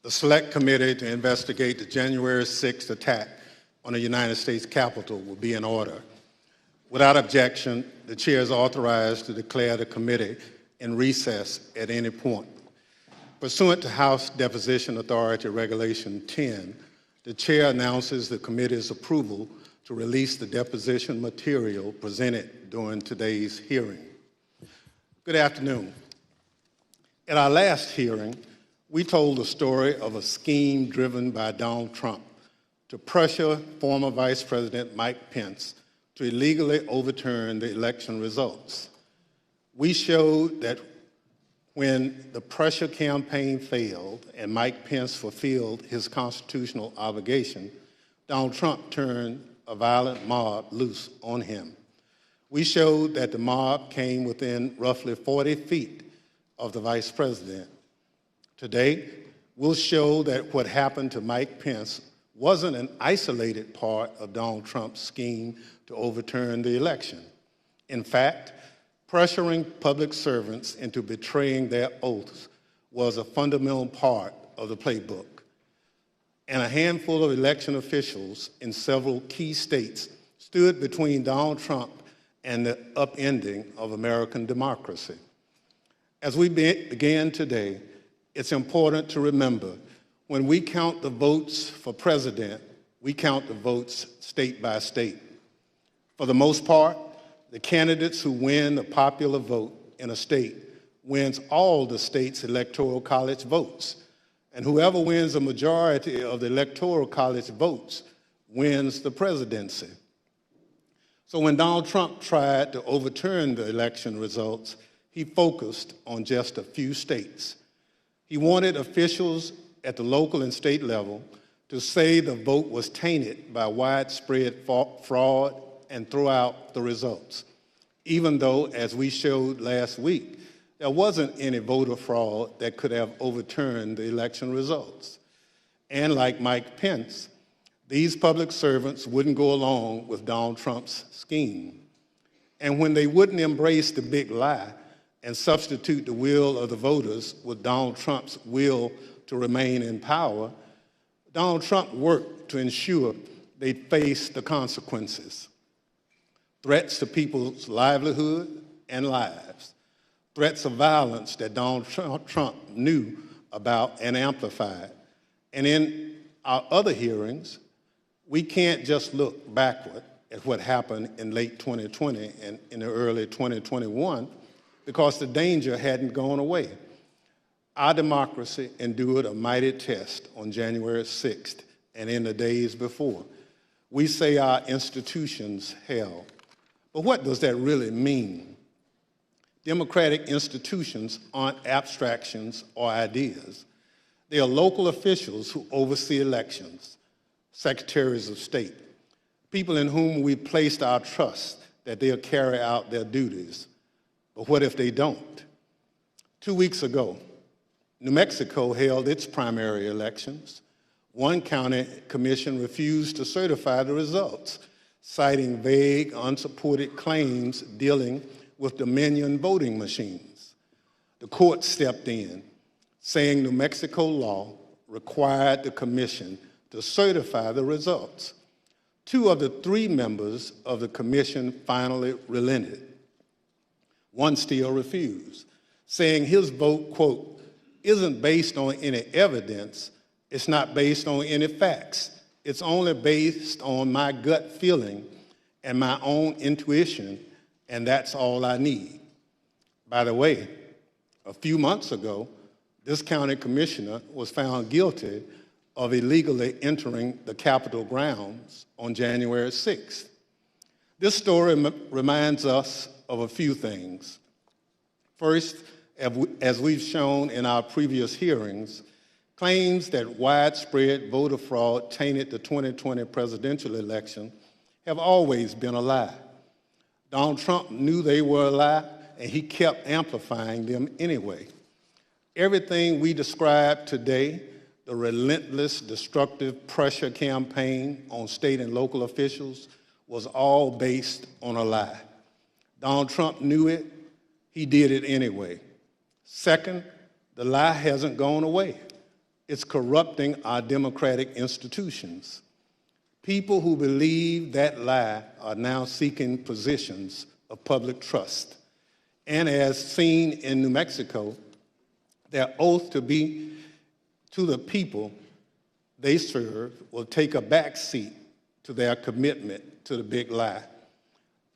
The Select Committee to investigate the January 6th attack on the United States Capitol will be in order. Without objection, the chair is authorized to declare the committee in recess at any point. Pursuant to House Deposition Authority Regulation 10, the chair announces the committee's approval to release the deposition material presented during today's hearing. Good afternoon. At our last hearing, we told the story of a scheme driven by Donald Trump to pressure former Vice President Mike Pence to illegally overturn the election results. We showed that when the pressure campaign failed and Mike Pence fulfilled his constitutional obligation, Donald Trump turned a violent mob loose on him. We showed that the mob came within roughly 40 feet of the Vice President. Today, we'll show that what happened to Mike Pence wasn't an isolated part of Donald Trump's scheme to overturn the election. In fact, pressuring public servants into betraying their oaths was a fundamental part of the playbook. And a handful of election officials in several key states stood between Donald Trump and the upending of American democracy. As we begin today, it's important to remember when we count the votes for president, we count the votes state by state. For the most part, the candidates who win the popular vote in a state wins all the state's electoral college votes. And whoever wins a majority of the electoral college votes wins the presidency. So when Donald Trump tried to overturn the election results, he focused on just a few states. He wanted officials at the local and state level to say the vote was tainted by widespread fraud and throw out the results, even though, as we showed last week, there wasn't any voter fraud that could have overturned the election results. And like Mike Pence, these public servants wouldn't go along with Donald Trump's scheme. And when they wouldn't embrace the big lie and substitute the will of the voters with Donald Trump's will to remain in power, Donald Trump worked to ensure they faced the consequences. Threats to people's livelihood and lives, threats of violence that Donald Trump knew about and amplified. And in our other hearings, we can't just look backward at what happened in late 2020 and in the early 2021 because the danger hadn't gone away. Our democracy endured a mighty test on January 6th and in the days before. We say our institutions held. But what does that really mean? Democratic institutions aren't abstractions or ideas. They are local officials who oversee elections, secretaries of state, people in whom we placed our trust that they'll carry out their duties. But what if they don't? 2 weeks ago, New Mexico held its primary elections. One county commission refused to certify the results, citing vague, unsupported claims dealing with Dominion voting machines. The court stepped in, saying New Mexico law required the commission to certify the results. 2 of the 3 members of the commission finally relented. One still refused, saying his vote, quote, isn't based on any evidence, it's not based on any facts, it's only based on my gut feeling and my own intuition, and that's all I need. By the way, a few months ago, this county commissioner was found guilty of illegally entering the Capitol grounds on January 6th. This story reminds us of a few things. First, as we've shown in our previous hearings, claims that widespread voter fraud tainted the 2020 presidential election have always been a lie. Donald Trump knew they were a lie, and he kept amplifying them anyway. Everything we described today, the relentless, destructive pressure campaign on state and local officials, was all based on a lie. Donald Trump knew it, he did it anyway. Second, the lie hasn't gone away. It's corrupting our democratic institutions. People who believe that lie are now seeking positions of public trust. And as seen in New Mexico, their oath to be to the people they serve will take a back seat to their commitment to the big lie.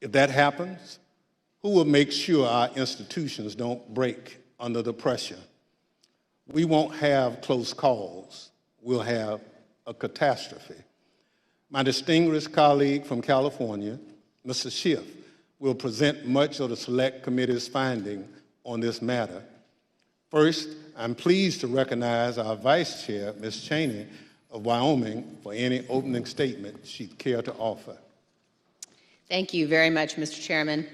If that happens, who will make sure our institutions don't break under the pressure? We won't have close calls. We'll have a catastrophe. My distinguished colleague from California, Mr. Schiff, will present much of the Select Committee's finding on this matter. First, I'm pleased to recognize our Vice Chair, Ms. Cheney of Wyoming, for any opening statement she'd care to offer. Thank you very much, Mr. Chairman.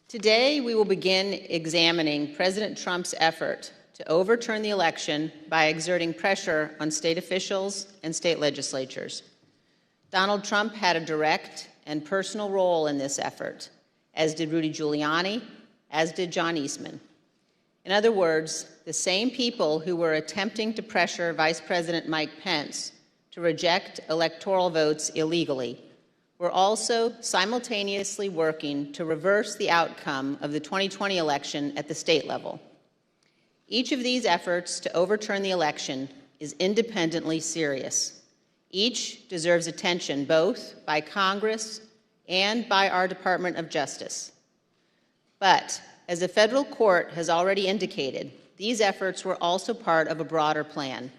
Today, we will begin examining President Trump's effort to overturn the election by exerting pressure on state officials and state legislatures. Donald Trump had a direct and personal role in this effort, as did Rudy Giuliani, as did John Eastman. In other words, the same people who were attempting to pressure Vice President Mike Pence to reject electoral votes illegally were also simultaneously working to reverse the outcome of the 2020 election at the state level. Each of these efforts to overturn the election is independently serious. Each deserves attention both by Congress and by our Department of Justice. But, as a federal court has already indicated, these efforts were also part of a broader plan.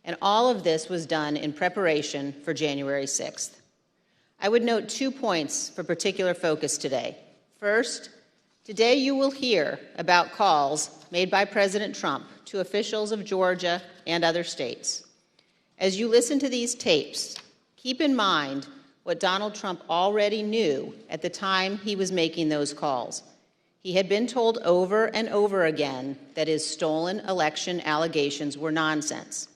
And all of this was done in preparation for January 6th. I would note 2 points for particular focus today. First, today you will hear about calls made by President Trump to officials of Georgia and other states. As you listen to these tapes, keep in mind what Donald Trump already knew at the time he was making those calls. He had been told over and over again that his stolen election allegations were nonsense.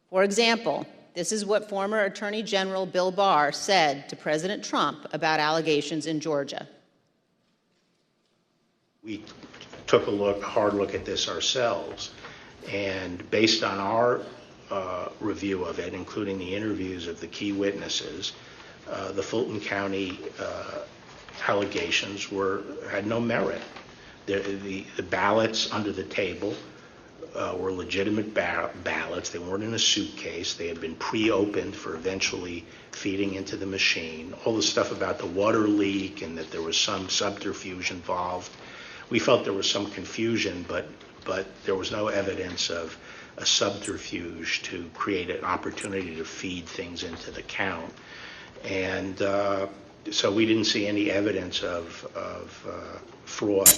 For example, this is what former Attorney General Bill Barr said to President Trump about allegations in Georgia. We took a hard look at this ourselves, and based on our review of it, including the interviews of the key witnesses, the Fulton County allegations had no merit. The ballots under the table were legitimate ballots. They weren't in a suitcase. They had been pre-opened for eventually feeding into the machine. All the stuff about the water leak and that there was some subterfuge involved. We felt there was some confusion, but there was no evidence of a subterfuge to create an opportunity to feed things into the count. And so we didn't see any evidence of fraud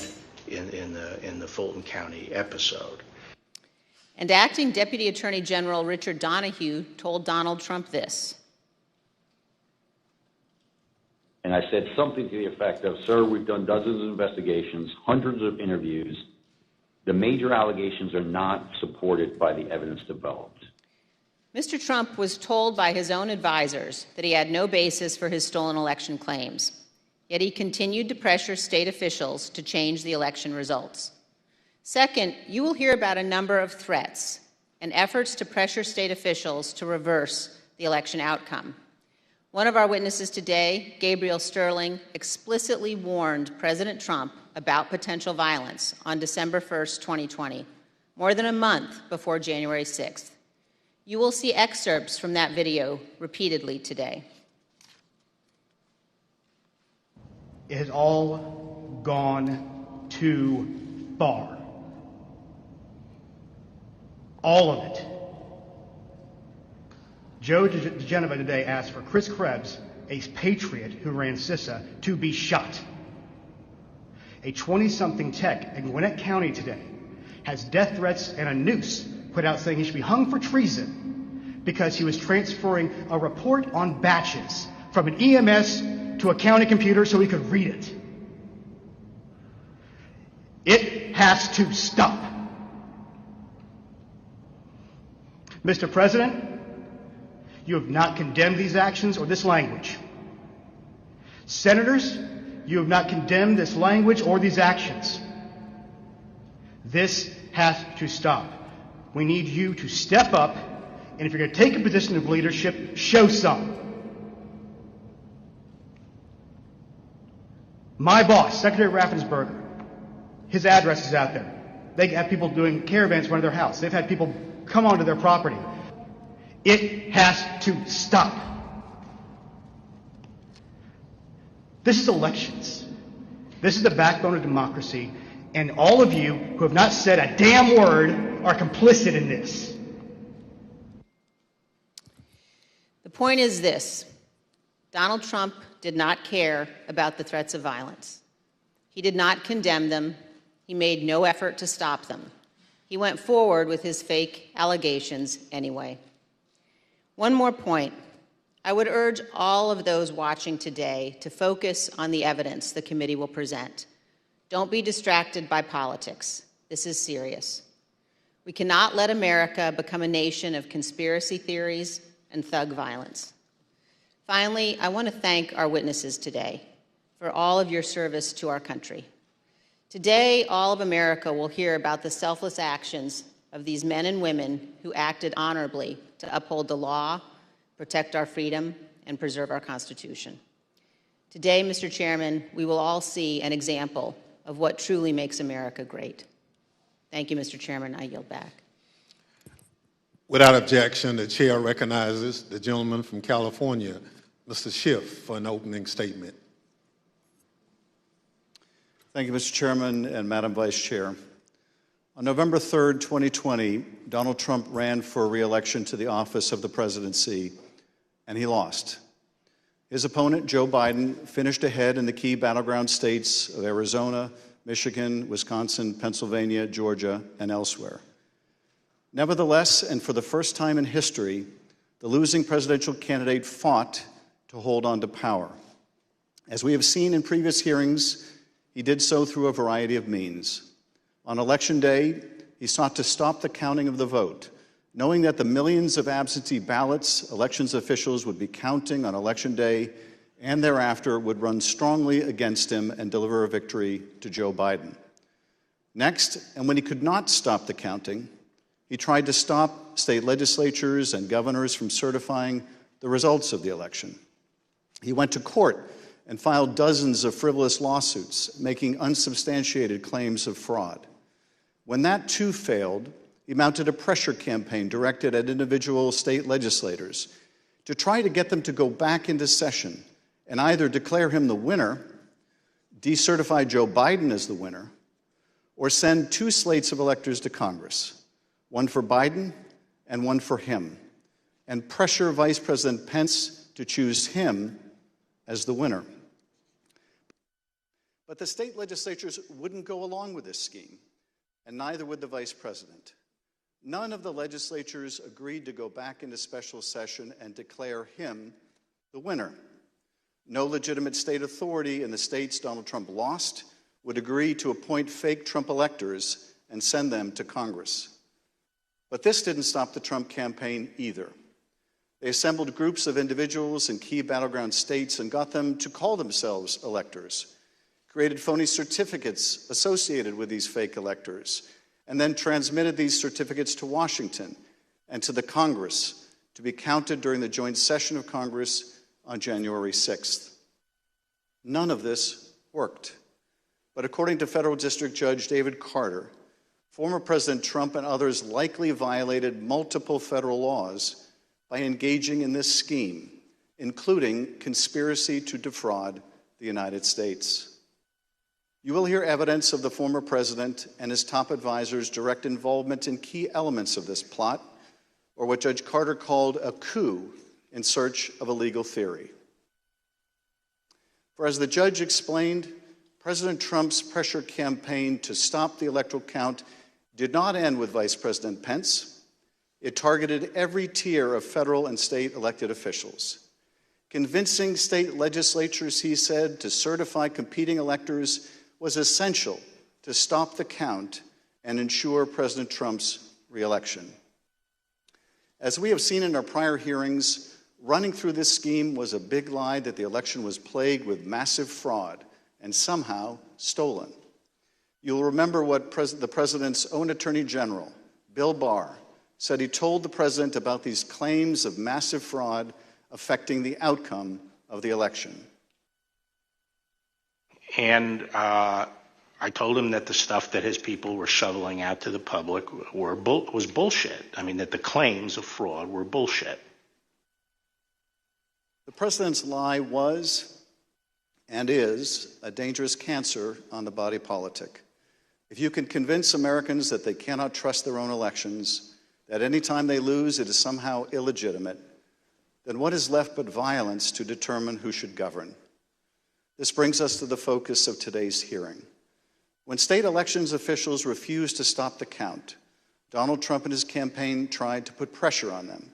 in the Fulton County episode. And Acting Deputy Attorney General Richard Donahue told Donald Trump this. And I said something to the effect of, sir, we've done dozens of investigations, hundreds of interviews. The major allegations are not supported by the evidence developed. Mr. Trump was told by his own advisors that he had no basis for his stolen election claims, yet he continued to pressure state officials to change the election results. Second, you will hear about a number of threats and efforts to pressure state officials to reverse the election outcome. One of our witnesses today, Gabriel Sterling, explicitly warned President Trump about potential violence on December 1st, 2020, more than a month before January 6th. You will see excerpts from that video repeatedly today. It has all gone too far. All of it. Joe DeGenova today asked for Chris Krebs, a patriot who ran CISA, to be shot. A 20-something tech in Gwinnett County today has death threats and a noose put out saying he should be hung for treason because he was transferring a report on batches from an EMS to a county computer so he could read it. It has to stop. Mr. President, you have not condemned these actions or this language. Senators, you have not condemned this language or these actions. This has to stop. We need you to step up, and if you're going to take a position of leadership, show some. My boss, Secretary Raffensperger, his address is out there. They have people doing caravans in front of their house. They've had people come onto their property. It has to stop. This is elections. This is the backbone of democracy, and all of you who have not said a damn word are complicit in this. The point is this: Donald Trump did not care about the threats of violence. He did not condemn them. He made no effort to stop them. He went forward with his fake allegations anyway. One more point. I would urge all of those watching today to focus on the evidence the committee will present. Don't be distracted by politics. This is serious. We cannot let America become a nation of conspiracy theories and thug violence. Finally, I want to thank our witnesses today for all of your service to our country. Today, all of America will hear about the selfless actions of these men and women who acted honorably to uphold the law, protect our freedom, and preserve our Constitution. Today, Mr. Chairman, we will all see an example of what truly makes America great. Thank you, Mr. Chairman. I yield back. Without objection, the chair recognizes the gentleman from California, Mr. Schiff, for an opening statement. Thank you, Mr. Chairman and Madam Vice Chair. On November 3rd, 2020, Donald Trump ran for re-election to the office of the presidency, and he lost. His opponent, Joe Biden, finished ahead in the key battleground states of Arizona, Michigan, Wisconsin, Pennsylvania, Georgia, and elsewhere. Nevertheless, and for the first time in history, the losing presidential candidate fought to hold on to power. As we have seen in previous hearings, he did so through a variety of means. On Election Day, he sought to stop the counting of the vote, knowing that the millions of absentee ballots elections officials would be counting on Election Day and thereafter would run strongly against him and deliver a victory to Joe Biden. Next, and when he could not stop the counting, he tried to stop state legislatures and governors from certifying the results of the election. He went to court and filed dozens of frivolous lawsuits, making unsubstantiated claims of fraud. When that too failed, he mounted a pressure campaign directed at individual state legislators to try to get them to go back into session and either declare him the winner, decertify Joe Biden as the winner, or send two slates of electors to Congress, one for Biden and one for him, and pressure Vice President Pence to choose him as the winner. But the state legislatures wouldn't go along with this scheme, and neither would the vice president. None of the legislatures agreed to go back into special session and declare him the winner. No legitimate state authority in the states Donald Trump lost would agree to appoint fake Trump electors and send them to Congress. But this didn't stop the Trump campaign either. They assembled groups of individuals in key battleground states and got them to call themselves electors, created phony certificates associated with these fake electors, and then transmitted these certificates to Washington and to the Congress to be counted during the joint session of Congress on January 6th. None of this worked. But according to Federal District Judge David Carter, former President Trump and others likely violated multiple federal laws by engaging in this scheme, including conspiracy to defraud the United States. You will hear evidence of the former president and his top advisors' direct involvement in key elements of this plot, or what Judge Carter called a coup in search of a legal theory. For as the judge explained, President Trump's pressure campaign to stop the electoral count did not end with Vice President Pence. It targeted every tier of federal and state elected officials. Convincing state legislatures, he said, to certify competing electors was essential to stop the count and ensure President Trump's re-election. As we have seen in our prior hearings, running through this scheme was a big lie that the election was plagued with massive fraud and somehow stolen. You'll remember what the president's own Attorney General, Bill Barr, said he told the president about these claims of massive fraud affecting the outcome of the election. And I told him that the stuff that his people were shoveling out to the public was bullshit. I mean, that the claims of fraud were bullshit. The president's lie was and is a dangerous cancer on the body politic. If you can convince Americans that they cannot trust their own elections, that any time they lose it is somehow illegitimate, then what is left but violence to determine who should govern? This brings us to the focus of today's hearing. When state elections officials refused to stop the count, Donald Trump and his campaign tried to put pressure on them.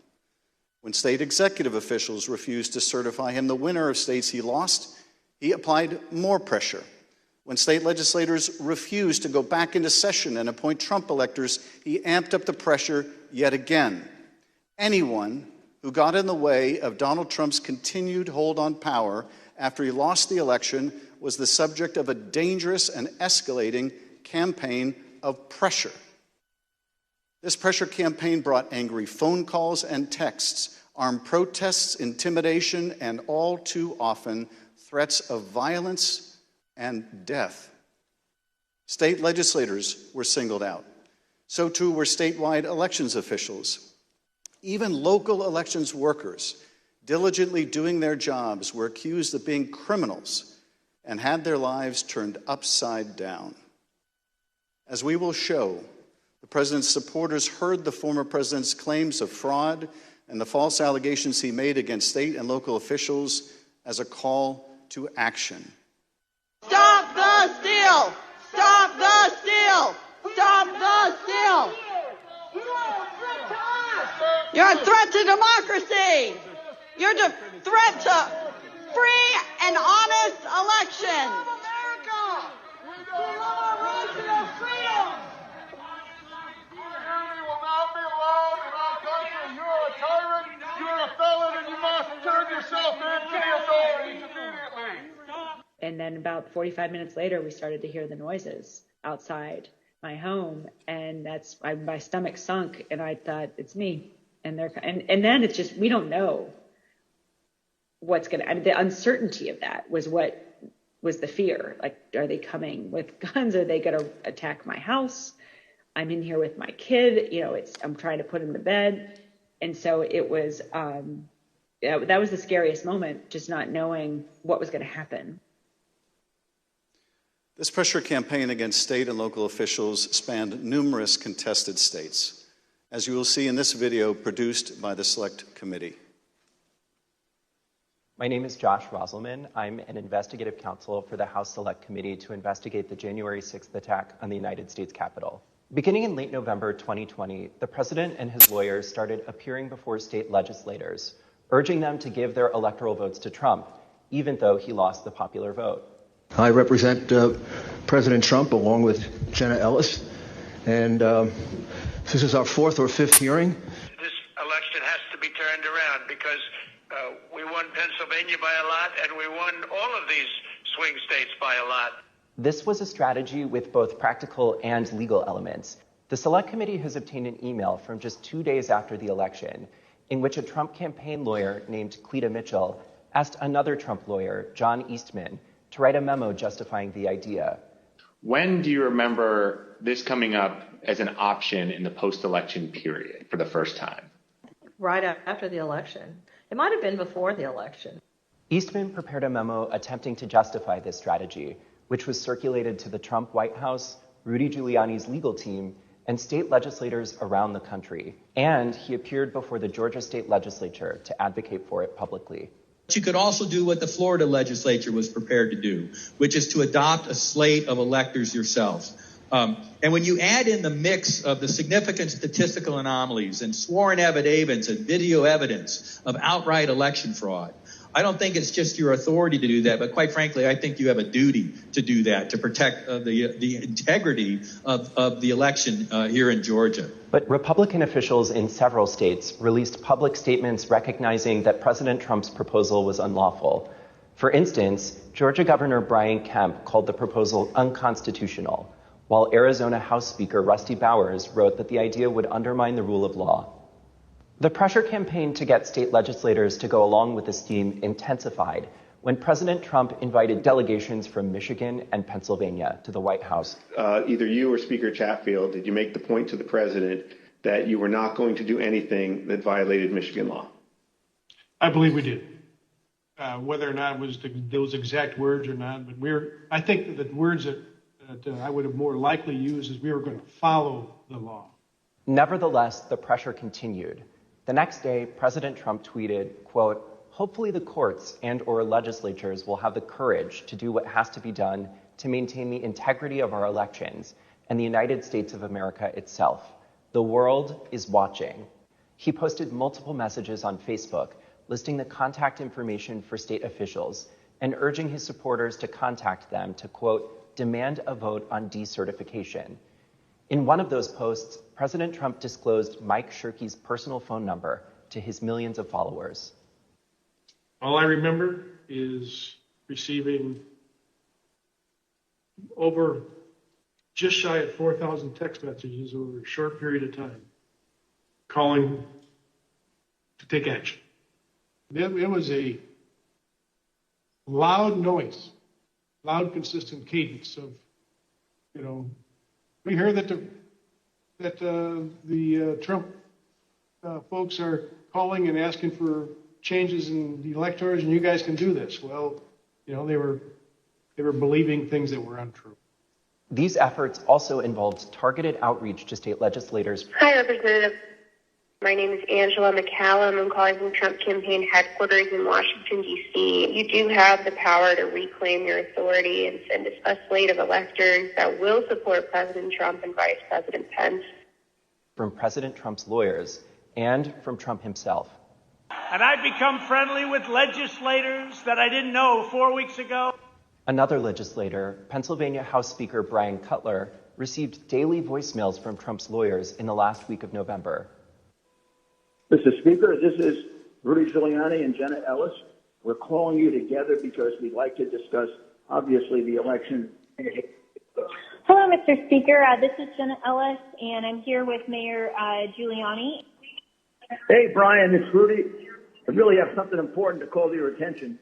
When state executive officials refused to certify him the winner of states he lost, he applied more pressure. When state legislators refused to go back into session and appoint Trump electors, he amped up the pressure yet again. Anyone who got in the way of Donald Trump's continued hold on power after he lost the election was the subject of a dangerous and escalating campaign of pressure. This pressure campaign brought angry phone calls and texts, armed protests, intimidation, and all too often threats of violence and death. State legislators were singled out. So too were statewide elections officials. Even local elections workers, diligently doing their jobs, were accused of being criminals and had their lives turned upside down. As we will show, the president's supporters heard the former president's claims of fraud and the false allegations he made against state and local officials as a call to action. Stop the steal! Stop the steal! Stop the steal! You're a threat to democracy! You're a threat to free and honest elections! And then about 45 minutes later, we started to hear the noises outside my home, and my stomach sunk, and I thought, it's me. And then it's just, we don't know what's going to, I mean, the uncertainty of that was what was the fear. Like, are they coming with guns? Are they going to attack my house? I'm in here with my kid, I'm trying to put him to bed. And so it was, that was the scariest moment, just not knowing what was going to happen. This pressure campaign against state and local officials spanned numerous contested states, as you will see in this video produced by the Select Committee. My name is Josh Roselman. I'm an investigative counsel for the House Select Committee to investigate the January 6th attack on the United States Capitol. Beginning in late November 2020, the president and his lawyers started appearing before state legislators, urging them to give their electoral votes to Trump, even though he lost the popular vote. I represent President Trump along with Jenna Ellis, and this is our fourth or fifth hearing. This election has to be turned around because we won Pennsylvania by a lot, and we won all of these swing states by a lot. This was a strategy with both practical and legal elements. The Select Committee has obtained an email from just 2 days after the election in which a Trump campaign lawyer named Cleta Mitchell asked another Trump lawyer, John Eastman, to write a memo justifying the idea. When do you remember this coming up as an option in the post-election period for the first time? Right after the election. It might have been before the election. Eastman prepared a memo attempting to justify this strategy, which was circulated to the Trump White House, Rudy Giuliani's legal team, and state legislators around the country. And he appeared before the Georgia state legislature to advocate for it publicly. You could also do what the Florida legislature was prepared to do, which is to adopt a slate of electors yourselves. And when you add in the mix of the significant statistical anomalies and sworn affidavits and video evidence of outright election fraud, I don't think it's just your authority to do that, but quite frankly, I think you have a duty to do that, to protect the integrity of the election here in Georgia. But Republican officials in several states released public statements recognizing that President Trump's proposal was unlawful. For instance, Georgia Governor Brian Kemp called the proposal unconstitutional, while Arizona House Speaker Rusty Bowers wrote that the idea would undermine the rule of law. The pressure campaign to get state legislators to go along with this theme intensified when President Trump invited delegations from Michigan and Pennsylvania to the White House. Either you or Speaker Chatfield, did you make the point to the president that you were not going to do anything that violated Michigan law? I believe we did. Whether or not it was those exact words or not, but I think that the words that I would have more likely used is we were going to follow the law. Nevertheless, the pressure continued. The next day, President Trump tweeted, quote, "Hopefully the courts and/or legislatures will have the courage to do what has to be done to maintain the integrity of our elections and the United States of America itself. The world is watching." He posted multiple messages on Facebook listing the contact information for state officials and urging his supporters to contact them to, quote, "demand a vote on decertification." In one of those posts, President Trump disclosed Mike Shirkey's personal phone number to his millions of followers. All I remember is receiving over just shy of 4,000 text messages over a short period of time, calling to take action. It was a loud noise, loud, consistent cadence of, we heard that the Trump folks are calling and asking for changes in the electors, and you guys can do this. Well, they were believing things that were untrue. These efforts also involved targeted outreach to state legislators. Hi, Representative. My name is Angela McCallum. I'm calling from Trump campaign headquarters in Washington, D.C. You do have the power to reclaim your authority and send a slate of electors that will support President Trump and Vice President Pence. From President Trump's lawyers and from Trump himself. And I've become friendly with legislators that I didn't know 4 weeks ago. Another legislator, Pennsylvania House Speaker Brian Cutler, received daily voicemails from Trump's lawyers in the last week of November. Mr. Speaker, this is Rudy Giuliani and Jenna Ellis. We're calling you together because we'd like to discuss, obviously, the election. Hello, Mr. Speaker. This is Jenna Ellis, and I'm here with Mayor Giuliani. Hey, Brian, it's Rudy. I really have something important to call to your attention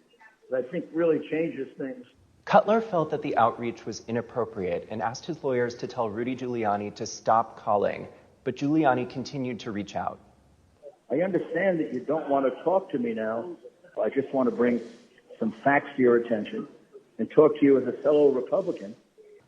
that I think really changes things. Cutler felt that the outreach was inappropriate and asked his lawyers to tell Rudy Giuliani to stop calling, but Giuliani continued to reach out. I understand that you don't want to talk to me now. I just want to bring some facts to your attention and talk to you as a fellow Republican.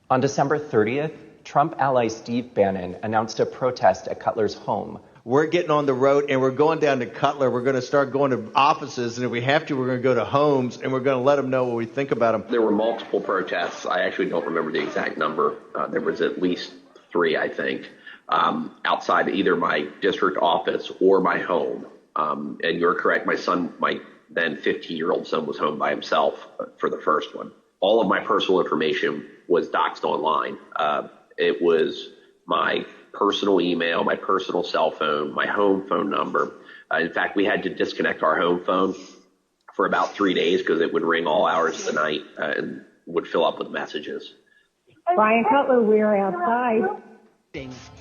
On December 30th, Trump ally Steve Bannon announced a protest at Cutler's home. We're getting on the road and we're going down to Cutler. We're going to start going to offices, and if we have to, we're going to go to homes, and we're going to let them know what we think about them. There were multiple protests. I actually don't remember the exact number. There was at least 3, I think, outside either my district office or my home. And you're correct, my then 15-year-old son was home by himself for the first one. All of my personal information was doxed online. It was my personal email, my personal cell phone, my home phone number. In fact, we had to disconnect our home phone for about 3 days because it would ring all hours of the night and would fill up with messages. Brian Cutler, we're outside.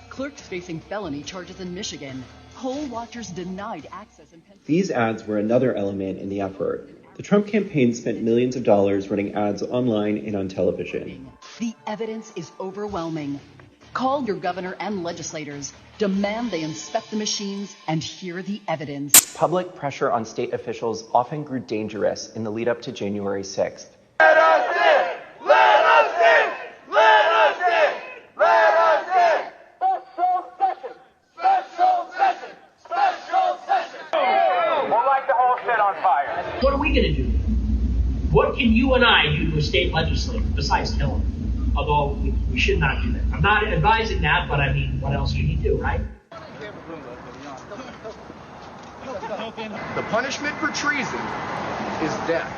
Clerks facing felony charges in Michigan. Poll watchers denied access in Pennsylvania. These ads were another element in the effort. The Trump campaign spent millions of dollars running ads online and on television. The evidence is overwhelming. Call your governor and legislators. Demand they inspect the machines and hear the evidence. Public pressure on state officials often grew dangerous in the lead up to January 6th. Let us in! Let us in! Let us in! Let us in! Special session! Special session! Special session! We'll light the whole shit on fire. What are we going to do? What can you and I do to a state legislator besides kill him? Although we should not do that. I'm not advising that, but I mean, what else can you do, right? The punishment for treason is death.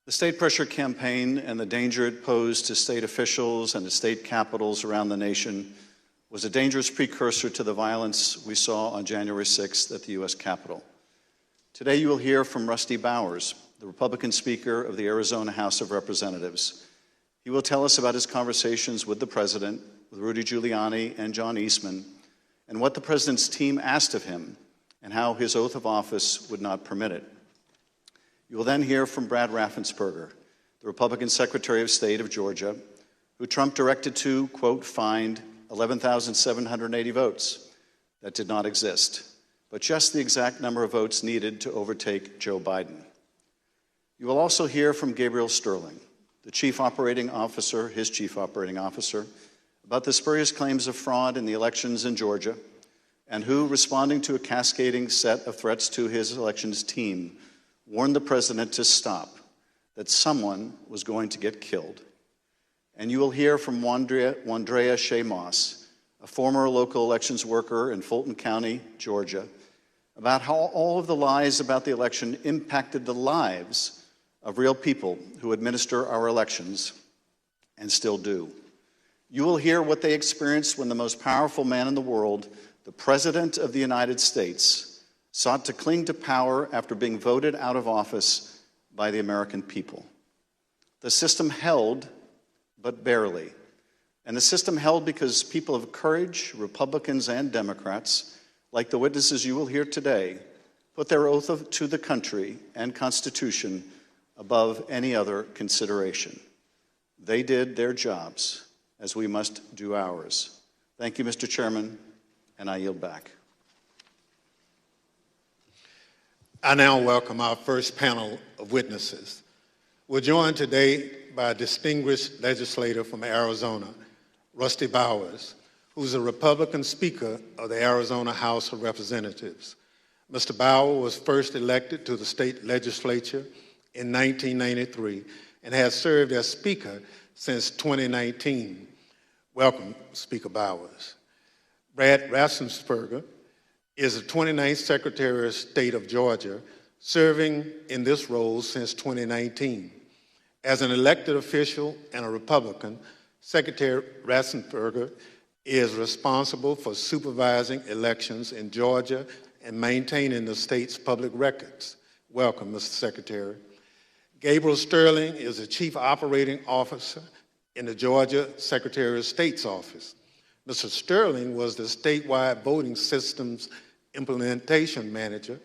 The state pressure campaign and the danger it posed to state officials and to state capitals around the nation was a dangerous precursor to the violence we saw on January 6th at the U.S. Capitol. Today you will hear from Rusty Bowers, the Republican Speaker of the Arizona House of Representatives. He will tell us about his conversations with the President, with Rudy Giuliani and John Eastman, and what the President's team asked of him and how his oath of office would not permit it. You will then hear from Brad Raffensperger, the Republican Secretary of State of Georgia, who Trump directed to, quote, find 11,780 votes that did not exist, but just the exact number of votes needed to overtake Joe Biden. You will also hear from Gabriel Sterling, the chief operating officer, his chief operating officer, about the spurious claims of fraud in the elections in Georgia, and who, responding to a cascading set of threats to his elections team, warned the president to stop, that someone was going to get killed. And you will hear from Wandrea Shea Moss, a former local elections worker in Fulton County, Georgia, about how all of the lies about the election impacted the lives of real people who administer our elections and still do. You will hear what they experienced when the most powerful man in the world, the President of the United States, sought to cling to power after being voted out of office by the American people. The system held, but barely. And the system held because people of courage, Republicans and Democrats, like the witnesses you will hear today, put their oath to the country and Constitution above any other consideration. They did their jobs, as we must do ours. Thank you, Mr. Chairman, and I yield back. I now welcome our first panel of witnesses. We're joined today by a distinguished legislator from Arizona, Rusty Bowers, who's a Republican Speaker of the Arizona House of Representatives. Mr. Bowers was first elected to the state legislature in 1993 and has served as Speaker since 2019. Welcome, Speaker Bowers. Brad Raffensperger is the 29th Secretary of State of Georgia, serving in this role since 2019. As an elected official and a Republican, Secretary Raffensperger is responsible for supervising elections in Georgia and maintaining the state's public records. Welcome, Mr. Secretary. Gabriel Sterling is the Chief Operating Officer in the Georgia Secretary of State's office. Mr. Sterling was the statewide voting systems implementation manager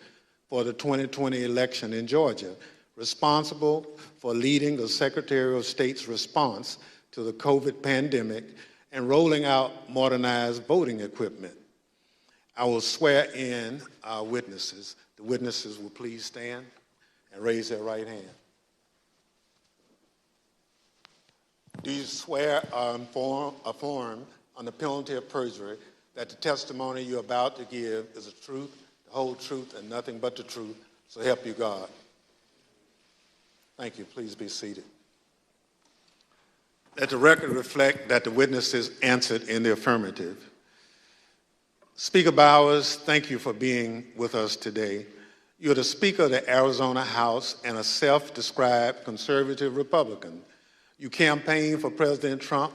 for the 2020 election in Georgia, responsible for leading the Secretary of State's response to the COVID pandemic and rolling out modernized voting equipment. I will swear in our witnesses. The witnesses will please stand and raise their right hand. Do you swear or affirm on the penalty of perjury that the testimony you're about to give is the truth, the whole truth, and nothing but the truth, so help you God? Thank you. Please be seated. Let the record reflect that the witnesses answered in the affirmative. Speaker Bowers, thank you for being with us today. You're the Speaker of the Arizona House and a self-described conservative Republican. You campaigned for President Trump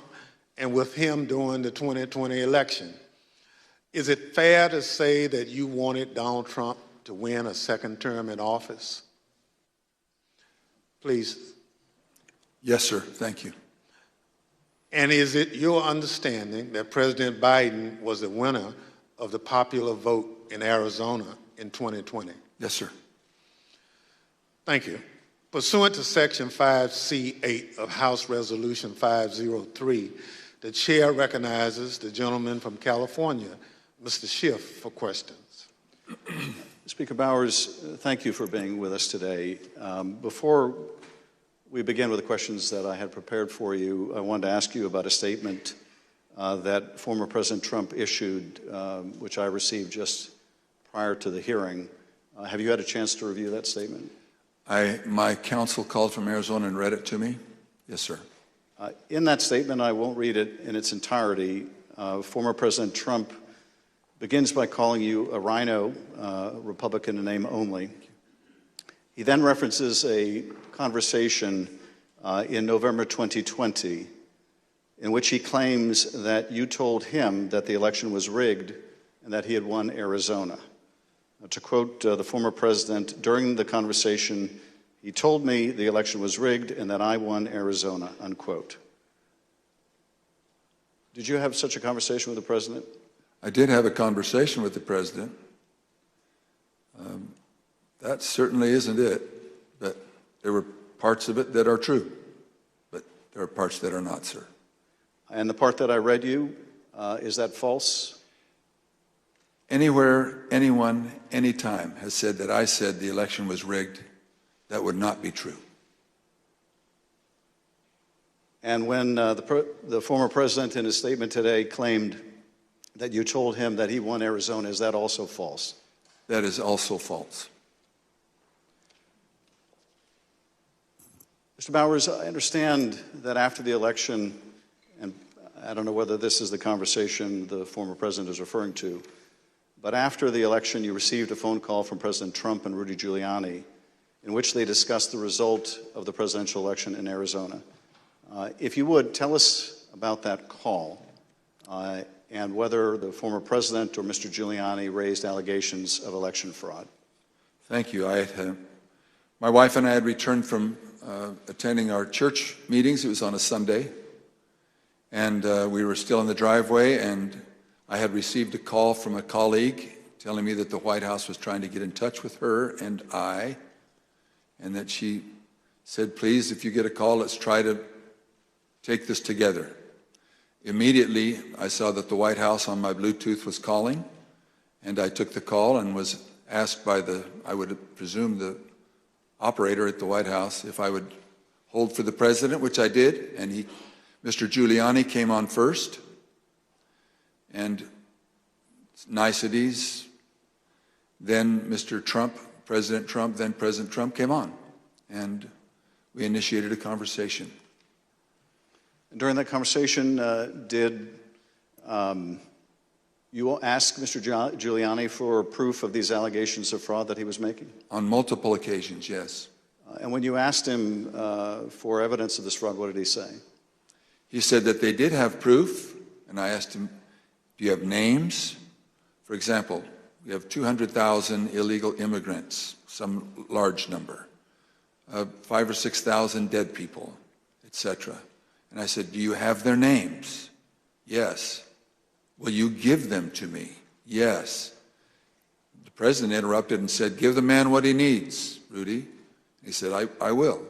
and with him during the 2020 election. Is it fair to say that you wanted Donald Trump to win a second term in office? Please. Yes, sir. Thank you. And is it your understanding that President Biden was the winner of the popular vote in Arizona in 2020? Yes, sir. Thank you. Pursuant to Section 5C8 of House Resolution 503, the chair recognizes the gentleman from California, Mr. Schiff, for questions. Speaker Bowers, thank you for being with us today. Before we begin with the questions that I had prepared for you, I wanted to ask you about a statement that former President Trump issued, which I received just prior to the hearing. Have you had a chance to review that statement? My counsel called from Arizona and read it to me. Yes, sir. In that statement, I won't read it in its entirety. Former President Trump begins by calling you a rhino, Republican in name only. He then references a conversation in November 2020 in which he claims that you told him that the election was rigged and that he had won Arizona. To quote the former president, during the conversation, He told me the election was rigged and that I won Arizona, unquote. Did you have such a conversation with the president? I did have a conversation with the president. That certainly isn't it, but there were parts of it that are true, but there are parts that are not, sir. And the part that I read you, is that false? Anywhere, anyone, anytime has said that I said the election was rigged, that would not be true. And when the former president in his statement today claimed that you told him that he won Arizona, is that also false? That is also false. Mr. Bowers, I understand that after the election, and I don't know whether this is the conversation the former president is referring to, but after the election you received a phone call from President Trump and Rudy Giuliani in which they discussed the result of the presidential election in Arizona. If you would, tell us about that call and whether the former president or Mr. Giuliani raised allegations of election fraud. Thank you. My wife and I had returned from attending our church meetings. It was on a Sunday, and we were still in the driveway, and I had received a call from a colleague telling me that the White House was trying to get in touch with her and I, and that she said, please, if you get a call, let's try to take this together. Immediately, I saw that the White House on my Bluetooth was calling, and I took the call and was asked by I would presume, the operator at the White House if I would hold for the president, which I did, and Mr. Giuliani came on first, and niceties, then Mr. Trump, President Trump, then President Trump came on, and we initiated a conversation. And during that conversation, did you ask Mr. Giuliani for proof of these allegations of fraud that he was making? On multiple occasions, yes. And when you asked him for evidence of this fraud, what did he say? He said that they did have proof, and I asked him, do you have names? For example, we have 200,000 illegal immigrants, some large number, 5,000 or 6,000 dead people, etc. And I said, do you have their names? Yes. Will you give them to me? Yes. The president interrupted and said, give the man what he needs, Rudy. He said, I will.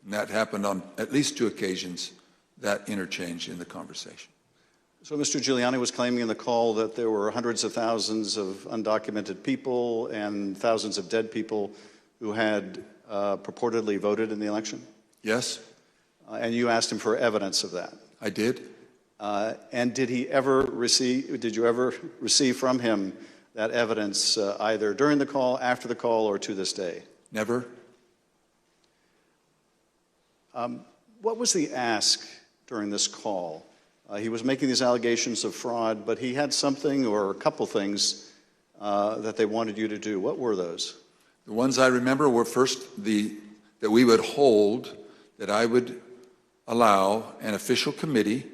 And that happened on at least 2 occasions, that interchange in the conversation. So Mr. Giuliani was claiming in the call that there were hundreds of thousands of undocumented people and thousands of dead people who had purportedly voted in the election? Yes. And you asked him for evidence of that? I did. And did you ever receive from him that evidence either during the call, after the call, or to this day? Never. What was the ask during this call? He was making these allegations of fraud, but he had something or a couple things that they wanted you to do. What were those? The ones I remember were first that we would hold, that I would allow an official committee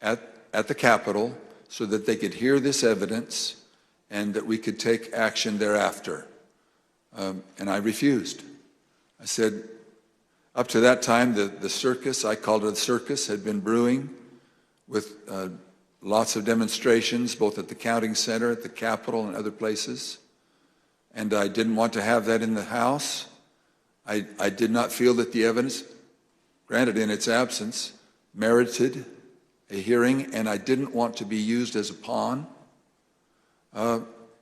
at the Capitol so that they could hear this evidence and that we could take action thereafter. And I refused. I said, up to that time, the circus, I called it a circus, had been brewing with lots of demonstrations, both at the counting center, at the Capitol, and other places. And I didn't want to have that in the House. I did not feel that the evidence, granted in its absence, merited a hearing, and I didn't want to be used as a pawn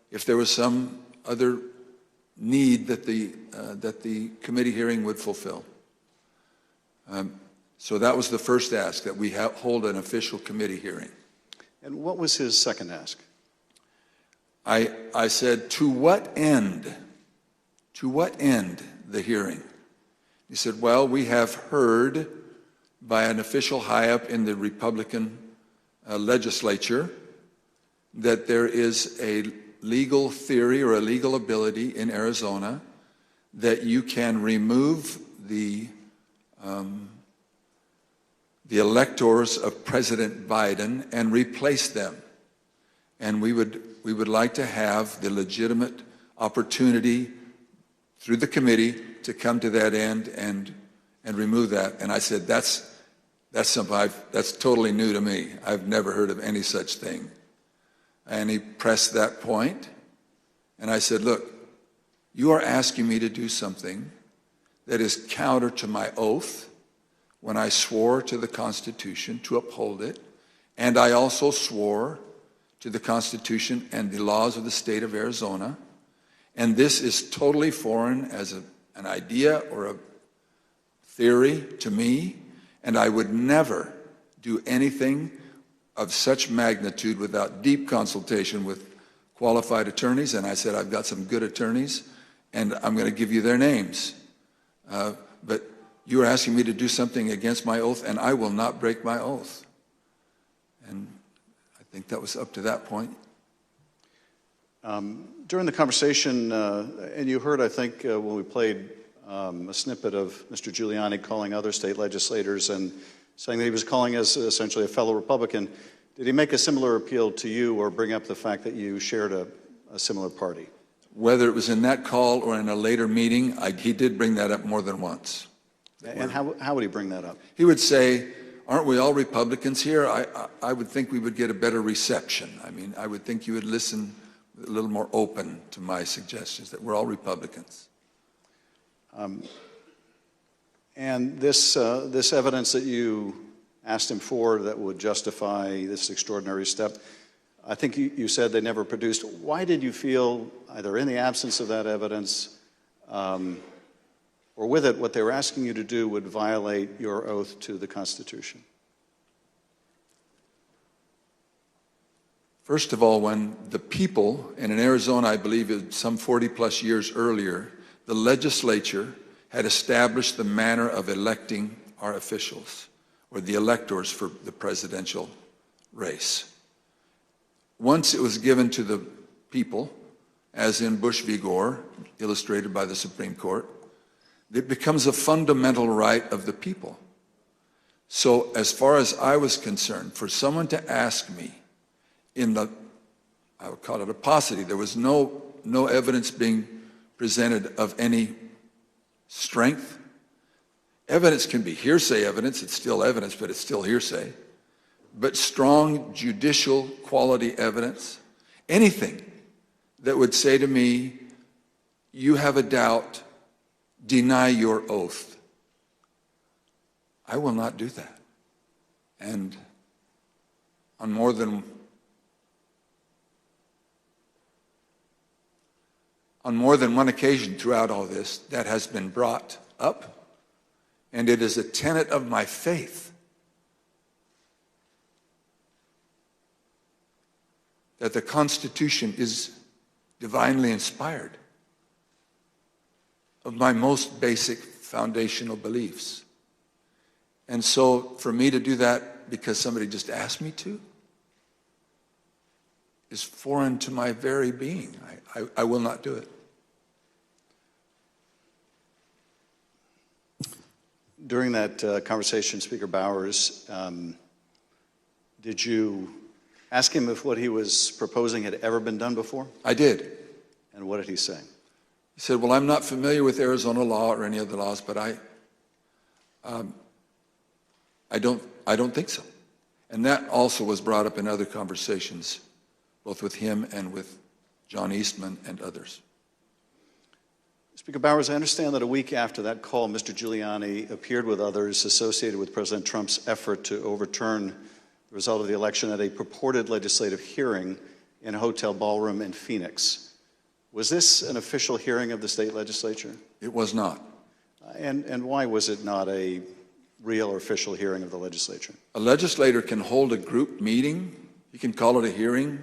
if there was some other need that the committee hearing would fulfill. So that was the first ask, that we hold an official committee hearing. And what was his second ask? I said, to what end? To what end the hearing? He said, well, we have heard by an official high-up in the Republican legislature that there is a legal theory or a legal ability in Arizona that you can remove the electors of President Biden and replace them. And we would like to have the legitimate opportunity through the committee to come to that end and remove that. And I said, that's something that's totally new to me. I've never heard of any such thing. And he pressed that point, and I said, look, you are asking me to do something that is counter to my oath when I swore to the Constitution to uphold it, and I also swore to the Constitution and the laws of the state of Arizona, and this is totally foreign as an idea or a theory to me, and I would never do anything of such magnitude without deep consultation with qualified attorneys. And I said, I've got some good attorneys, and I'm going to give you their names. But you are asking me to do something against my oath, and I will not break my oath. And I think that was up to that point. During the conversation, and you heard, I think, when we played a snippet of Mr. Giuliani calling other state legislators and saying that he was calling us essentially a fellow Republican, did he make a similar appeal to you or bring up the fact that you shared a similar party? Whether it was in that call or in a later meeting, he did bring that up more than once. And how would he bring that up? He would say, aren't we all Republicans here? I would think we would get a better reception. I mean, I would think you would listen a little more open to my suggestions that we're all Republicans. And this evidence that you asked him for that would justify this extraordinary step, I think you said they never produced. Why did you feel, either in the absence of that evidence or with it, what they were asking you to do would violate your oath to the Constitution? First of all, when the people, and in Arizona, I believe some 40 plus years earlier, the legislature had established the manner of electing our officials, or the electors for the presidential race. Once it was given to the people, as in Bush v. Gore, illustrated by the Supreme Court, it becomes a fundamental right of the people. So as far as I was concerned, for someone to ask me in the, I would call it a paucity, there was no evidence being presented of any strength. Evidence can be hearsay evidence, it's still evidence, but it's still hearsay. But strong judicial quality evidence, anything that would say to me, you have a doubt, deny your oath. I will not do that. And on more than one occasion throughout all this, that has been brought up, and it is a tenet of my faith that the Constitution is divinely inspired of my most basic foundational beliefs. And so for me to do that because somebody just asked me to is foreign to my very being. I will not do it. During that conversation, Speaker Bowers, did you ask him if what he was proposing had ever been done before? I did. And what did he say? He said, well, I'm not familiar with Arizona law or any other laws, but I don't think so. And that also was brought up in other conversations, both with him and with John Eastman and others. Speaker Bowers, I understand that a week after that call, Mr. Giuliani appeared with others associated with President Trump's effort to overturn the result of the election at a purported legislative hearing in a hotel ballroom in Phoenix. Was this an official hearing of the state legislature? It was not. And why was it not a real or official hearing of the legislature? A legislator can hold a group meeting. You can call it a hearing.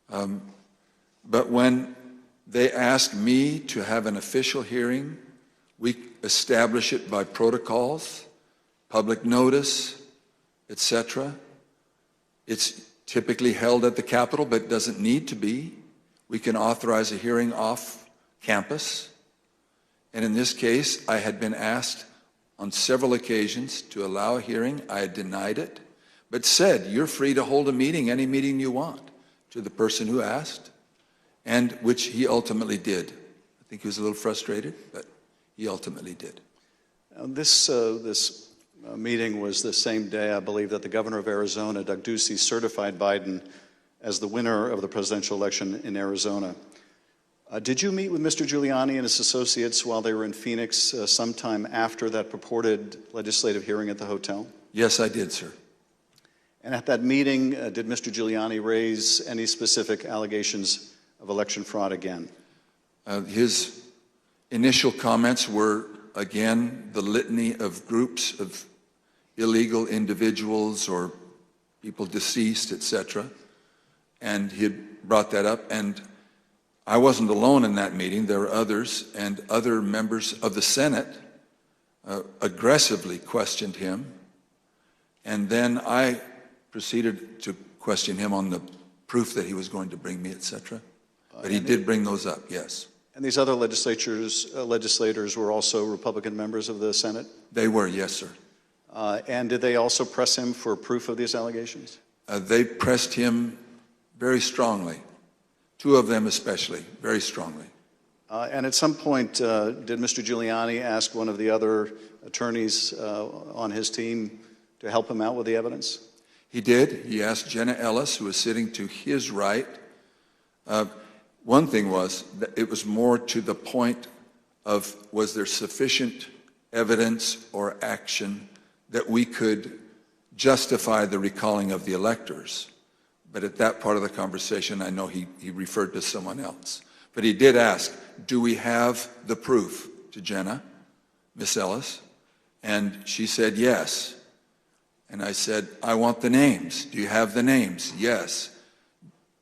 But when they ask me to have an official hearing, we establish it by protocols, public notice, etc. It's typically held at the Capitol, but it doesn't need to be. We can authorize a hearing off campus. And in this case, I had been asked on several occasions to allow a hearing. I had denied it, but said, you're free to hold a meeting, any meeting you want, to the person who asked, and which he ultimately did. I think he was a little frustrated, but he ultimately did. This meeting was the same day, I believe, that the governor of Arizona, Doug Ducey, certified Biden as the winner of the presidential election in Arizona. Did you meet with Mr. Giuliani and his associates while they were in Phoenix sometime after that purported legislative hearing at the hotel? Yes, I did, sir. And at that meeting, did Mr. Giuliani raise any specific allegations of election fraud again? His initial comments were, again, the litany of groups of illegal individuals or people deceased, etc. And he had brought that up. And I wasn't alone in that meeting. There were others, and other members of the Senate aggressively questioned him. And then I proceeded to question him on the proof that he was going to bring me, etc. But he did bring those up, yes. And these other legislators were also Republican members of the Senate? They were, yes, sir. And did they also press him for proof of these allegations? They pressed him very strongly. Two of them especially, very strongly. And at some point, did Mr. Giuliani ask one of the other attorneys on his team to help him out with the evidence? He did. He asked Jenna Ellis, who was sitting to his right. One thing was that it was more to the point of, was there sufficient evidence or action that we could justify the recalling of the electors? But at that part of the conversation, I know he referred to someone else. But he did ask, do we have the proof, to Jenna, Miss Ellis? And she said, yes. And I said, I want the names. Do you have the names? Yes.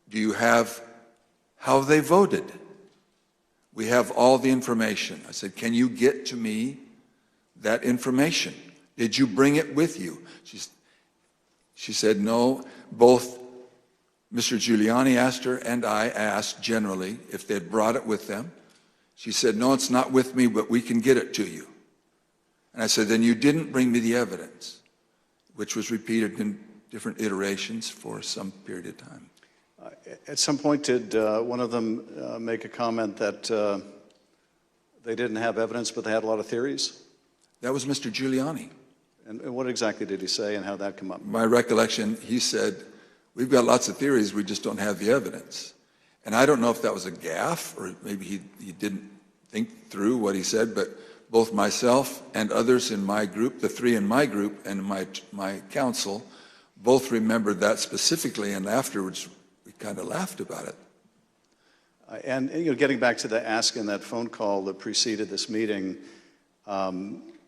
Do you have how they voted? We have all the information. I said, can you get to me that information? Did you bring it with you? She said, no. Both Mr. Giuliani asked her and I asked generally if they'd brought it with them. She said, no, it's not with me, but we can get it to you. And I said, then you didn't bring me the evidence, which was repeated in different iterations for some period of time. At some point, did one of them make a comment that they didn't have evidence, but they had a lot of theories? That was Mr. Giuliani. And what exactly did he say, and how did that come up? My recollection, he said, we've got lots of theories, we just don't have the evidence. And I don't know if that was a gaffe, or maybe he didn't think through what he said, but both myself and others in my group, the three in my group and my council, both remembered that specifically, and afterwards we kind of laughed about it. And getting back to the ask in that phone call that preceded this meeting,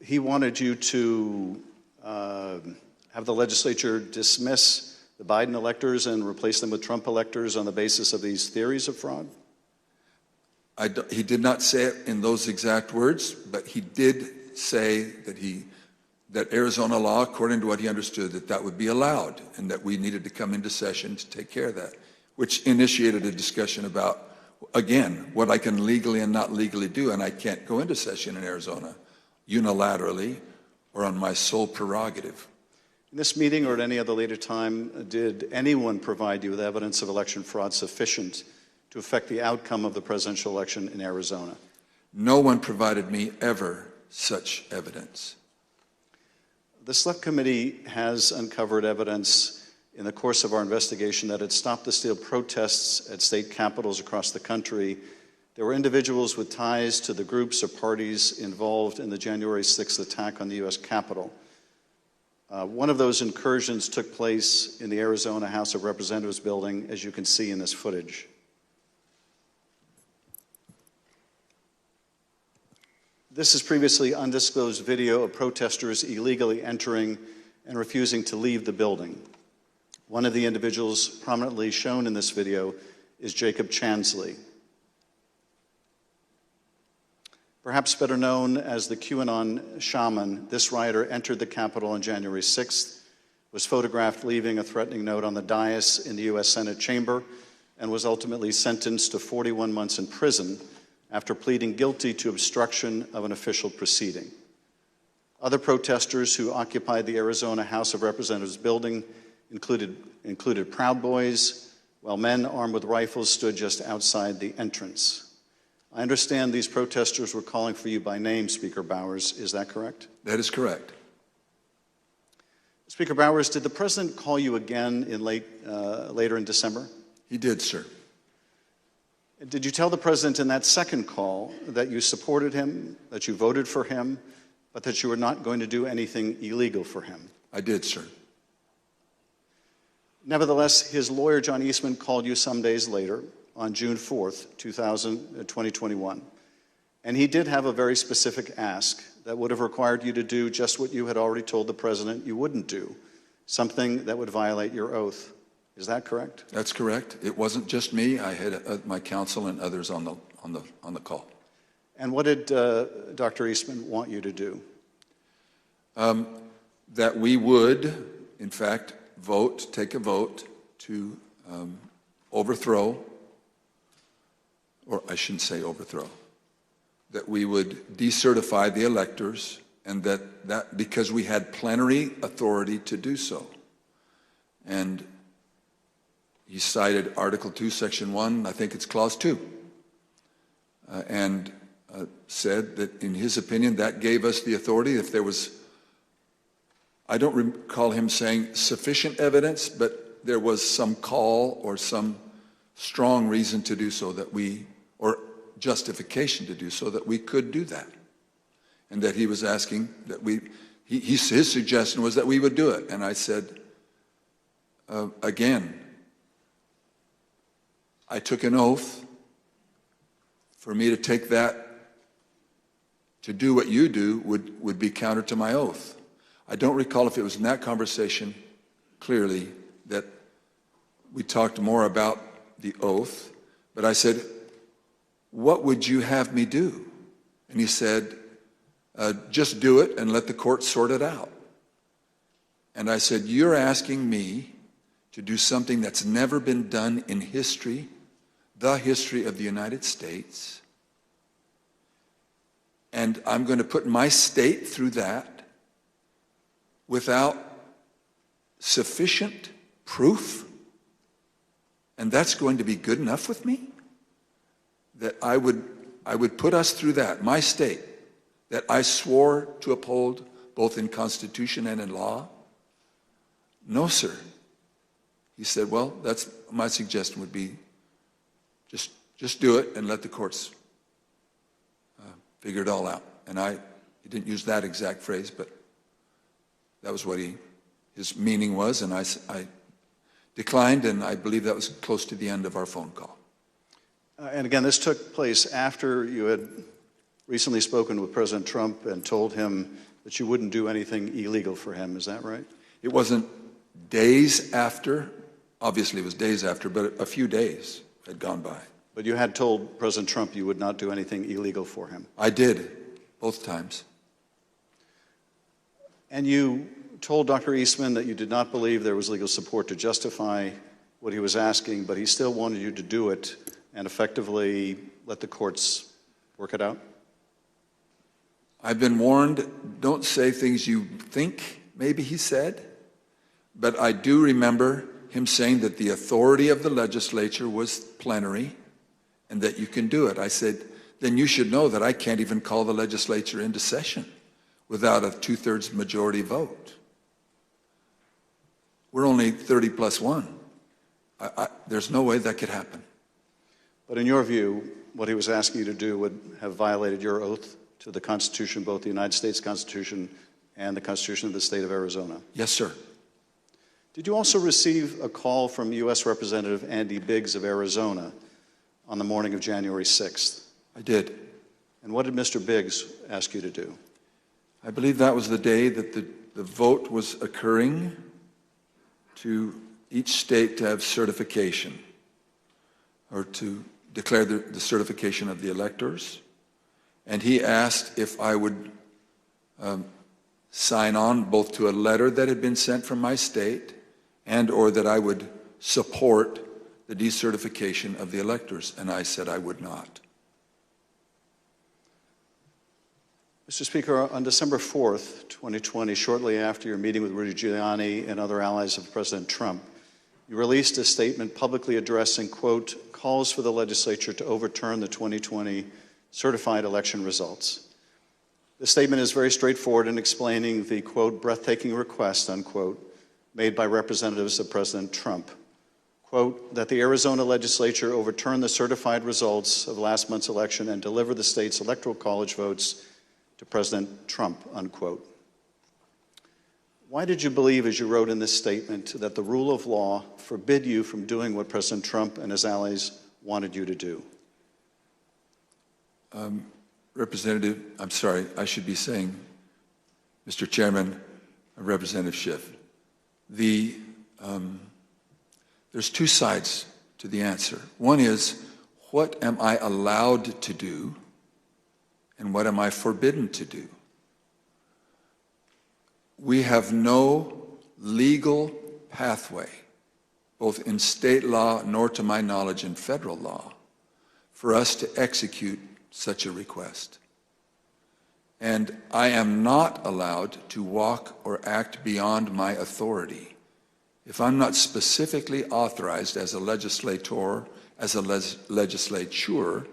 he wanted you to have the legislature dismiss the Biden electors and replace them with Trump electors on the basis of these theories of fraud? He did not say it in those exact words, but he did say that Arizona law, according to what he understood, that would be allowed, and that we needed to come into session to take care of that, which initiated a discussion about, again, what I can legally and not legally do, and I can't go into session in Arizona unilaterally or on my sole prerogative. In this meeting or at any other later time, did anyone provide you with evidence of election fraud sufficient to affect the outcome of the presidential election in Arizona? No one provided me ever such evidence. The Select Committee has uncovered evidence in the course of our investigation that at Stop the Steal protests at state capitals across the country, there were individuals with ties to the groups or parties involved in the January 6th attack on the U.S. Capitol. One of those incursions took place in the Arizona House of Representatives building, as you can see in this footage. This is previously undisclosed video of protesters illegally entering and refusing to leave the building. One of the individuals prominently shown in this video is Jacob Chansley. Perhaps better known as the QAnon shaman, this rioter entered the Capitol on January 6th, was photographed leaving a threatening note on the dais in the U.S. Senate chamber, and was ultimately sentenced to 41 months in prison after pleading guilty to obstruction of an official proceeding. Other protesters who occupied the Arizona House of Representatives building included Proud Boys, while men armed with rifles stood just outside the entrance. I understand these protesters were calling for you by name, Speaker Bowers. Is that correct? That is correct. Speaker Bowers, did the president call you again in later in December? He did, sir. Did you tell the president in that second call that you supported him, that you voted for him, but that you were not going to do anything illegal for him? I did, sir. Nevertheless, his lawyer, John Eastman, called you some days later, on June 4th, 2021, and he did have a very specific ask that would have required you to do just what you had already told the president you wouldn't do, something that would violate your oath. Is that correct? That's correct. It wasn't just me. I had my counsel and others on the call. And what did Dr. Eastman want you to do? That we would, in fact, take a vote to overthrow, or I shouldn't say overthrow, that we would decertify the electors, and that because we had plenary authority to do so. And he cited Article 2, Section 1, I think it's Clause 2, and said that in his opinion that gave us the authority if there was, I don't recall him saying sufficient evidence, but there was some call or some strong reason to do so that we, or justification to do so that we could do that. And that he was asking that his suggestion was that we would do it. And I said, again, I took an oath. For me to take that, to do what you do, would be counter to my oath. I don't recall if it was in that conversation, clearly, that we talked more about the oath, but I said, what would you have me do? And he said, just do it and let the court sort it out. And I said, you're asking me to do something that's never been done in history, the history of the United States, and I'm going to put my state through that without sufficient proof, and that's going to be good enough with me? That I would put us through that, my state, that I swore to uphold both in Constitution and in law? No, sir. He said, well, that's my suggestion would be just do it and let the courts figure it all out. And he didn't use that exact phrase, but that was what his meaning was, and I declined, and I believe that was close to the end of our phone call. And again, this took place after you had recently spoken with President Trump and told him that you wouldn't do anything illegal for him. Is that right? It wasn't days after. Obviously, it was days after, but a few days had gone by. But you had told President Trump you would not do anything illegal for him. I did, both times. And you told Dr. Eastman that you did not believe there was legal support to justify what he was asking, but he still wanted you to do it and effectively let the courts work it out? I've been warned, don't say things you think, maybe he said, but I do remember him saying that the authority of the legislature was plenary and that you can do it. I said, then you should know that I can't even call the legislature into session without a 2/3 majority vote. We're only 30 plus 1. There's no way that could happen. But in your view, what he was asking you to do would have violated your oath to the Constitution, both the United States Constitution and the Constitution of the state of Arizona? Yes, sir. Did you also receive a call from U.S. Representative Andy Biggs of Arizona on the morning of January 6th? I did. And what did Mr. Biggs ask you to do? I believe that was the day that the vote was occurring to each state to have certification, or to declare the certification of the electors. And he asked if I would sign on both to a letter that had been sent from my state and or that I would support the decertification of the electors. And I said I would not. Mr. Speaker, on December 4th, 2020, shortly after your meeting with Rudy Giuliani and other allies of President Trump, you released a statement publicly addressing, quote, calls for the legislature to overturn the 2020 certified election results. The statement is very straightforward in explaining the, quote, breathtaking request, unquote, made by representatives of President Trump. Quote, that the Arizona legislature overturn the certified results of last month's election and deliver the state's electoral college votes to President Trump, unquote. Why did you believe, as you wrote in this statement, that the rule of law forbid you from doing what President Trump and his allies wanted you to do? Representative, I'm sorry, I should be saying, Mr. Chairman, Representative Schiff, there's two sides to the answer. One is, what am I allowed to do, and what am I forbidden to do? We have no legal pathway, both in state law nor to my knowledge in federal law, for us to execute such a request. And I am not allowed to walk or act beyond my authority. If I'm not specifically authorized as a legislator, as a legislature,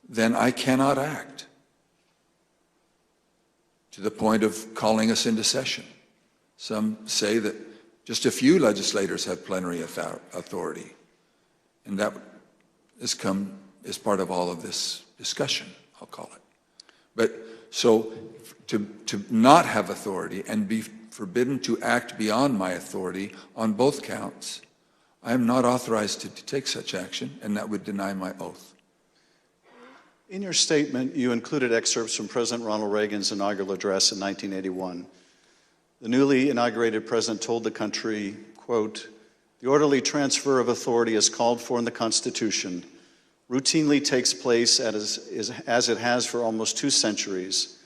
then I cannot act to the point of calling us into session. Some say that just a few legislators have plenary authority, and that has come as part of all of this discussion, I'll call it. But so to not have authority and be forbidden to act beyond my authority on both counts, I am not authorized to take such action, and that would deny my oath. In your statement, you included excerpts from President Ronald Reagan's inaugural address in 1981. The newly inaugurated president told the country, quote, the orderly transfer of authority as called for in the Constitution routinely takes place as it has for almost 2 centuries,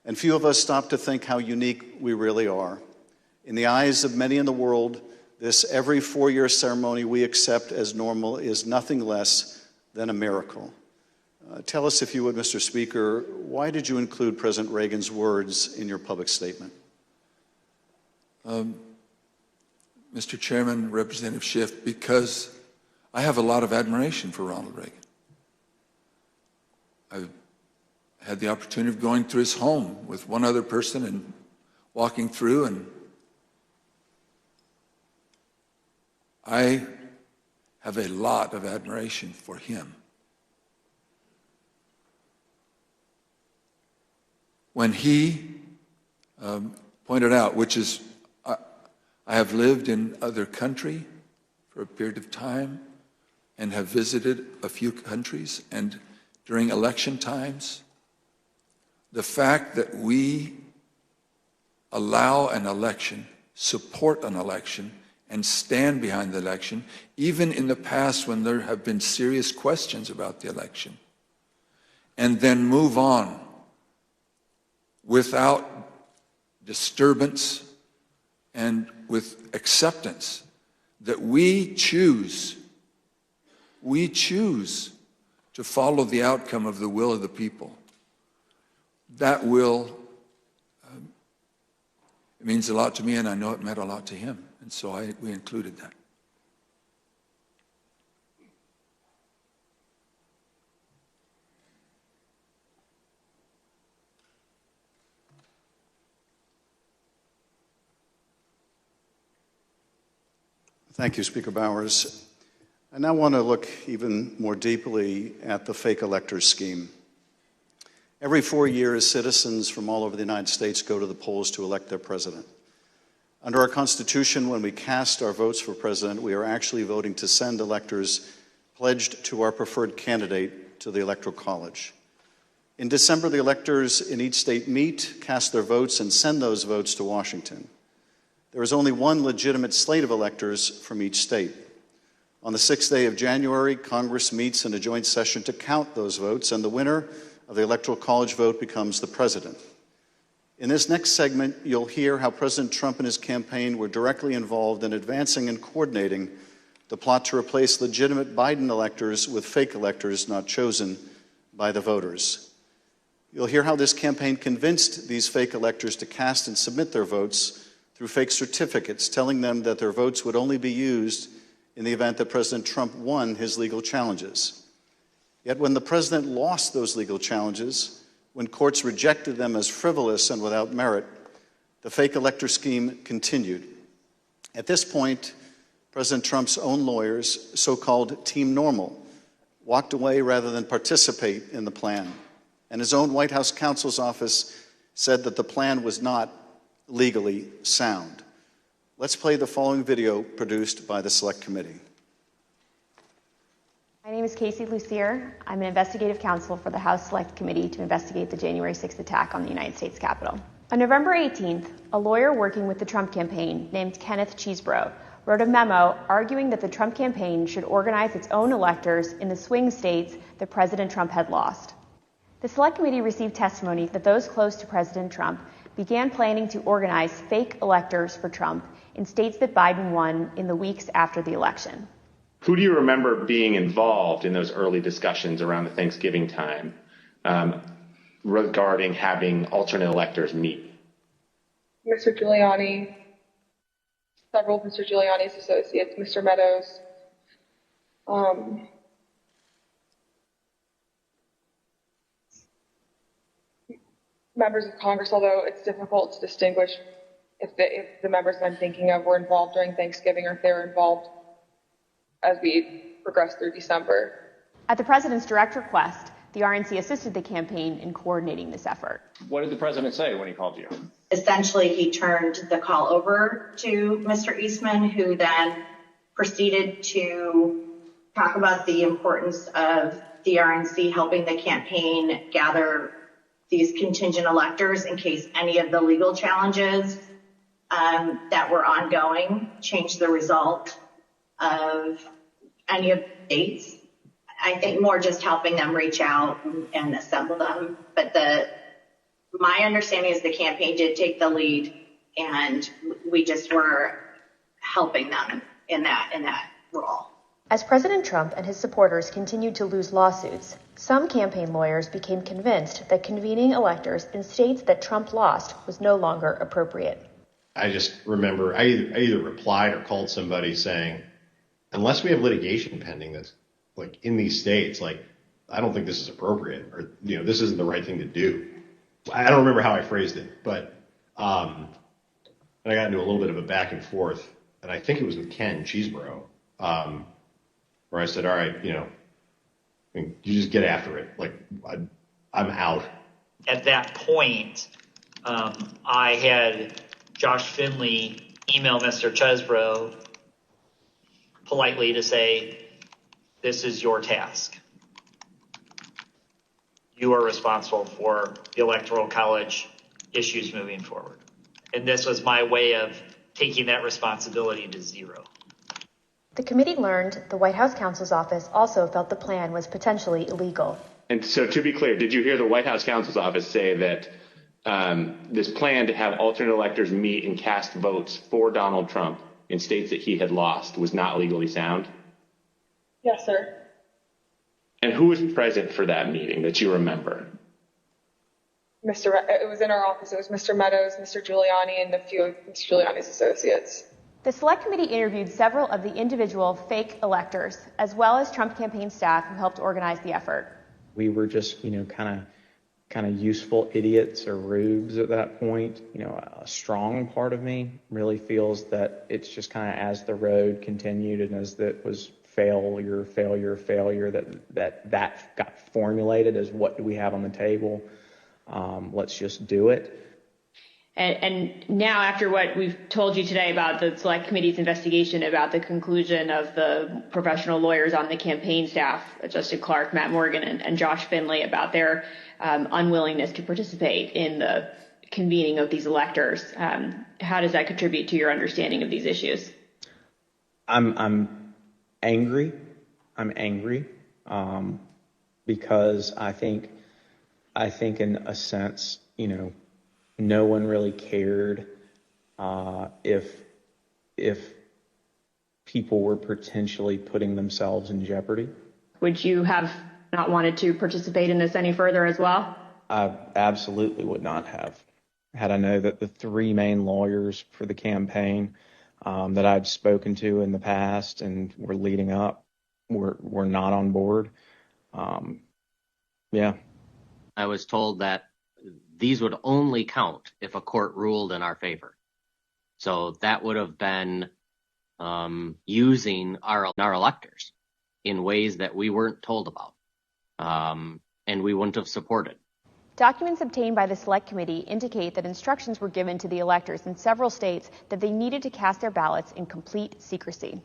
and few of us stop to think how unique we really are. In the eyes of many in the world, this every 4-year ceremony we accept as normal is nothing less than a miracle. Tell us, if you would, Mr. Speaker, why did you include President Reagan's words in your public statement? Mr. Chairman, Representative Schiff, because I have a lot of admiration for Ronald Reagan. I've had the opportunity of going through his home with one other person and walking through, and I have a lot of admiration for him. When he pointed out, which is, I have lived in other country for a period of time and have visited a few countries, and during election times, the fact that we allow an election, support an election, and stand behind the election, even in the past when there have been serious questions about the election, and then move on without disturbance and with acceptance that we choose to follow the outcome of the will of the people. That will, it means a lot to me, and I know it meant a lot to him, and so we included that. Thank you, Speaker Bowers. I now want to look even more deeply at the fake electors scheme. Every 4 years, citizens from all over the United States go to the polls to elect their president. Under our Constitution, when we cast our votes for president, we are actually voting to send electors pledged to our preferred candidate to the Electoral College. In December, the electors in each state meet, cast their votes, and send those votes to Washington. There is only one legitimate slate of electors from each state. On the 6th day of January, Congress meets in a joint session to count those votes, and the winner of the Electoral College vote becomes the president. In this next segment, you'll hear how President Trump and his campaign were directly involved in advancing and coordinating the plot to replace legitimate Biden electors with fake electors not chosen by the voters. You'll hear how this campaign convinced these fake electors to cast and submit their votes through fake certificates, telling them that their votes would only be used in the event that President Trump won his legal challenges. Yet when the president lost those legal challenges, when courts rejected them as frivolous and without merit, the fake elector scheme continued. At this point, President Trump's own lawyers, so-called Team Normal, walked away rather than participate in the plan. And his own White House counsel's office said that the plan was not legally sound. Let's play the following video produced by the Select Committee. My name is Casey Lucier. I'm an investigative counsel for the House Select Committee to investigate the January 6th attack on the United States Capitol. On November 18th, a lawyer working with the Trump campaign named Kenneth Cheeseborough wrote a memo arguing that the Trump campaign should organize its own electors in the swing states that President Trump had lost. The Select Committee received testimony that those close to President Trump began planning to organize fake electors for Trump in states that Biden won in the weeks after the election. Who do you remember being involved in those early discussions around the Thanksgiving time regarding having alternate electors meet? Mr. Giuliani, several of Mr. Giuliani's associates, Mr. Meadows, members of Congress, although it's difficult to distinguish if the members that I'm thinking of were involved during Thanksgiving or if they were involved as we progress through December. At the president's direct request, the RNC assisted the campaign in coordinating this effort. What did the president say when he called you? Essentially, he turned the call over to Mr. Eastman, who then proceeded to talk about the importance of the RNC helping the campaign gather these contingent electors in case any of the legal challenges that were ongoing changed the result of any of the states. I think more just helping them reach out and assemble them. But my understanding is the campaign did take the lead, and we just were helping them in that role. As President Trump and his supporters continued to lose lawsuits, some campaign lawyers became convinced that convening electors in states that Trump lost was no longer appropriate. I just remember I either replied or called somebody saying, unless we have litigation pending that's like in these states, like I don't think this is appropriate, or this isn't the right thing to do. I don't remember how I phrased it, but and I got into a little bit of a back and forth, and I think it was with Ken Cheeseborough, where I said, all right, you just get after it. Like I'm out. At that point, I had Josh Finley email Mr. Chesbrough politely to say, this is your task. You are responsible for the Electoral College issues moving forward. And this was my way of taking that responsibility to zero. The committee learned the White House counsel's office also felt the plan was potentially illegal. And so to be clear, did you hear the White House counsel's office say that this plan to have alternate electors meet and cast votes for Donald Trump in states that he had lost was not legally sound? Yes, sir. And who was present for that meeting that you remember? It was in our office. It was Mr. Meadows, Mr. Giuliani, and a few of Mr. Giuliani's associates. The Select Committee interviewed several of the individual fake electors, as well as Trump campaign staff who helped organize the effort. We were just, kind of useful idiots or rubes at that point. A strong part of me really feels that it's just kind of as the road continued and as that was failure, that got formulated as what do we have on the table? Let's just do it. And now, after what we've told you today about the Select Committee's investigation about the conclusion of the professional lawyers on the campaign staff, Justin Clark, Matt Morgan, and Josh Finley, about their unwillingness to participate in the convening of these electors, how does that contribute to your understanding of these issues? I'm angry. Because I think in a sense, no one really cared if people were potentially putting themselves in jeopardy. Would you have not wanted to participate in this any further as well? I absolutely would not have. Had I known that the three main lawyers for the campaign that I've spoken to in the past and were leading up were not on board. Yeah. I was told that these would only count if a court ruled in our favor. So that would have been using our electors in ways that we weren't told about, and we wouldn't have supported. Documents obtained by the Select Committee indicate that instructions were given to the electors in several states that they needed to cast their ballots in complete secrecy.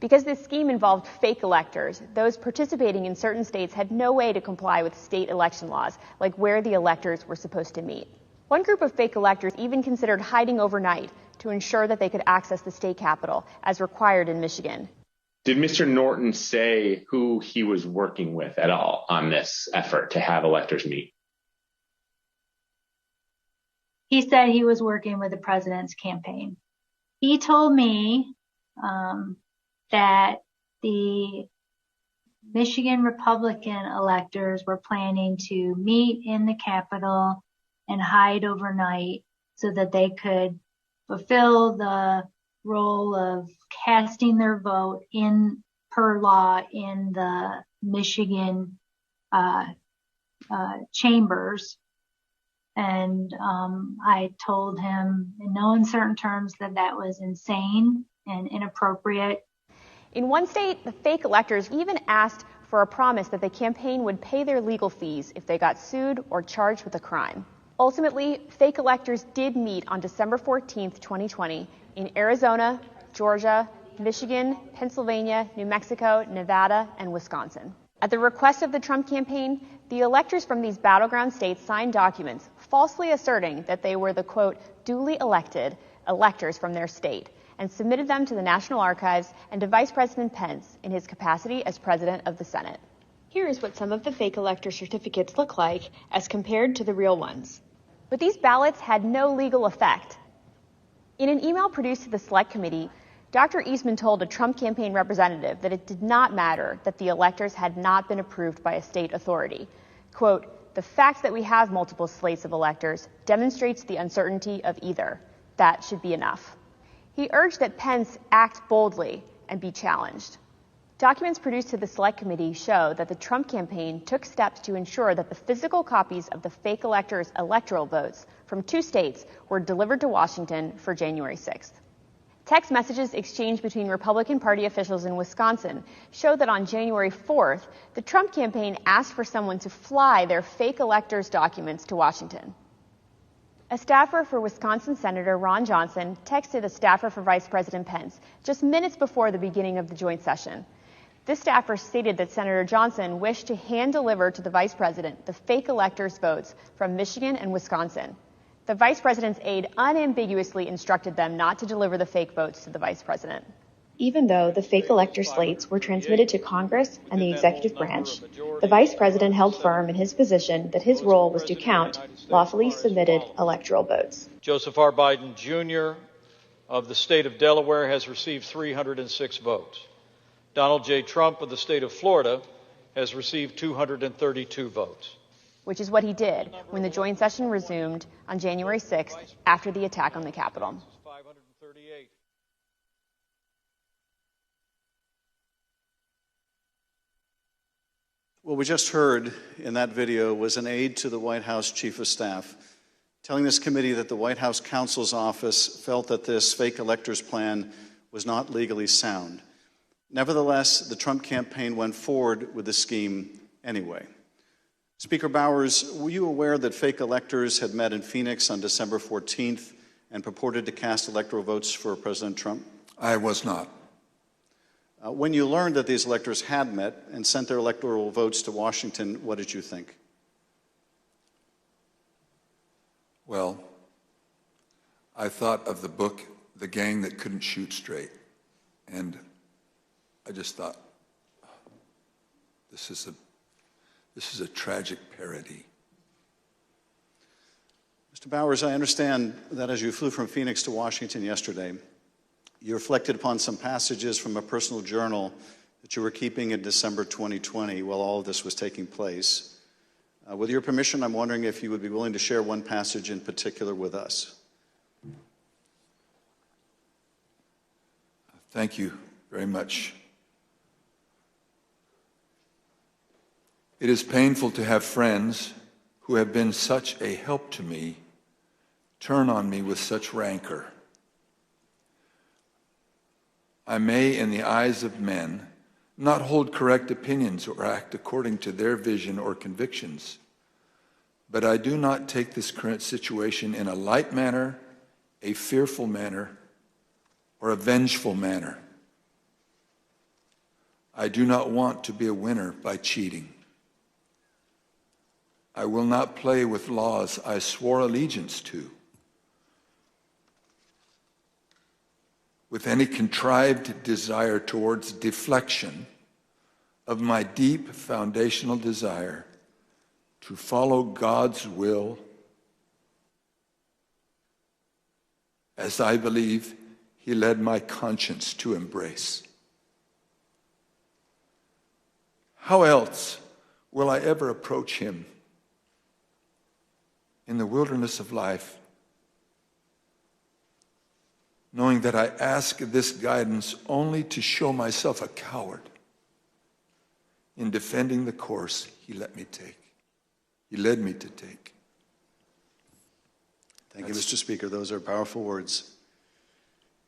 Because this scheme involved fake electors, those participating in certain states had no way to comply with state election laws, like where the electors were supposed to meet. One group of fake electors even considered hiding overnight to ensure that they could access the state capitol, as required in Michigan. Did Mr. Norton say who he was working with at all on this effort to have electors meet? He said he was working with the president's campaign. He told me that the Michigan Republican electors were planning to meet in the Capitol and hide overnight so that they could fulfill the role of casting their vote in per law in the Michigan chambers. And I told him in no uncertain terms that that was insane and inappropriate. In one state, the fake electors even asked for a promise that the campaign would pay their legal fees if they got sued or charged with a crime. Ultimately, fake electors did meet on December 14th, 2020 in Arizona, Georgia, Michigan, Pennsylvania, New Mexico, Nevada, and Wisconsin. At the request of the Trump campaign, the electors from these battleground states signed documents falsely asserting that they were the, quote, duly elected electors from their state, and submitted them to the National Archives and to Vice President Pence in his capacity as President of the Senate. Here is what some of the fake elector certificates look like as compared to the real ones. But these ballots had no legal effect. In an email produced to the Select Committee, Dr. Eastman told a Trump campaign representative that it did not matter that the electors had not been approved by a state authority. Quote, the fact that we have multiple slates of electors demonstrates the uncertainty of either. That should be enough. He urged that Pence act boldly and be challenged. Documents produced to the Select Committee show that the Trump campaign took steps to ensure that the physical copies of the fake electors' electoral votes from 2 states were delivered to Washington for January 6th. Text messages exchanged between Republican Party officials in Wisconsin show that on January 4th, the Trump campaign asked for someone to fly their fake electors' documents to Washington. A staffer for Wisconsin Senator Ron Johnson texted a staffer for Vice President Pence just minutes before the beginning of the joint session. This staffer stated that Senator Johnson wished to hand-deliver to the vice president the fake electors' votes from Michigan and Wisconsin. The vice president's aide unambiguously instructed them not to deliver the fake votes to the vice president. Even though the fake elector slates were transmitted to Congress and the executive branch, the vice president held firm in his position that his role was to count lawfully submitted electoral votes. Joseph R. Biden, Jr. of the state of Delaware has received 306 votes. Donald J. Trump of the state of Florida has received 232 votes. Which is what he did when the joint session resumed on January 6th after the attack on the Capitol. What we just heard in that video was an aide to the White House Chief of Staff telling this committee that the White House counsel's office felt that this fake electors plan was not legally sound. Nevertheless, the Trump campaign went forward with the scheme anyway. Speaker Bowers, were you aware that fake electors had met in Phoenix on December 14th and purported to cast electoral votes for President Trump? I was not. When you learned that these electors had met and sent their electoral votes to Washington, what did you think? Well, I thought of the book, The Gang That Couldn't Shoot Straight. And I just thought, this is a tragic parody. Mr. Bowers, I understand that as you flew from Phoenix to Washington yesterday, you reflected upon some passages from a personal journal that you were keeping in December 2020 while all of this was taking place. With your permission, I'm wondering if you would be willing to share one passage in particular with us. Thank you very much. It is painful to have friends who have been such a help to me turn on me with such rancor. I may, in the eyes of men, not hold correct opinions or act according to their vision or convictions, but I do not take this current situation in a light manner, a fearful manner, or a vengeful manner. I do not want to be a winner by cheating. I will not play with laws I swore allegiance to with any contrived desire towards deflection of my deep foundational desire to follow God's will as I believe He led my conscience to embrace. How else will I ever approach Him in the wilderness of life, knowing that I ask this guidance only to show myself a coward in defending the course He let me take. He led me to take. Thank you, Mr. Speaker. Those are powerful words.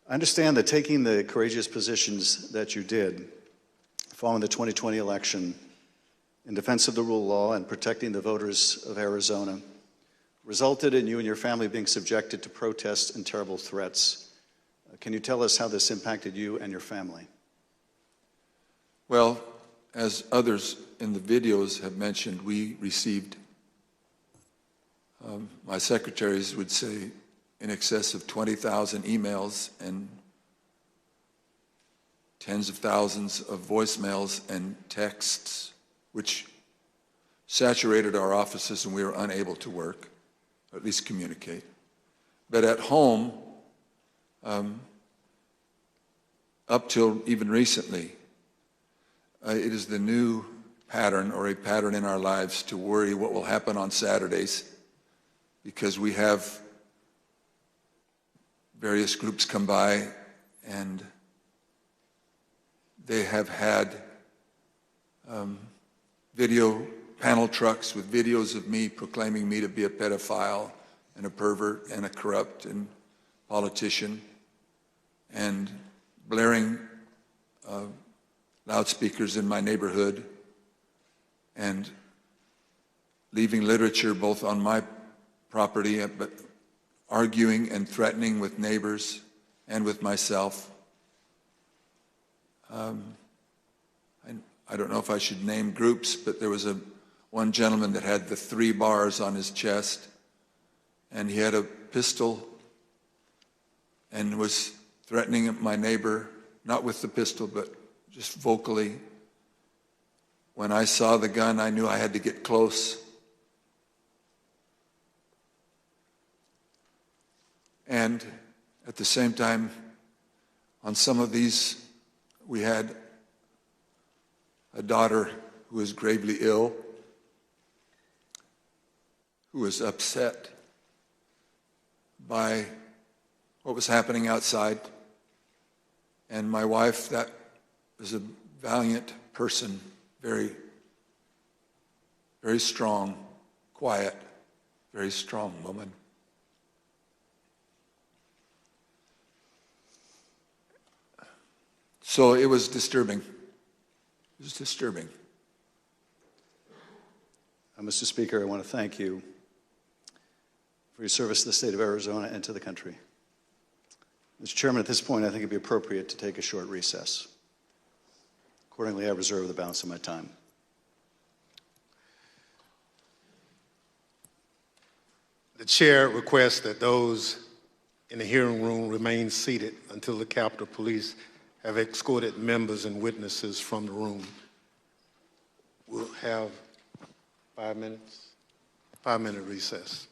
I understand that taking the courageous positions that you did following the 2020 election in defense of the rule of law and protecting the voters of Arizona resulted in you and your family being subjected to protests and terrible threats. Can you tell us how this impacted you and your family? Well, as others in the videos have mentioned, we received, my secretaries would say, in excess of 20,000 emails and tens of thousands of voicemails and texts, which saturated our offices and we were unable to work, or at least communicate. But at home, up till even recently, it is the new pattern or a pattern in our lives to worry what will happen on Saturdays because we have various groups come by and they have had video panel trucks with videos of me proclaiming me to be a pedophile and a pervert and a corrupt and politician and blaring loudspeakers in my neighborhood and leaving literature both on my property but arguing and threatening with neighbors and with myself. I don't know if I should name groups, but there was one gentleman that had the 3 bars on his chest, and he had a pistol and was threatening my neighbor, not with the pistol, but just vocally. When I saw the gun, I knew I had to get close. And at the same time, on some of these, we had a daughter who was gravely ill, who was upset by what was happening outside. And my wife, that was a valiant person, very, very strong, quiet, very strong woman. So it was disturbing. It was disturbing. Mr. Speaker, I want to thank you for your service to the state of Arizona and to the country. Mr. Chairman, at this point, I think it'd be appropriate to take a short recess. Accordingly, I reserve the balance of my time. The chair requests that those in the hearing room remain seated until the Capitol Police have escorted members and witnesses from the room. We'll have 5 minutes, 5-minute recess.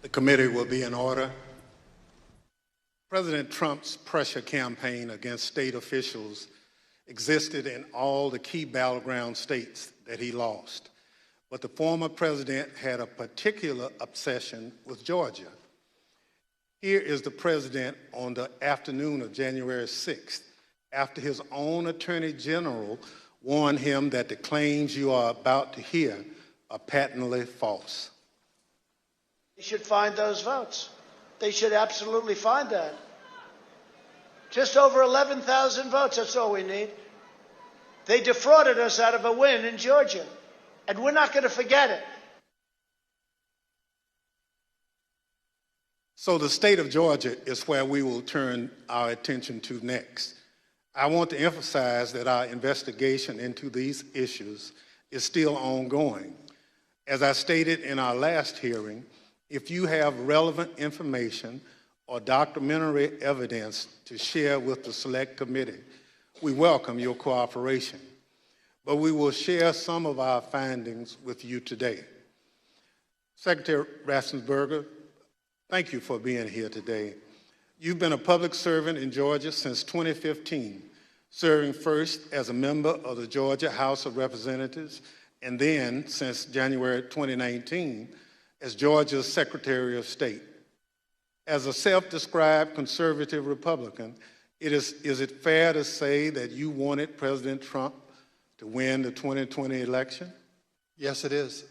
The committee will be in order. President Trump's pressure campaign against state officials existed in all the key battleground states that he lost. But the former president had a particular obsession with Georgia. Here is the president on the afternoon of January 6th, after his own attorney general warned him that the claims you are about to hear are patently false. They should find those votes. They should absolutely find that. Just over 11,000 votes, that's all we need. They defrauded us out of a win in Georgia, and we're not going to forget it. So the state of Georgia is where we will turn our attention to next. I want to emphasize that our investigation into these issues is still ongoing. As I stated in our last hearing, if you have relevant information or documentary evidence to share with the Select Committee, we welcome your cooperation. But we will share some of our findings with you today. Secretary Raffensperger, thank you for being here today. You've been a public servant in Georgia since 2015, serving first as a member of the Georgia House of Representatives, and then, since January 2019, as Georgia's Secretary of State. As a self-described conservative Republican, is it fair to say that you wanted President Trump to win the 2020 election? Yes, it is.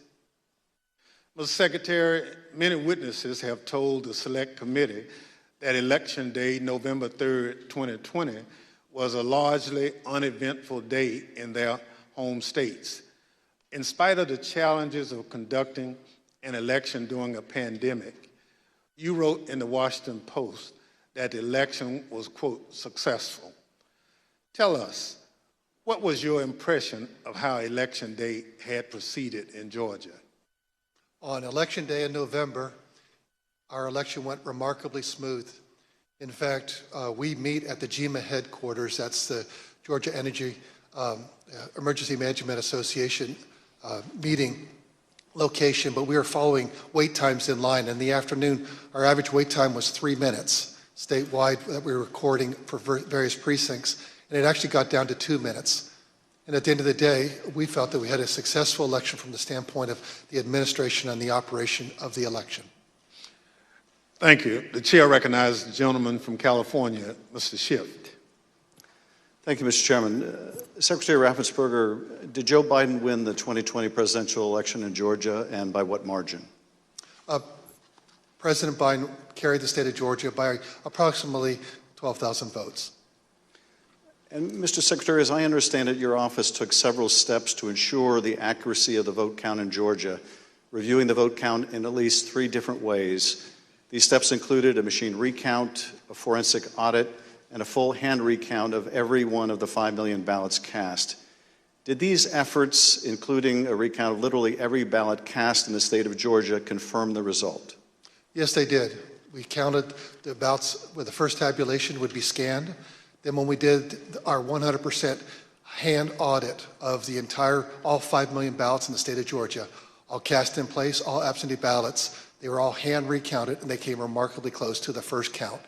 Mr. Secretary, many witnesses have told the Select Committee that Election Day, November 3rd, 2020, was a largely uneventful day in their home states. In spite of the challenges of conducting an election during a pandemic, you wrote in the Washington Post that the election was, quote, successful. Tell us, what was your impression of how Election Day had proceeded in Georgia? On Election Day in November, our election went remarkably smooth. In fact, we meet at the GEMA headquarters. That's the Georgia Energy Emergency Management Association meeting location, but we were following wait times in line. In the afternoon, our average wait time was 3 minutes statewide that we were recording for various precincts, and it actually got down to 2 minutes. And at the end of the day, we felt that we had a successful election from the standpoint of the administration and the operation of the election. Thank you. The chair recognizes the gentleman from California, Mr. Schiff. Thank you, Mr. Chairman. Secretary Raffensperger, did Joe Biden win the 2020 presidential election in Georgia, and by what margin? President Biden carried the state of Georgia by approximately 12,000 votes. And Mr. Secretary, as I understand it, your office took several steps to ensure the accuracy of the vote count in Georgia, reviewing the vote count in at least 3 different ways. These steps included a machine recount, a forensic audit, and a full hand recount of every one of the 5 million ballots cast. Did these efforts, including a recount of literally every ballot cast in the state of Georgia, confirm the result? Yes, they did. We counted the ballots where the first tabulation would be scanned. Then when we did our 100% hand audit of the all 5 million ballots in the state of Georgia, all cast in place, all absentee ballots, they were all hand recounted, and they came remarkably close to the first count.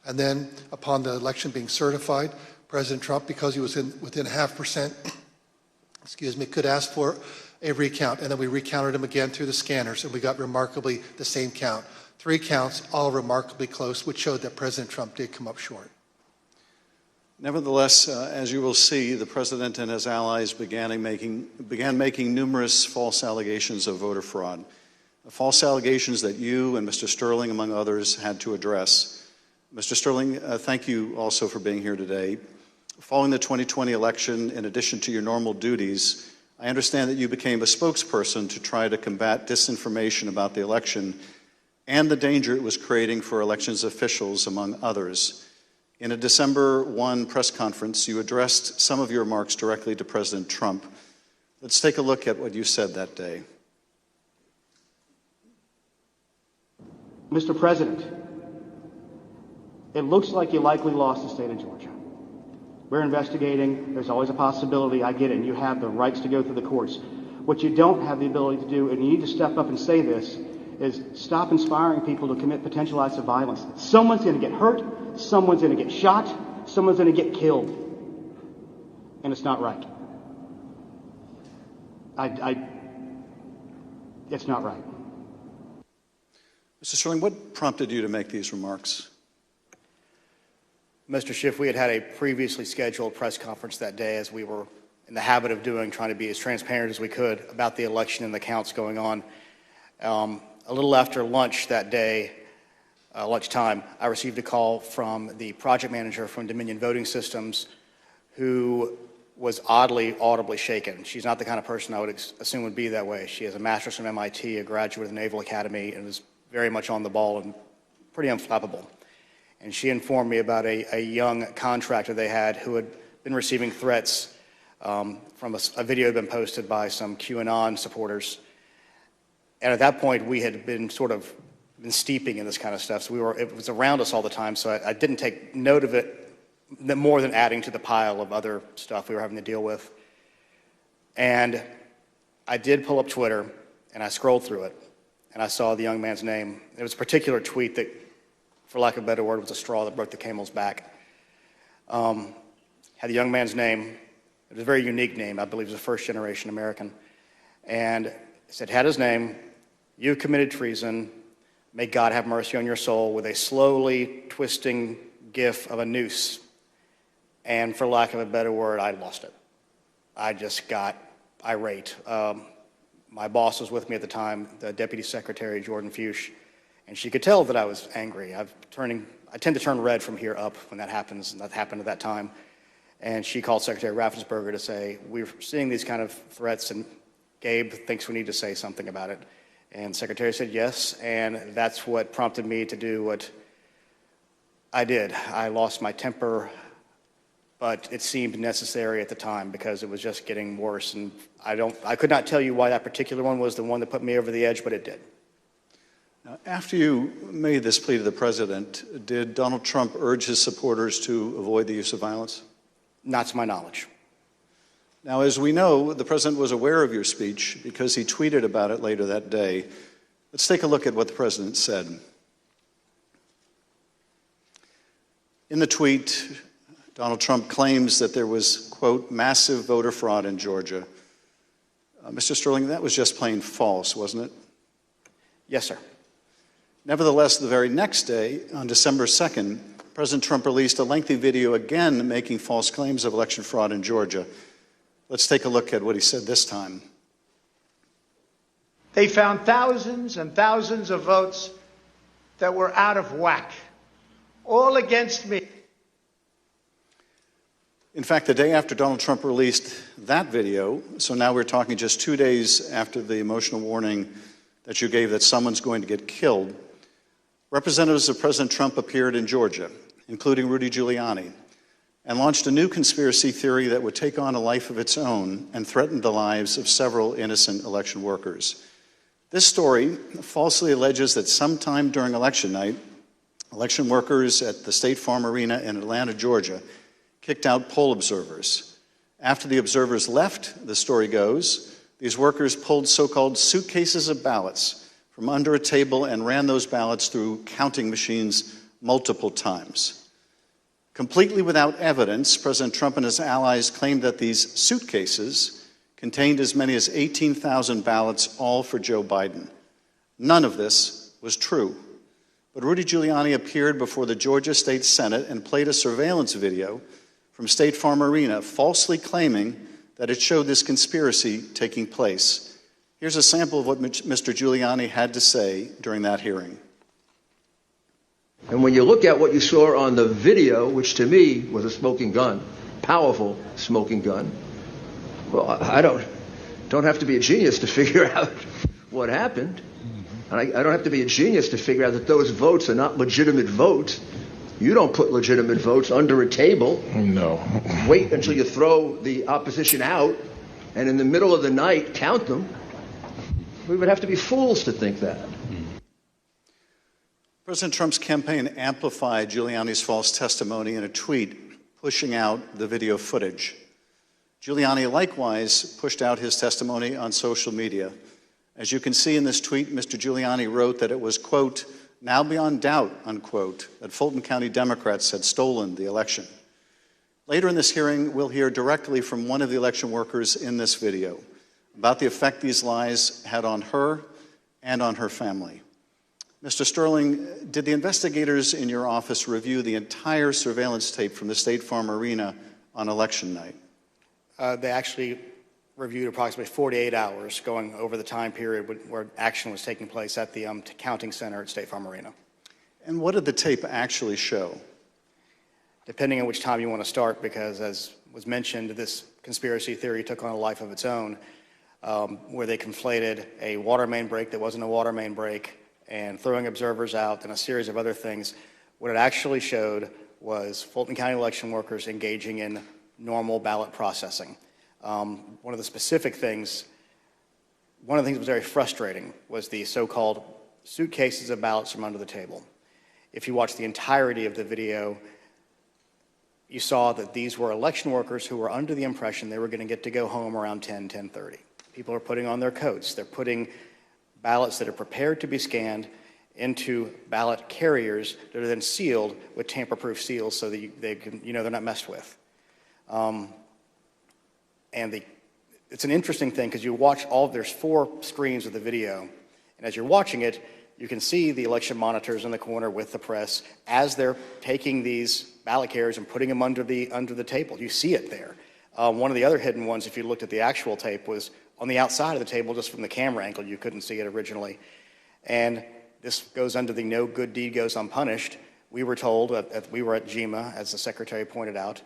And then upon the election being certified, President Trump, because he was within 0.5%, could ask for a recount. And then we recounted them again through the scanners, and we got remarkably the same count. 3 counts, all remarkably close, which showed that President Trump did come up short. Nevertheless, as you will see, the president and his allies began making numerous false allegations of voter fraud. False allegations that you and Mr. Sterling, among others, had to address. Mr. Sterling, thank you also for being here today. Following the 2020 election, in addition to your normal duties, I understand that you became a spokesperson to try to combat disinformation about the election and the danger it was creating for elections officials, among others. In a December 1 press conference, you addressed some of your remarks directly to President Trump. Let's take a look at what you said that day. Mr. President, it looks like you likely lost the state of Georgia. We're investigating. There's always a possibility. I get it. And you have the rights to go through the courts. What you don't have the ability to do, and you need to step up and say this, is stop inspiring people to commit potential acts of violence. Someone's going to get hurt. Someone's going to get shot. Someone's going to get killed. And it's not right. It's not right. Mr. Sterling, what prompted you to make these remarks? Mr. Schiff, we had a previously scheduled press conference that day, as we were in the habit of doing, trying to be as transparent as we could about the election and the counts going on. A little after lunch that day, lunchtime, I received a call from the project manager from Dominion Voting Systems, who was oddly, audibly shaken. She's not the kind of person I would assume would be that way. She has a master's from MIT, a graduate of the Naval Academy, and was very much on the ball and pretty unflappable. And she informed me about a young contractor they had who had been receiving threats from a video had been posted by some QAnon supporters. And at that point, we had been steeping in this kind of stuff. So it was around us all the time. So I didn't take note of it more than adding to the pile of other stuff we were having to deal with. And I did pull up Twitter, and I scrolled through it, and I saw the young man's name. It was a particular tweet that, for lack of a better word, was a straw that broke the camel's back. Had the young man's name. It was a very unique name. I believe he was a first-generation American. And it said, had his name, "You've committed treason. May God have mercy on your soul," with a slowly twisting gif of a noose. And for lack of a better word, I lost it. I just got irate. My boss was with me at the time, the Deputy Secretary, Jordan Fuchs, and she could tell that I was angry. I tend to turn red from here up when that happens, and that happened at that time. And she called Secretary Raffensperger to say, "We're seeing these kind of threats, and Gabe thinks we need to say something about it." And the Secretary said yes, and that's what prompted me to do what I did. I lost my temper, but it seemed necessary at the time because it was just getting worse. And I could not tell you why that particular one was the one that put me over the edge, but it did. Now, after you made this plea to the president, did Donald Trump urge his supporters to avoid the use of violence? Not to my knowledge. Now, as we know, the president was aware of your speech because he tweeted about it later that day. Let's take a look at what the president said. In the tweet, Donald Trump claims that there was, quote, massive voter fraud in Georgia. Mr. Sterling, that was just plain false, wasn't it? Yes, sir. Nevertheless, the very next day, on December 2nd, President Trump released a lengthy video again making false claims of election fraud in Georgia. Let's take a look at what he said this time. They found thousands and thousands of votes that were out of whack, all against me. In fact, the day after Donald Trump released that video, so now we're talking just 2 days after the emotional warning that you gave that someone's going to get killed, representatives of President Trump appeared in Georgia, including Rudy Giuliani, and launched a new conspiracy theory that would take on a life of its own and threaten the lives of several innocent election workers. This story falsely alleges that sometime during election night, election workers at the State Farm Arena in Atlanta, Georgia, kicked out poll observers. After the observers left, the story goes, these workers pulled so-called suitcases of ballots from under a table and ran those ballots through counting machines multiple times. Completely without evidence, President Trump and his allies claimed that these suitcases contained as many as 18,000 ballots, all for Joe Biden. None of this was true. But Rudy Giuliani appeared before the Georgia State Senate and played a surveillance video from State Farm Arena, falsely claiming that it showed this conspiracy taking place. Here's a sample of what Mr. Giuliani had to say during that hearing. And when you look at what you saw on the video, which to me was a smoking gun, powerful smoking gun, well, I don't have to be a genius to figure out what happened. And I don't have to be a genius to figure out that those votes are not legitimate votes. You don't put legitimate votes under a table. No. Wait until you throw the opposition out, and in the middle of the night, count them. We would have to be fools to think that. President Trump's campaign amplified Giuliani's false testimony in a tweet pushing out the video footage. Giuliani likewise pushed out his testimony on social media, As you can see in this tweet, Mr. Giuliani wrote that it was, quote, now beyond doubt, unquote, that Fulton County Democrats had stolen the election. Later in this hearing, we'll hear directly from one of the election workers in this video about the effect these lies had on her and on her family. Mr. Sterling, did the investigators in your office review the entire surveillance tape from the State Farm Arena on election night? They actually reviewed approximately 48 hours going over the time period where action was taking place at the counting center at State Farm Arena. And what did the tape actually show? Depending on which time you want to start, because as was mentioned, this conspiracy theory took on a life of its own, where they conflated a water main break that wasn't a water main break and throwing observers out and a series of other things. What it actually showed was Fulton County election workers engaging in normal ballot processing. One of the things that was very frustrating was the so-called suitcases of ballots from under the table. If you watch the entirety of the video, you saw that these were election workers who were under the impression they were going to get to go home around 10:30. People are putting on their coats. They're putting ballots that are prepared to be scanned into ballot carriers that are then sealed with tamper-proof seals so that they're not messed with. It's an interesting thing because you watch there's 4 screens of the video, and as you're watching it, you can see the election monitors in the corner with the press as they're taking these ballot carriers and putting them under the table. You see it there. One of the other hidden ones, if you looked at the actual tape, was on the outside of the table, just from the camera angle. You couldn't see it originally. And this goes under the no good deed goes unpunished. We were told, we were at GEMA, as the secretary pointed out,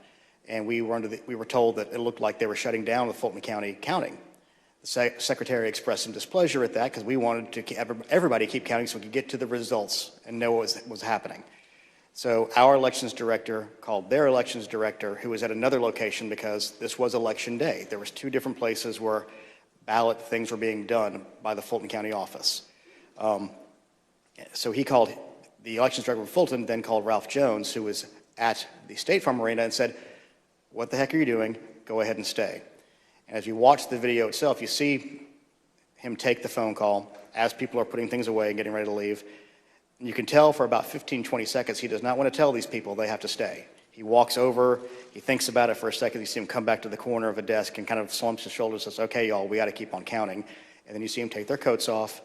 and we were told that it looked like they were shutting down the Fulton County counting. The secretary expressed some displeasure at that because we wanted to everybody keep counting so we could get to the results and know what was happening. So our elections director called their elections director, who was at another location because this was election day. There was 2 different places where ballot things were being done by the Fulton County office. So he called the elections director of Fulton, then called Ralph Jones, who was at the State Farm Arena, and said, "What the heck are you doing? Go ahead and stay." And as you watch the video itself, you see him take the phone call as people are putting things away and getting ready to leave. And you can tell for about 15, 20 seconds, he does not want to tell these people they have to stay. He walks over, he thinks about it for a second, you see him come back to the corner of a desk and kind of slumps his shoulders and says, "Okay, y'all, we got to keep on counting." And then you see him take their coats off,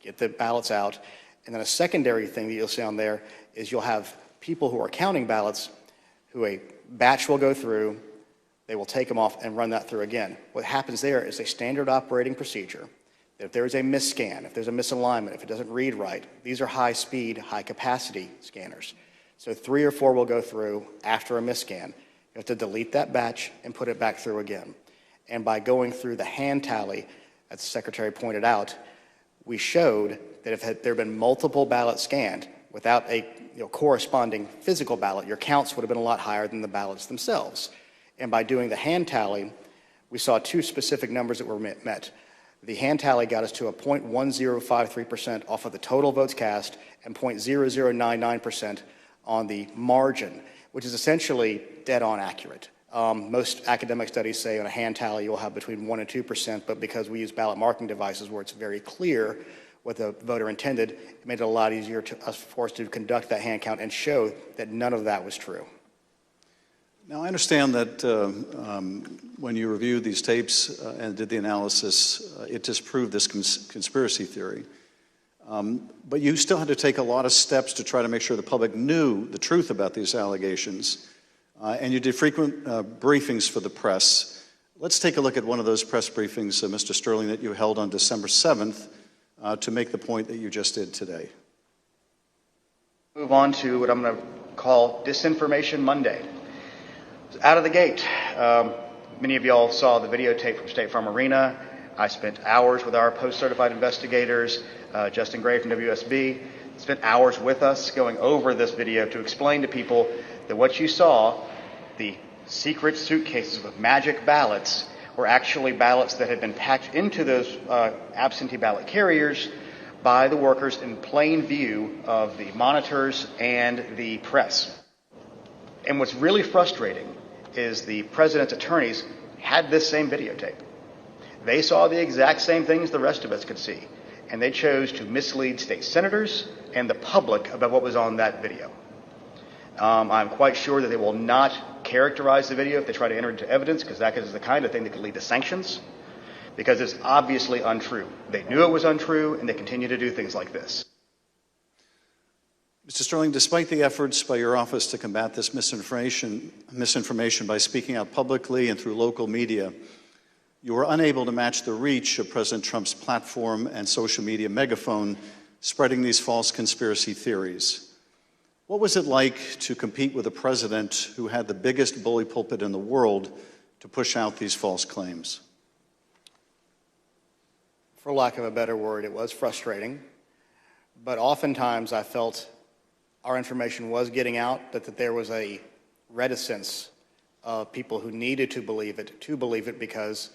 get the ballots out. And then a secondary thing that you'll see on there is you'll have people who are counting ballots who a batch will go through, they will take them off and run that through again. What happens there is a standard operating procedure. If there is a misscan, if there's a misalignment, if it doesn't read right, these are high-speed, high-capacity scanners. So 3 or 4 will go through after a misscan. You have to delete that batch and put it back through again. And by going through the hand tally, as the secretary pointed out, we showed that if there had been multiple ballots scanned without a corresponding physical ballot, your counts would have been a lot higher than the ballots themselves. And by doing the hand tally, we saw 2 specific numbers that were met. The hand tally got us to a 0.1053% off of the total votes cast and 0.0099% on the margin, which is essentially dead-on accurate. Most academic studies say on a hand tally you'll have between 1% and 2%, but because we use ballot marking devices where it's very clear what the voter intended, it made it a lot easier for us to conduct that hand count and show that none of that was true. Now, I understand that when you reviewed these tapes and did the analysis, it disproved this conspiracy theory. But you still had to take a lot of steps to try to make sure the public knew the truth about these allegations. And you did frequent briefings for the press. Let's take a look at one of those press briefings, Mr. Sterling, that you held on December 7th to make the point that you just did today. Move on to what I'm going to call Disinformation Monday. Out of the gate, many of y'all saw the videotape from State Farm Arena. I spent hours with our post-certified investigators, Justin Gray from WSB, spent hours with us going over this video to explain to people that what you saw, the secret suitcases with magic ballots, were actually ballots that had been packed into those absentee ballot carriers by the workers in plain view of the monitors and the press. And what's really frustrating is the president's attorneys had this same videotape. They saw the exact same things the rest of us could see, and they chose to mislead state senators and the public about what was on that video. I'm quite sure that they will not characterize the video if they try to enter into evidence, because that is the kind of thing that could lead to sanctions, because it's obviously untrue. They knew it was untrue, and they continue to do things like this. Mr. Sterling, despite the efforts by your office to combat this misinformation by speaking out publicly and through local media, you were unable to match the reach of President Trump's platform and social media megaphone spreading these false conspiracy theories. What was it like to compete with a president who had the biggest bully pulpit in the world to push out these false claims? For lack of a better word, it was frustrating. But oftentimes I felt our information was getting out, that there was a reticence of people who needed to believe it because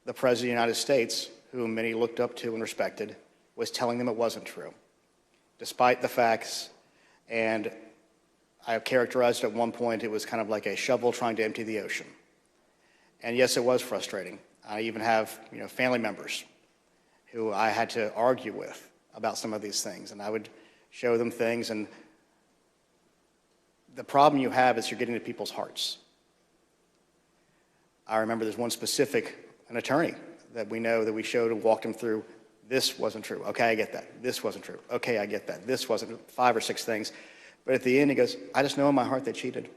the President of the United States, whom many looked up to and respected, was telling them it wasn't true, despite the facts. And I characterized it at one point, it was kind of like a shovel trying to empty the ocean. And yes, it was frustrating. I even have family members who I had to argue with about some of these things, and I would show them things, and the problem you have is you're getting to people's hearts. I remember there's one specific, an attorney that we know that we showed and walked him through. This wasn't true. Okay, I get that. This wasn't true. Okay, I get that. This wasn't 5 or 6 things. But at the end, he goes, I just know in my heart they cheated.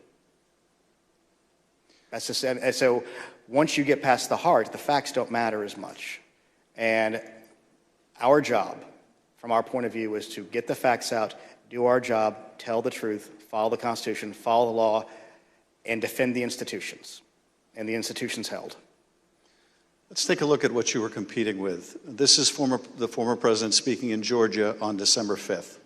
That's just, and so once you get past the heart, the facts don't matter as much. And our job, from our point of view, is to get the facts out, do our job, tell the truth, follow the Constitution, follow the law, and defend the institutions. And the institutions held. Let's take a look at what you were competing with. This is the former president speaking in Georgia on December 5th.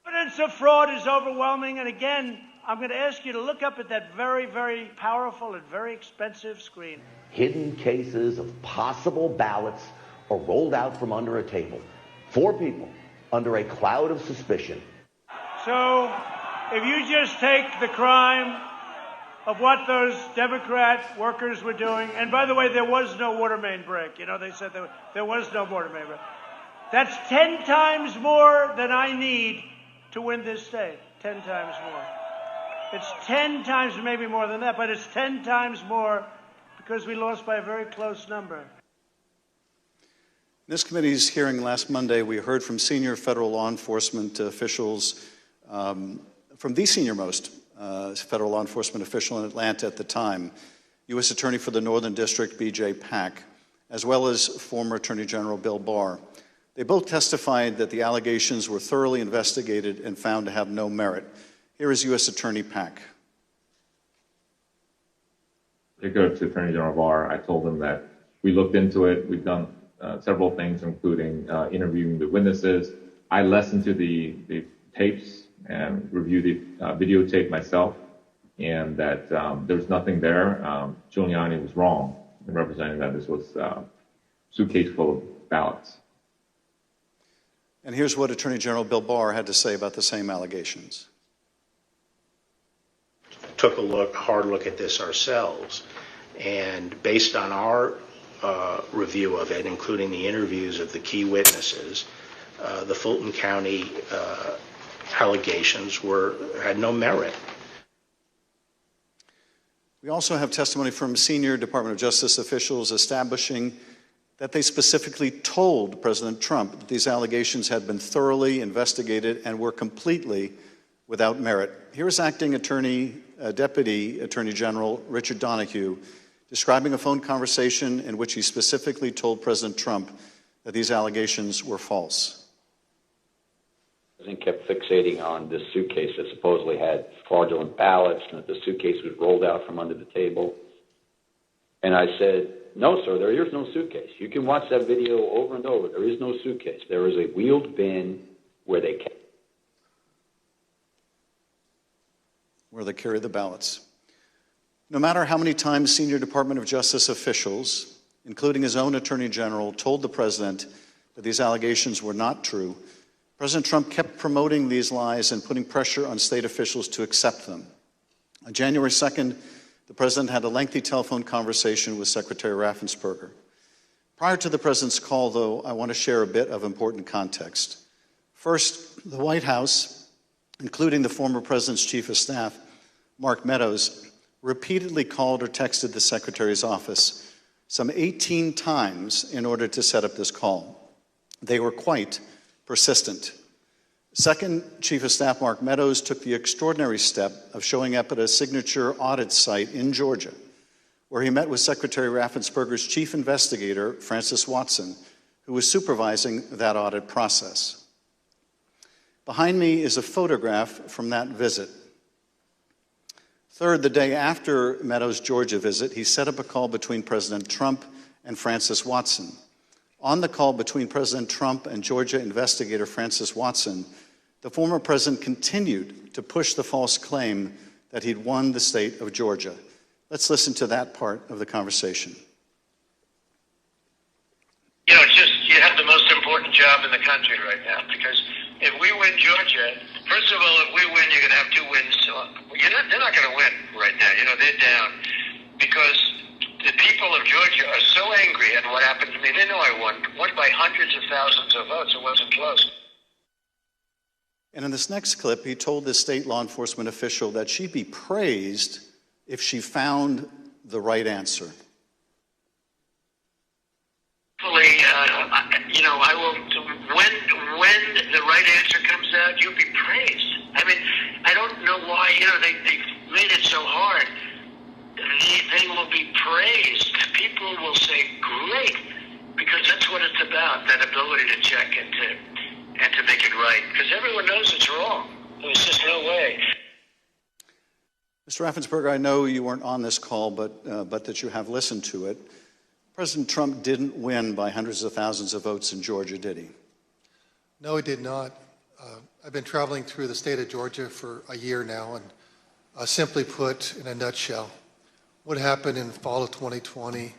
Evidence of fraud is overwhelming, and again, I'm going to ask you to look up at that very, very powerful and very expensive screen. Hidden cases of possible ballots are rolled out from under a table. 4 people under a cloud of suspicion. So, if you just take the crime of what those Democrat workers were doing, and by the way, there was no water main break. They said there was no water main break. That's 10 times more than I need to win this state. 10 times more. It's 10 times, maybe more than that, but it's 10 times more because we lost by a very close number. In this committee's hearing last Monday, we heard from senior federal law enforcement officials, from the senior-most federal law enforcement official in Atlanta at the time, U.S. Attorney for the Northern District, B.J. Pack, as well as former Attorney General Bill Barr. They both testified that the allegations were thoroughly investigated and found to have no merit. Here is U.S. Attorney Pack. To go to Attorney General Barr, I told him that we looked into it. We've done several things, including interviewing the witnesses. I listened to the tapes and reviewed the videotape myself, and that there's nothing there. Giuliani was wrong in representing that this was a suitcase full of ballots. And here's what Attorney General Bill Barr had to say about the same allegations. Took a hard look at this ourselves, and based on our review of it, including the interviews of the key witnesses, the Fulton County allegations had no merit. We also have testimony from senior Department of Justice officials establishing that they specifically told President Trump that these allegations had been thoroughly investigated and were completely without merit. Here is Acting Deputy Attorney General Richard Donahue describing a phone conversation in which he specifically told President Trump that these allegations were false. The president kept fixating on this suitcase that supposedly had fraudulent ballots and that the suitcase was rolled out from under the table. And I said, no, sir, there is no suitcase. You can watch that video over and over. There is no suitcase. There is a wheeled bin where they carry the ballots. No matter how many times senior Department of Justice officials, including his own Attorney General, told the president that these allegations were not true, President Trump kept promoting these lies and putting pressure on state officials to accept them. On January 2nd, the President had a lengthy telephone conversation with Secretary Raffensperger. Prior to the President's call, though, I want to share a bit of important context. First, the White House, including the former President's Chief of Staff, Mark Meadows, repeatedly called or texted the Secretary's office some 18 times in order to set up this call. They were quite persistent. Second, Chief of Staff Mark Meadows took the extraordinary step of showing up at a signature audit site in Georgia, where he met with Secretary Raffensperger's chief investigator, Francis Watson, who was supervising that audit process. Behind me is a photograph from that visit. Third, the day after Meadows' Georgia visit, he set up a call between President Trump and Francis Watson. On the call between President Trump and Georgia investigator Francis Watson, the former president continued to push the false claim that he'd won the state of Georgia. Let's listen to that part of the conversation. You know, you have the most important job in the country right now, because if we win Georgia, first of all, if we win, you're going to have 2 wins. So they're not going to win right now. You know, they're down because the people of Georgia are so angry at what happened to me. They know I won by hundreds of thousands of votes. It wasn't close. And in this next clip, he told this state law enforcement official that she'd be praised if she found the right answer. Hopefully, you know, I will. When the right answer comes out, you'll be praised. I mean, I don't know why. You know, they've made it so hard. They will be praised. People will say, "Great," because that's what it's about. That ability to check and to make it right. Because everyone knows it's wrong. There's just no way. Mr. Raffensperger, I know you weren't on this call, but that you have listened to it. President Trump didn't win by hundreds of thousands of votes in Georgia, did he? No, he did not. I've been traveling through the state of Georgia for a year now, and simply put, in a nutshell, what happened in the fall of 2020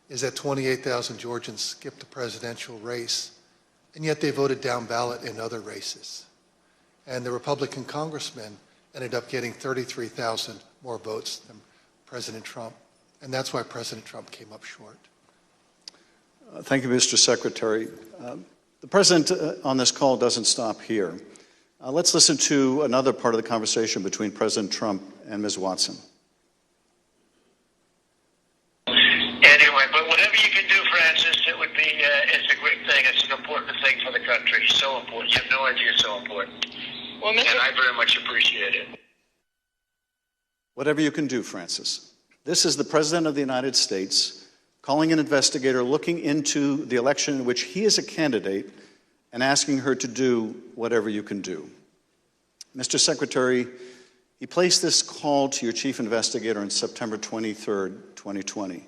is that 28,000 Georgians skipped the presidential race, and yet they voted down ballot in other races. And the Republican congressman ended up getting 33,000 more votes than President Trump. And that's why President Trump came up short. Thank you, Mr. Secretary. The President on this call doesn't stop here. Let's listen to another part of the conversation between President Trump and Ms. Watson. Anyway, but whatever you can do, Francis, it would be, it's a great thing. It's an important thing for the country. So important. You have no idea it's so important. Well, and I very much appreciate it. Whatever you can do, Francis. This is the President of the United States calling an investigator looking into the election in which he is a candidate and asking her to do whatever you can do. Mr. Secretary, he placed this call to your chief investigator on September 23rd, 2020.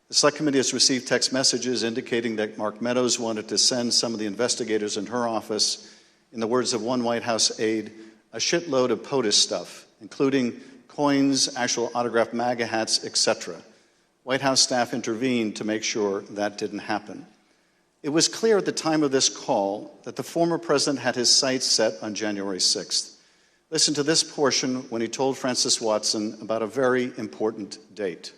The Select Committee has received text messages indicating that Mark Meadows wanted to send some of the investigators in her office, in the words of one White House aide, a shitload of POTUS stuff, including coins, actual autographed MAGA hats, etc. White House staff intervened to make sure that didn't happen. It was clear at the time of this call that the former president had his sights set on January 6th. Listen to this portion when he told Francis Watson about a very important date.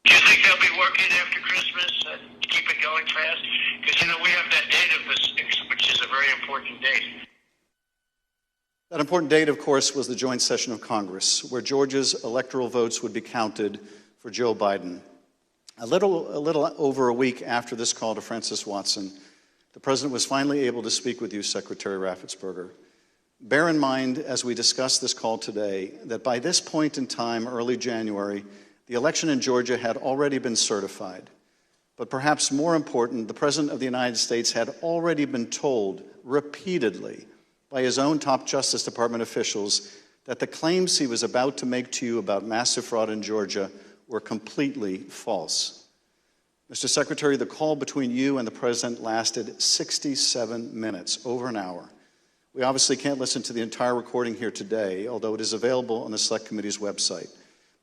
Do you think they'll be working after Christmas to keep it going fast? Because, you know, we have that date of the 6th, which is a very important date. That important date, of course, was the joint session of Congress, where Georgia's electoral votes would be counted for Joe Biden. A little over a week after this call to Francis Watson, the President was finally able to speak with you, Secretary Raffensperger. Bear in mind, as we discuss this call today, that by this point in time, early January, the election in Georgia had already been certified. But perhaps more important, the President of the United States had already been told repeatedly by his own top Justice Department officials that the claims he was about to make to you about massive fraud in Georgia were completely false. Mr. Secretary, the call between you and the President lasted 67 minutes, over an hour. We obviously can't listen to the entire recording here today, although it is available on the Select Committee's website.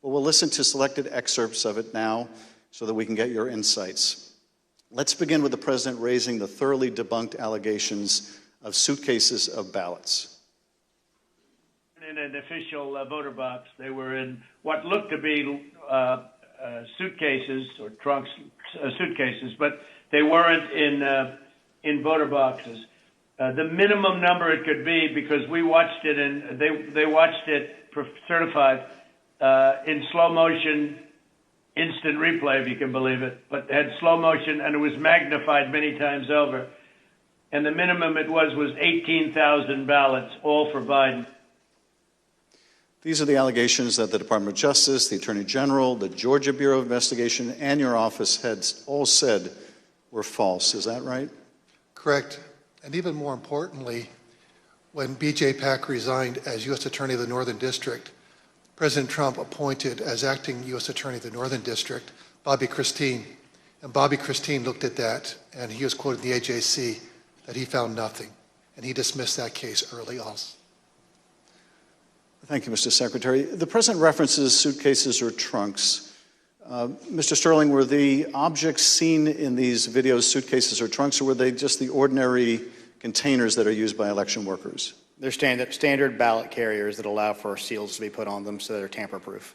But we'll listen to selected excerpts of it now so that we can get your insights. Let's begin with the President raising the thoroughly debunked allegations of suitcases of ballots. in an official voter box. They were in what looked to be suitcases or trunks, suitcases, but they weren't in voter boxes. The minimum number it could be, because we watched it and they watched it certified in slow motion, instant replay, if you can believe it, but had slow motion and it was magnified many times over. And the minimum it was 18,000 ballots, all for Biden. These are the allegations that the Department of Justice, the Attorney General, the Georgia Bureau of Investigation, and your office had all said were false. Is that right? Correct. And even more importantly, when B.J. Pack resigned as U.S. Attorney of the Northern District, President Trump appointed as acting U.S. Attorney of the Northern District Bobby Christine. And Bobby Christine looked at that, and he was quoted in the AJC that he found nothing. And he dismissed that case early also. Thank you, Mr. Secretary. The President references suitcases or trunks. Mr. Sterling, were the objects seen in these videos suitcases or trunks, or were they just the ordinary containers that are used by election workers? They're standard ballot carriers that allow for seals to be put on them so they're tamper-proof.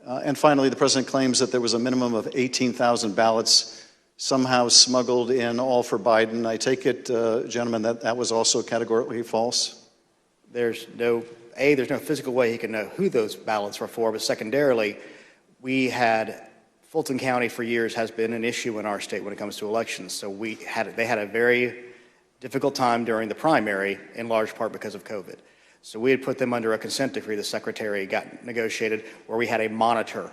And finally, the President claims that there was a minimum of 18,000 ballots somehow smuggled in, all for Biden. I take it, gentlemen, that was also categorically false? There's no physical way he can know who those ballots were for, but secondarily, Fulton County for years has been an issue in our state when it comes to elections. So they had a very difficult time during the primary, in large part because of COVID. So we had put them under a consent decree the Secretary got negotiated, where we had a monitor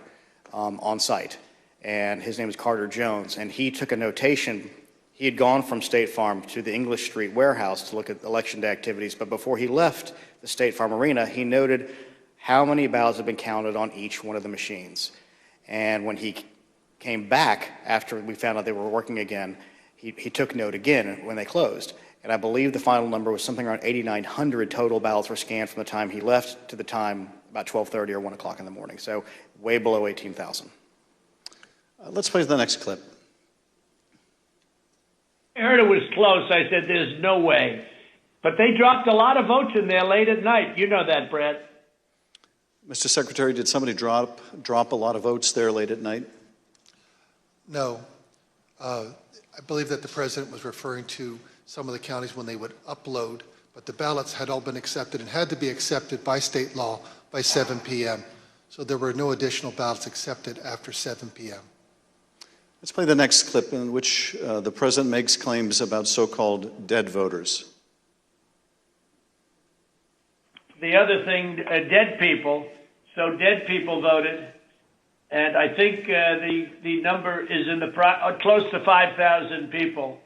on site. And his name is Carter Jones, and he took a notation. He had gone from State Farm to the English Street warehouse to look at Election Day activities, but before he left the State Farm Arena, he noted how many ballots had been counted on each one of the machines. And when he came back after we found out they were working again, he took note again when they closed. And I believe the final number was something around 8,900 total ballots were scanned from the time he left to the time about 12:30 or 1 o'clock in the morning. So way below 18,000. Let's play the next clip. I heard it was close. I said, there's no way. But they dropped a lot of votes in there late at night. You know that, Brad. Mr. Secretary, did somebody drop a lot of votes there late at night? No. I believe that the President was referring to some of the counties when they would upload, but the ballots had all been accepted and had to be accepted by state law by 7 p.m. So there were no additional ballots accepted after 7 p.m. Let's play the next clip in which the President makes claims about so-called dead voters. The other thing, dead people. So dead people voted, and I think the number is in the close to 5,000 people.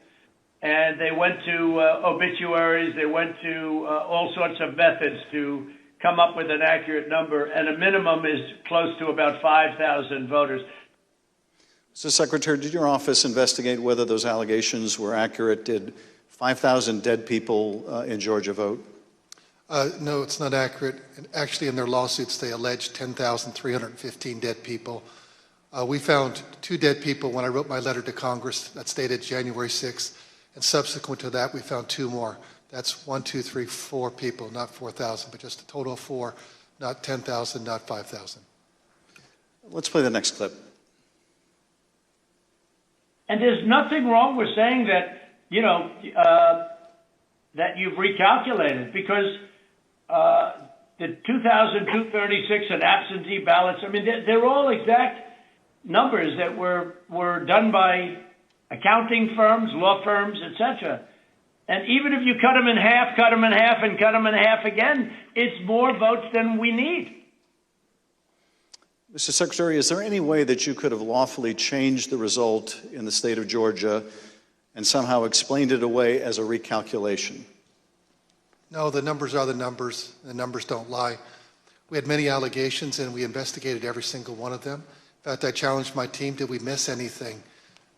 And they went to obituaries, they went to all sorts of methods to come up with an accurate number, and a minimum is close to about 5,000 voters. Mr. Secretary, did your office investigate whether those allegations were accurate? Did 5,000 dead people in Georgia vote? No, it's not accurate. And actually, in their lawsuits, they alleged 10,315 dead people. We found 2 dead people when I wrote my letter to Congress that stated January 6th. And subsequent to that, we found 2 more. That's 1, 2, 3, 4 people, not 4,000, but just a total of 4, not 10,000, not 5,000. Let's play the next clip. And there's nothing wrong with saying that, that you've recalculated, because the 2,236 and absentee ballots, I mean, they're all exact numbers that were done by accounting firms, law firms, etc. And even if you cut them in half, cut them in half, and cut them in half again, it's more votes than we need. Mr. Secretary, is there any way that you could have lawfully changed the result in the state of Georgia and somehow explained it away as a recalculation? No, the numbers are the numbers. The numbers don't lie. We had many allegations, and we investigated every single one of them. In fact, I challenged my team, did we miss anything?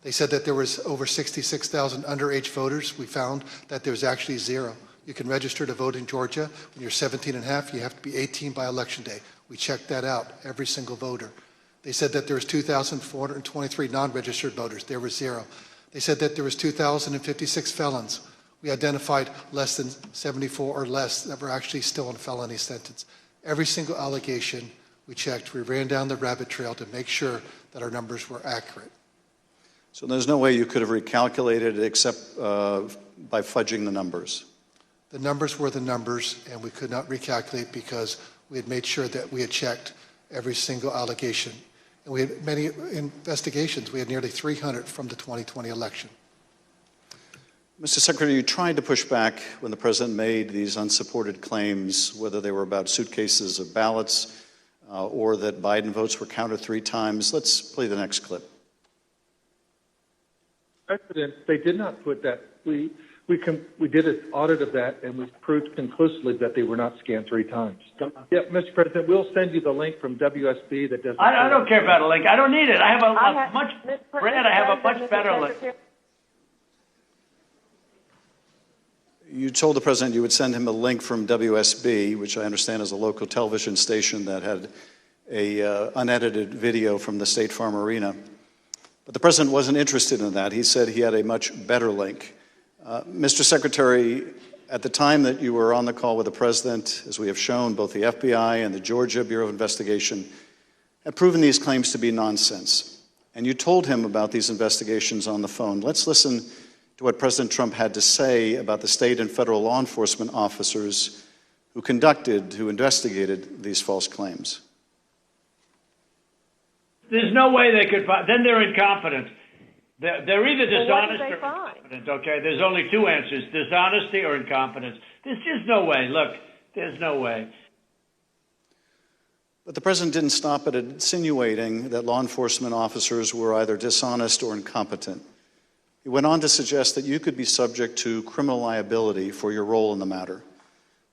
They said that there was over 66,000 underage voters. We found that there's actually 0. You can register to vote in Georgia. When you're 17 and a half, you have to be 18 by Election Day. We checked that out, every single voter. They said that there was 2,423 non-registered voters. There was 0. They said that there was 2,056 felons. We identified less than 74 or less that were actually still in felony sentence. Every single allegation we checked, we ran down the rabbit trail to make sure that our numbers were accurate. So there's no way you could have recalculated it except by fudging the numbers? The numbers were the numbers, and we could not recalculate because we had made sure that we had checked every single allegation. And we had many investigations. We had nearly 300 from the 2020 election. Mr. Secretary, you tried to push back when the president made these unsupported claims, whether they were about suitcases of ballots or that Biden votes were counted 3 times. Let's play the next clip. President, they did not put that. We did an audit of that, and we proved conclusively that they were not scanned 3 times. Yeah, Mr. President, we'll send you the link from WSB that does. I don't care about a link. I don't need it. I have a much better link. You told the president you would send him a link from WSB, which I understand is a local television station that had a unedited video from the State Farm Arena. But the president wasn't interested in that. He said he had a much better link. Mr. Secretary, at the time that you were on the call with the president, as we have shown, both the FBI and the Georgia Bureau of Investigation have proven these claims to be nonsense. And you told him about these investigations on the phone. Let's listen to what President Trump had to say about the state and federal law enforcement officers who investigated these false claims. There's no way they could find. Then they're incompetent. They're either dishonest or incompetent, okay? There's only 2 answers, dishonesty or incompetence. There's just no way. Look, there's no way. But the president didn't stop at insinuating that law enforcement officers were either dishonest or incompetent. He went on to suggest that you could be subject to criminal liability for your role in the matter.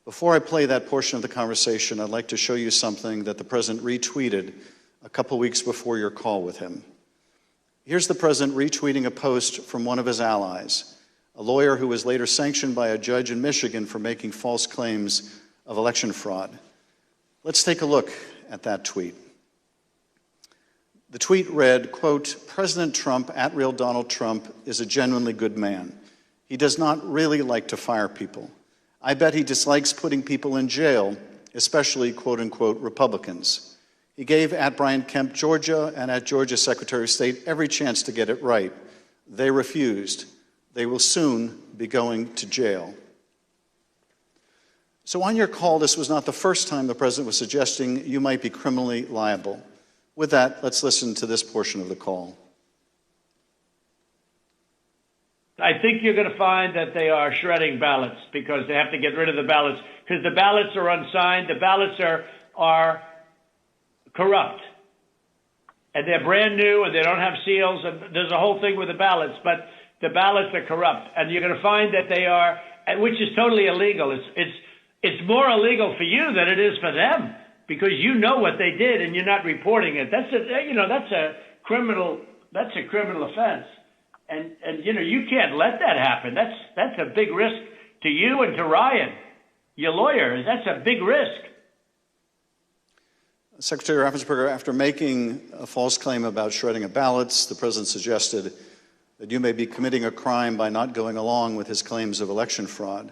Before I play that portion of the conversation, I'd like to show you something that the president retweeted a couple weeks before your call with him. Here's the president retweeting a post from one of his allies, a lawyer who was later sanctioned by a judge in Michigan for making false claims of election fraud. Let's take a look at that tweet. The tweet read, quote, "President Trump, @real Donald Trump, is a genuinely good man. He does not really like to fire people. I bet he dislikes putting people in jail, especially, quote unquote, Republicans. He gave @Brian Kemp, Georgia, and @Georgia Secretary of State every chance to get it right. They refused. They will soon be going to jail." So on your call, this was not the first time the president was suggesting you might be criminally liable. With that, let's listen to this portion of the call. I think you're going to find that they are shredding ballots because they have to get rid of the ballots because the ballots are unsigned. The ballots are corrupt. And they're brand new and they don't have seals. And there's a whole thing with the ballots, but the ballots are corrupt. And you're going to find that they are, which is totally illegal. It's more illegal for you than it is for them because you know what they did and you're not reporting it. That's a criminal offense. And you can't let that happen. That's a big risk to you and to Riot, your lawyer. That's a big risk. Secretary Raffensperger, after making a false claim about shredding of ballots, the president suggested that you may be committing a crime by not going along with his claims of election fraud.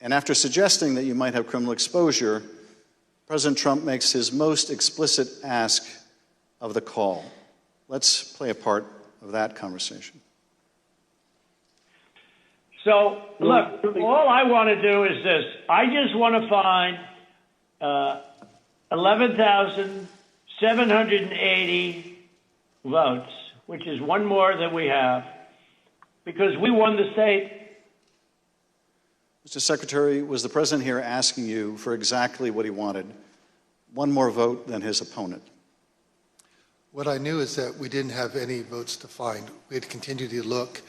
And after suggesting that you might have criminal exposure, President Trump makes his most explicit ask of the call. Let's play a part of that conversation. So, look, all I want to do is this. I just want to find 11,780 votes, which is one more than we have, because we won the state. Mr. Secretary, was the president here asking you for exactly what he wanted? One more vote than his opponent. What I knew is that we didn't have any votes to find. We had continued to look.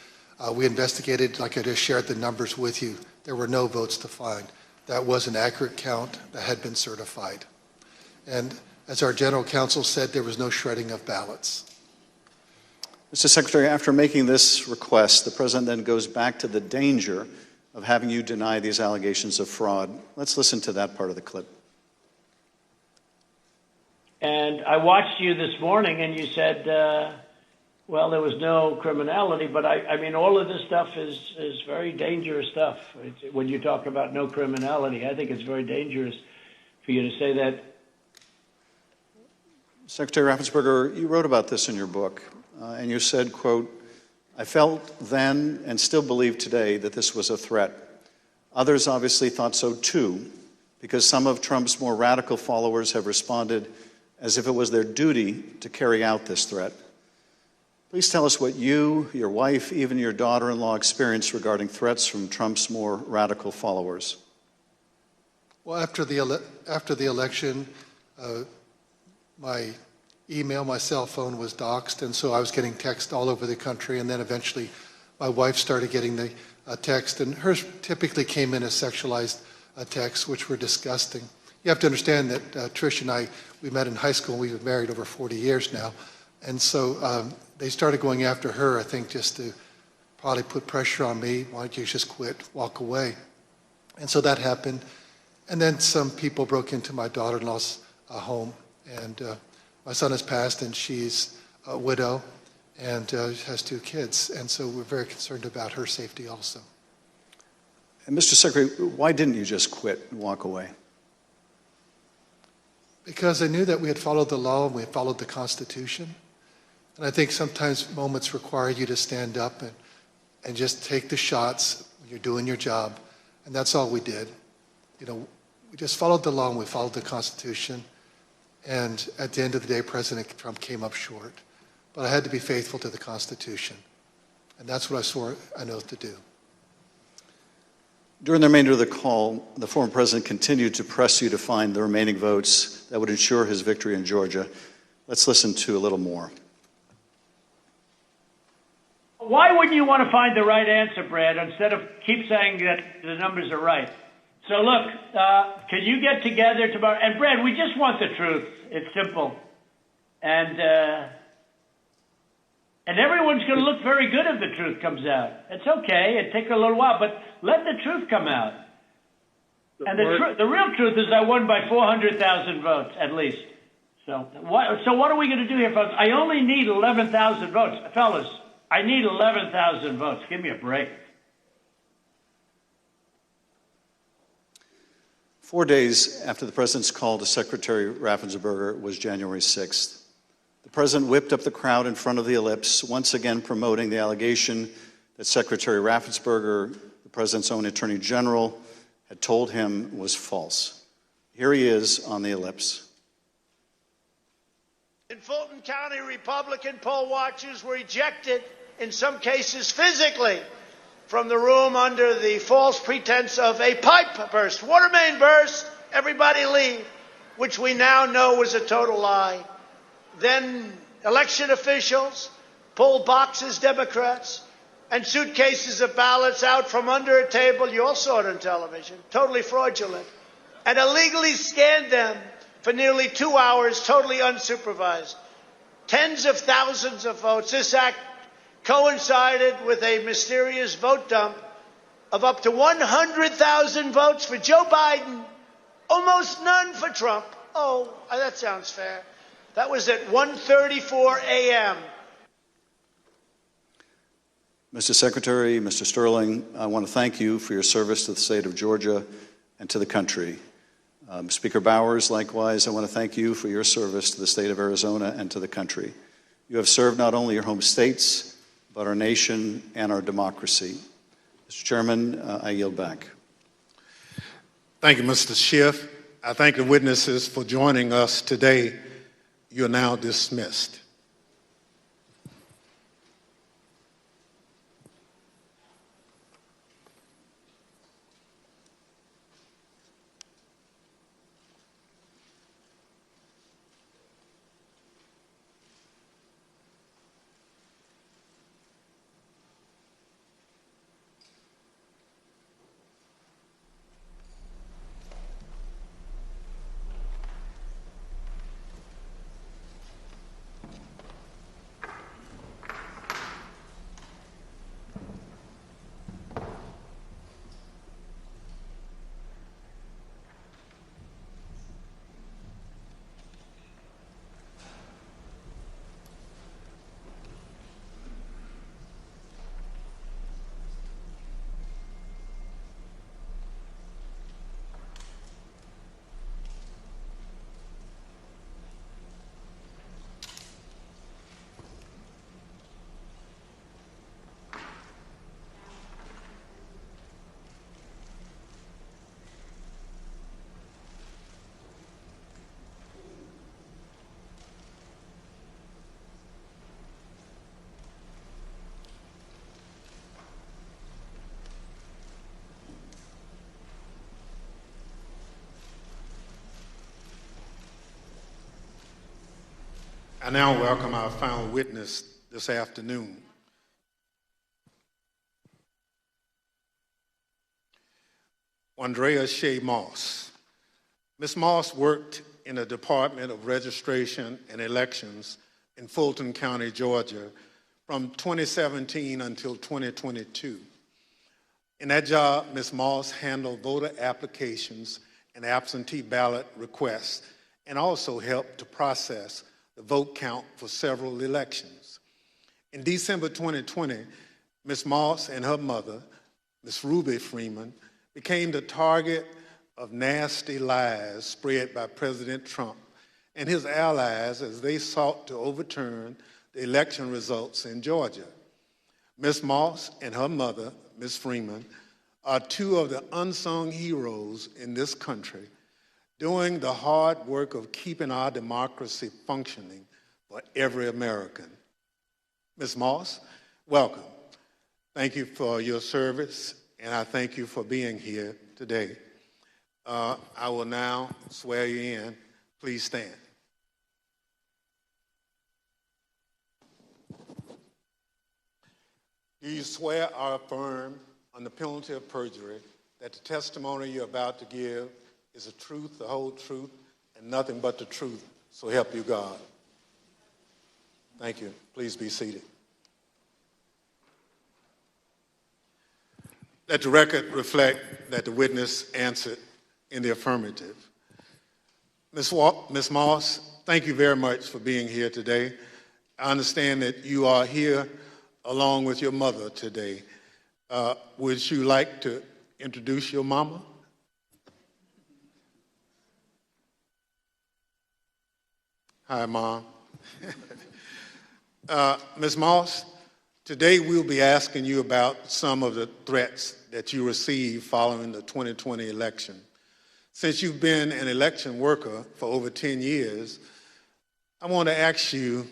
We investigated, like I just shared the numbers with you. There were no votes to find. That was an accurate count that had been certified. And as our general counsel said, there was no shredding of ballots. Mr. Secretary, after making this request, the president then goes back to the danger of having you deny these allegations of fraud. Let's listen to that part of the clip. And I watched you this morning and you said, well, there was no criminality, but I mean, all of this stuff is very dangerous stuff. When you talk about no criminality, I think it's very dangerous for you to say that. Secretary Raffensperger, you wrote about this in your book, and you said, quote, "I felt then and still believe today that this was a threat. Others obviously thought so too, because some of Trump's more radical followers have responded as if it was their duty to carry out this threat. Please tell us what you, your wife, even your daughter-in-law experienced regarding threats from Trump's more radical followers." Well, after the election, my email, my cell phone was doxxed, and so I was getting text all over the country, and then eventually my wife started getting the text, and hers typically came in as sexualized texts, which were disgusting. You have to understand that Trish and I, we met in high school, and we've been married over 40 years now, and so they started going after her, I think, just to probably put pressure on me. Why don't you just quit, walk away? And so that happened, and then some people broke into my daughter-in-law's home, and my son has passed, and she's a widow and has 2 kids, and so we're very concerned about her safety also. And Mr. Secretary, why didn't you just quit and walk away? Because I knew that we had followed the law and we had followed the Constitution, and I think sometimes moments require you to stand up and just take the shots when you're doing your job, and that's all we did. You know, we just followed the law and we followed the Constitution. And at the end of the day, President Trump came up short. But I had to be faithful to the Constitution. And that's what I swore an oath to do. During the remainder of the call, the former president continued to press you to find the remaining votes that would ensure his victory in Georgia. Let's listen to a little more. Why wouldn't you want to find the right answer, Brad, instead of keep saying that the numbers are right? So look, can you get together tomorrow? And Brad, we just want the truth. It's simple. And everyone's going to look very good if the truth comes out. It's okay. It takes a little while, but let the truth come out. And the real truth is I won by 400,000 votes, at least. So what are we going to do here, folks? I only need 11,000 votes. Fellas, I need 11,000 votes. Give me a break. 4 days after the president's call to Secretary Raffensperger was January 6th. The president whipped up the crowd in front of the Ellipse, once again promoting the allegation that Secretary Raffensperger, the president's own attorney general, had told him was false. Here he is on the Ellipse. In Fulton County, Republican poll watchers were ejected, in some cases physically, from the room under the false pretense of a pipe burst, water main burst, everybody leave, which we now know was a total lie. Then election officials pulled boxes, Democrats, and suitcases of ballots out from under a table, you all saw it on television, totally fraudulent, and illegally scanned them for nearly 2 hours, totally unsupervised. Tens of thousands of votes. This act coincided with a mysterious vote dump of up to 100,000 votes for Joe Biden, almost none for Trump. Oh, that sounds fair. That was at 1:34 a.m. Mr. Secretary, Mr. Sterling, I want to thank you for your service to the state of Georgia and to the country. Speaker Bowers, likewise, I want to thank you for your service to the state of Arizona and to the country. You have served not only your home states, but our nation and our democracy. Mr. Chairman, I yield back. Thank you, Mr. Schiff. I thank the witnesses for joining us today. You are now dismissed. I now welcome our final witness this afternoon. Andrea Shea Moss. Ms. Moss worked in the Department of Registration and Elections in Fulton County, Georgia, from 2017 until 2022. In that job, Ms. Moss handled voter applications and absentee ballot requests and also helped to process the vote count for several elections. In December 2020, Ms. Moss and her mother, Ms. Ruby Freeman, became the target of nasty lies spread by President Trump and his allies as they sought to overturn the election results in Georgia. Ms. Moss and her mother, Ms. Freeman, are two of the unsung heroes in this country, doing the hard work of keeping our democracy functioning for every American. Ms. Moss, welcome. Thank you for your service, and I thank you for being here today. I will now swear you in. Please stand. Do you swear or affirm on the penalty of perjury that the testimony you're about to give is the truth, the whole truth, and nothing but the truth, so help you God? Thank you. Please be seated. Let the record reflect that the witness answered in the affirmative. Ms. Moss, thank you very much for being here today. I understand that you are here along with your mother today. Would you like to introduce your mama? Hi, Mom. Ms. Moss, today we'll be asking you about some of the threats that you received following the 2020 election. Since you've been an election worker for over 10 years, I want to ask you,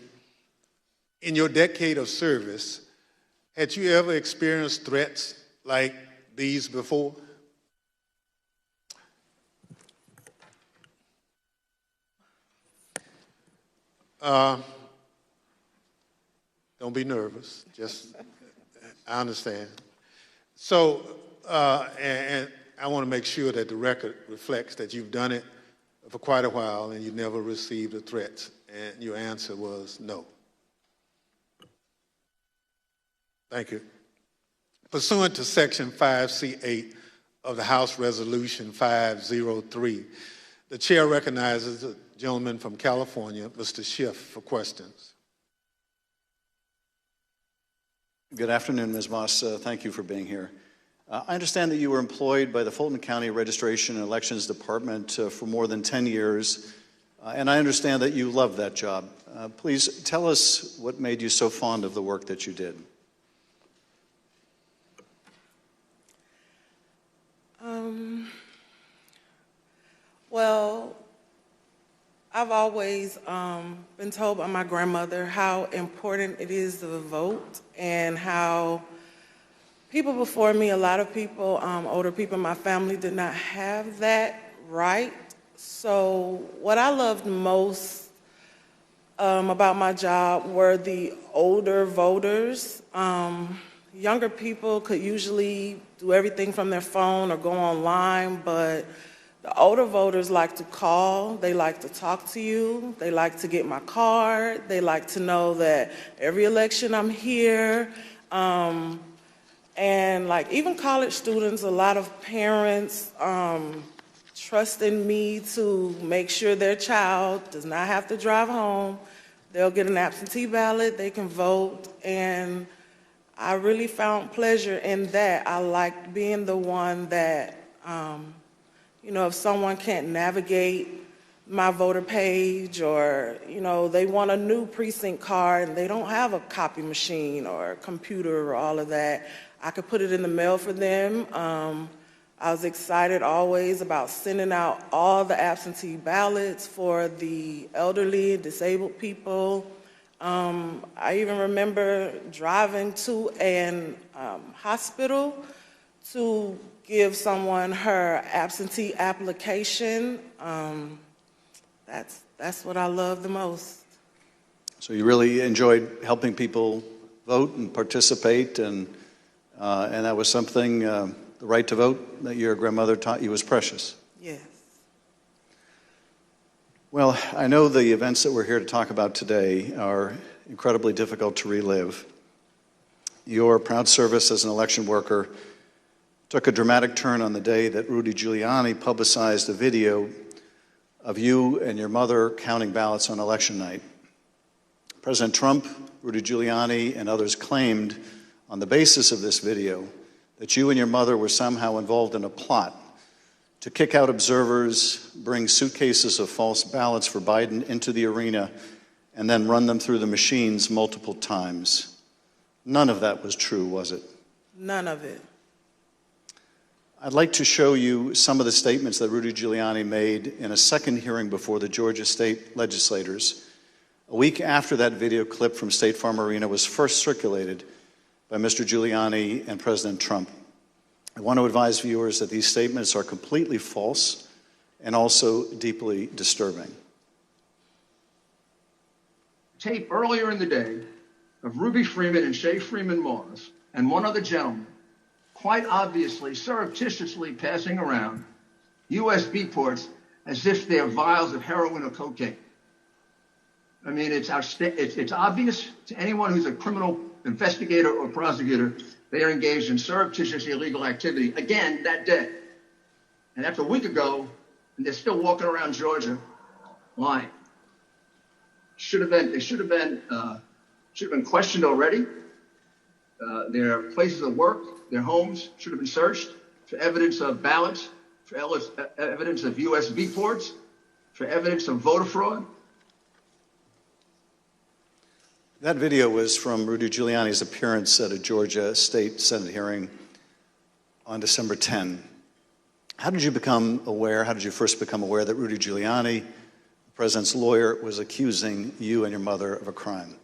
in your decade of service, had you ever experienced threats like these before? Don't be nervous. Just, I understand. So, and I want to make sure that the record reflects that you've done it for quite a while and you never received a threat, and your answer was no. Thank you. Pursuant to Section 5C8 of the House Resolution 503, the chair recognizes the gentleman from California, Mr. Schiff, for questions. Good afternoon, Ms. Moss. Thank you for being here. I understand that you were employed by the Fulton County Registration and Elections Department for more than 10 years, and I understand that you love that job. Please tell us what made you so fond of the work that you did. Well, I've always been told by my grandmother how important it is to vote, and how people before me, a lot of people, older people in my family, did not have that right. So what I loved most about my job were the older voters. Younger people could usually do everything from their phone or go online, but the older voters like to call, they like to talk to you, they like to get my card, they like to know that every election I'm here. And like even college students, a lot of parents trust in me to make sure their child does not have to drive home. They'll get an absentee ballot, they can vote, and I really found pleasure in that. I liked being the one that, you know, if someone can't navigate my voter page, or, you know, they want a new precinct card and they don't have a copy machine or a computer or all of that, I could put it in the mail for them. I was excited always about sending out all the absentee ballots for the elderly, disabled people. I even remember driving to an hospital to give someone her absentee application. That's what I love the most. So you really enjoyed helping people vote and participate, and that was something, the right to vote, that your grandmother taught you was precious. Yes. Well, I know the events that we're here to talk about today are incredibly difficult to relive. Your proud service as an election worker took a dramatic turn on the day that Rudy Giuliani publicized a video of you and your mother counting ballots on election night. President Trump, Rudy Giuliani, and others claimed on the basis of this video that you and your mother were somehow involved in a plot to kick out observers, bring suitcases of false ballots for Biden into the arena, and then run them through the machines multiple times. None of that was true, was it? None of it. I'd like to show you some of the statements that Rudy Giuliani made in a second hearing before the Georgia state legislators, a week after that video clip from State Farm Arena was first circulated by Mr. Giuliani and President Trump. I want to advise viewers that these statements are completely false and also deeply disturbing. Tape earlier in the day of Ruby Freeman and Shay Freeman Moss and one other gentleman quite obviously surreptitiously passing around USB ports as if they're vials of heroin or cocaine. I mean, it's obvious to anyone who's a criminal investigator or prosecutor they are engaged in surreptitious illegal activity again that day. And that's a week ago, and they're still walking around Georgia lying. They should have been questioned already. Their places of work, their homes should have been searched for evidence of ballots, for evidence of USB ports, for evidence of voter fraud. That video was from Rudy Giuliani's appearance at a Georgia State Senate hearing on December 10. How did you first become aware that Rudy Giuliani, the president's lawyer, was accusing you and your mother of a crime?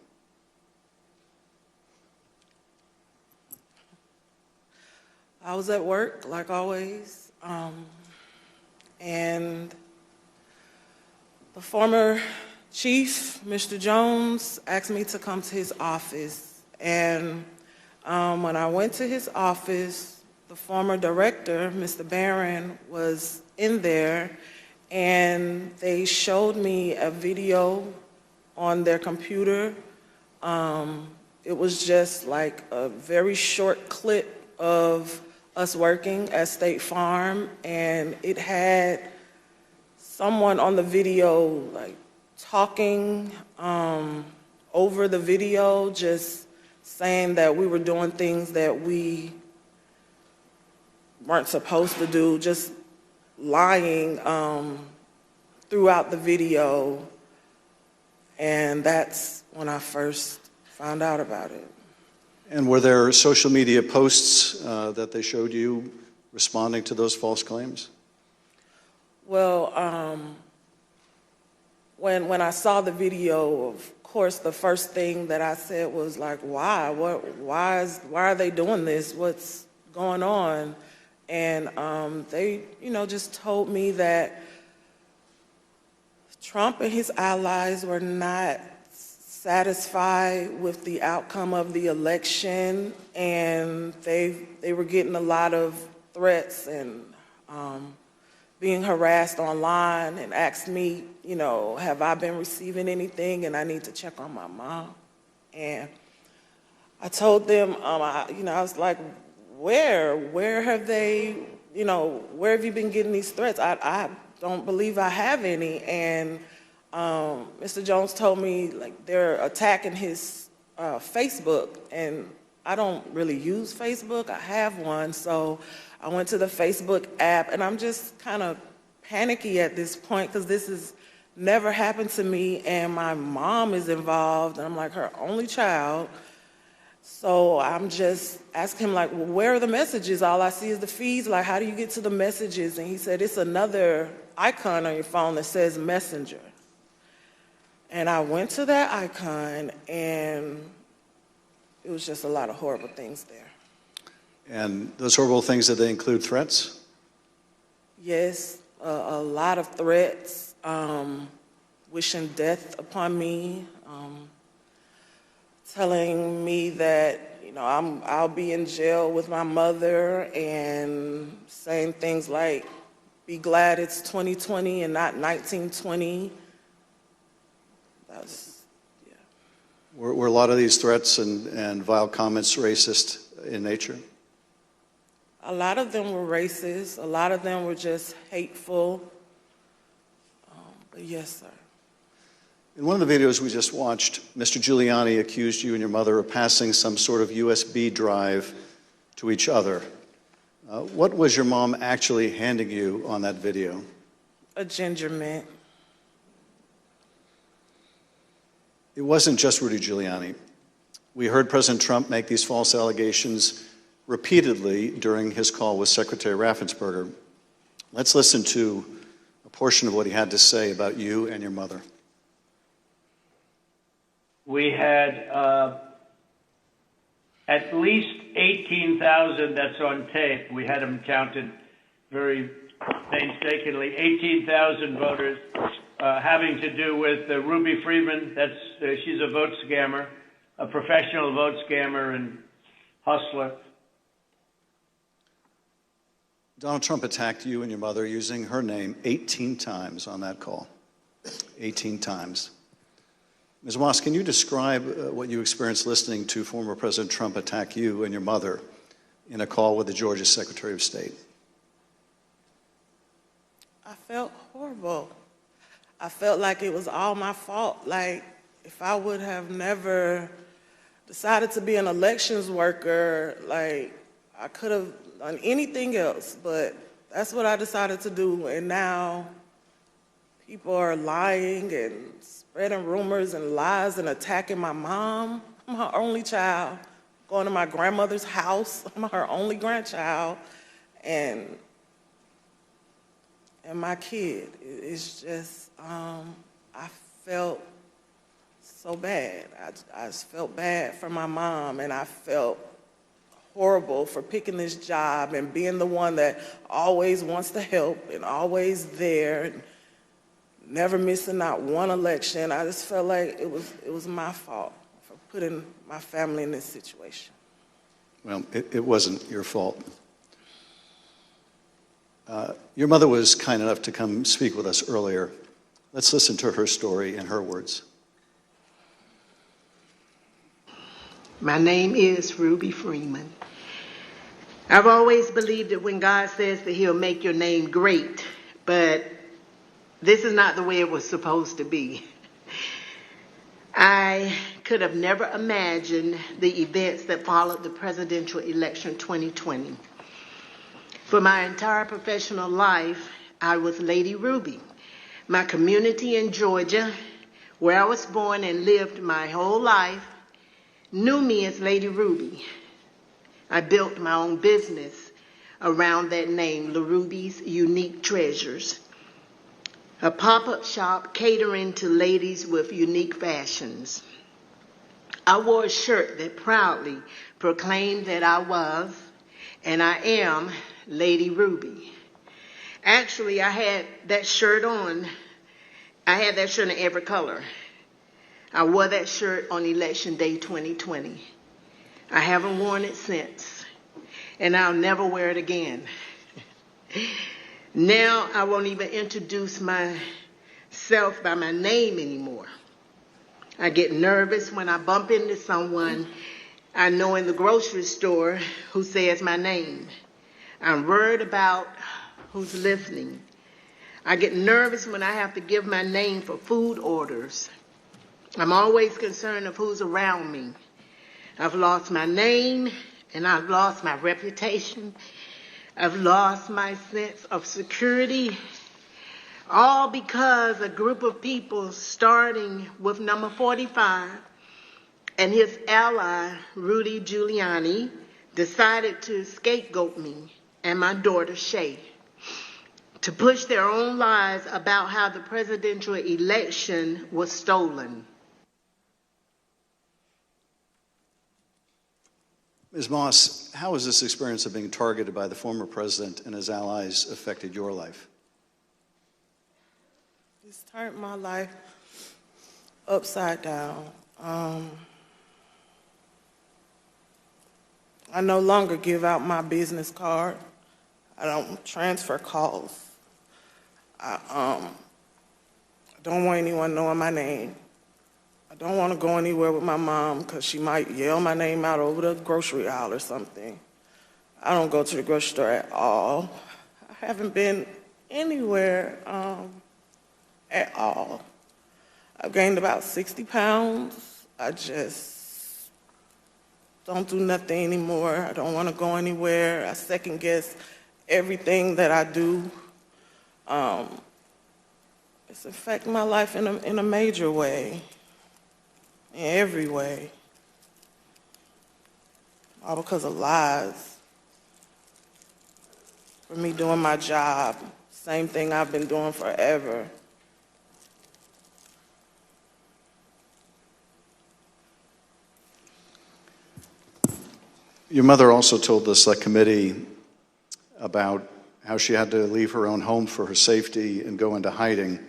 I was at work, like always, and the former chief, Mr. Jones, asked me to come to his office. And when I went to his office, the former director, Mr. Barron, was in there, and they showed me a video on their computer. It was just like a very short clip of us working at State Farm, and it had someone on the video like talking over the video, just saying that we were doing things that we weren't supposed to do, just lying throughout the video. And that's when I first found out about it. And were there social media posts that they showed you responding to those false claims? Well, when I saw the video, of course, the first thing that I said was like, why? Why are they doing this? What's going on? And they, just told me that Trump and his allies were not satisfied with the outcome of the election, and they were getting a lot of threats and being harassed online, and asked me, have I been receiving anything, and I need to check on my mom. And I told them, I was like, where have they, where have you been getting these threats? I don't believe I have any. And Mr. Jones told me, like, they're attacking his Facebook, and I don't really use Facebook. I have one, so I went to the Facebook app, and I'm just kind of panicky at this point because this has never happened to me, and my mom is involved, and I'm like her only child. So I'm just asking him, like, well, where are the messages? All I see is the feeds. Like, how do you get to the messages? And he said, it's another icon on your phone that says Messenger. And I went to that icon, and it was just a lot of horrible things there. And those horrible things, did they include threats? Yes, a lot of threats, wishing death upon me, telling me that, you know, I'll be in jail with my mother, and saying things like, be glad it's 2020 and not 1920. Were a lot of these threats and vile comments racist in nature? A lot of them were racist. A lot of them were just hateful. But yes, sir. In one of the videos we just watched, Mr. Giuliani accused you and your mother of passing some sort of USB drive to each other. What was your mom actually handing you on that video? A ginger mint. It wasn't just Rudy Giuliani. We heard President Trump make these false allegations repeatedly during his call with Secretary Raffensperger. Let's listen to a portion of what he had to say about you and your mother. We had at least 18,000, that's on tape. We had them counted very painstakingly, 18,000 voters having to do with Ruby Freeman. She's a vote scammer, a professional vote scammer and hustler. Donald Trump attacked you and your mother using her name 18 times on that call. 18 times. Ms. Moss, can you describe what you experienced listening to former President Trump attack you and your mother in a call with the Georgia Secretary of State? I felt horrible. I felt like it was all my fault. Like, if I would have never decided to be an elections worker, like, I could have done anything else, but that's what I decided to do. And now people are lying and spreading rumors and lies and attacking my mom. I'm her only child. Going to my grandmother's house. I'm her only grandchild. And my kid. It's just, I felt so bad. I just felt bad for my mom, and I felt horrible for picking this job and being the one that always wants to help and always there and never missing not one election. I just felt like it was my fault for putting my family in this situation. Well, it wasn't your fault. Your mother was kind enough to come speak with us earlier. Let's listen to her story in her words. My name is Ruby Freeman. I've always believed that when God says that he'll make your name great, but this is not the way it was supposed to be. I could have never imagined the events that followed the presidential election 2020. For my entire professional life, I was Lady Ruby. My community in Georgia, where I was born and lived my whole life, knew me as Lady Ruby. I built my own business around that name, La Ruby's Unique Treasures, a pop-up shop catering to ladies with unique fashions. I wore a shirt that proudly proclaimed that I was, and I am, Lady Ruby. Actually, I had that shirt on. I had that shirt in every color. I wore that shirt on Election Day 2020. I haven't worn it since, and I'll never wear it again. Now I won't even introduce myself by my name anymore. I get nervous when I bump into someone I know in the grocery store who says my name. I'm worried about who's listening. I get nervous when I have to give my name for food orders. I'm always concerned of who's around me. I've lost my name, and I've lost my reputation. I've lost my sense of security, all because a group of people, starting with number 45 and his ally, Rudy Giuliani, decided to scapegoat me and my daughter, Shay, to push their own lies about how the presidential election was stolen. Ms. Moss, how has this experience of being targeted by the former president and his allies affected your life? It's turned my life upside down. I no longer give out my business card. I don't transfer calls. I don't want anyone knowing my name. I don't want to go anywhere with my mom because she might yell my name out over the grocery aisle or something. I don't go to the grocery store at all. I haven't been anywhere at all. I've gained about 60 pounds. I just don't do nothing anymore. I don't want to go anywhere. I second guess everything that I do. It's affecting my life in a major way, in every way, all because of lies. For me doing my job, same thing I've been doing forever. Your mother also told the select committee about how she had to leave her own home for her safety and go into hiding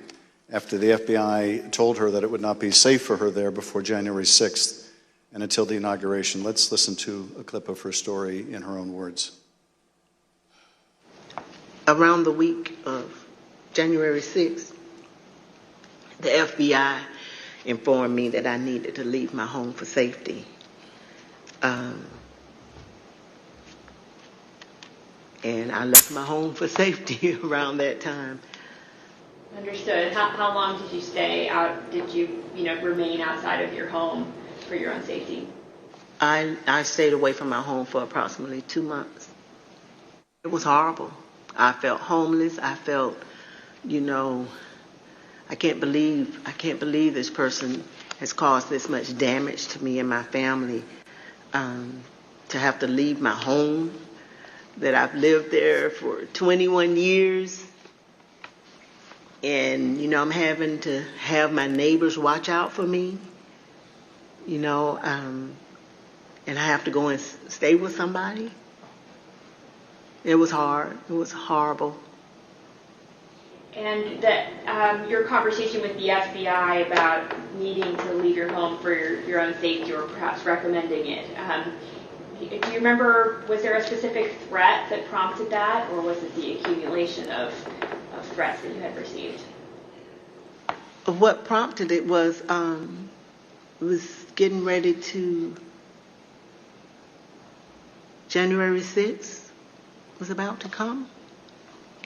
after the FBI told her that it would not be safe for her there before January 6th and until the inauguration. Let's listen to a clip of her story in her own words. Around the week of January 6th, the FBI informed me that I needed to leave my home for safety. And I left my home for safety around that time. Understood. How long did you stay out? Did you, remain outside of your home for your own safety? I stayed away from my home for approximately 2 months. It was horrible. I felt homeless. I felt, I can't believe this person has caused this much damage to me and my family. To have to leave my home, that I've lived there for 21 years. And, I'm having to have my neighbors watch out for me, and I have to go and stay with somebody. It was hard. It was horrible. And that your conversation with the FBI about needing to leave your home for your own safety or perhaps recommending it, do you remember, was there a specific threat that prompted that, or was it the accumulation of threats that you had received? What prompted it was getting ready to, January 6th was about to come.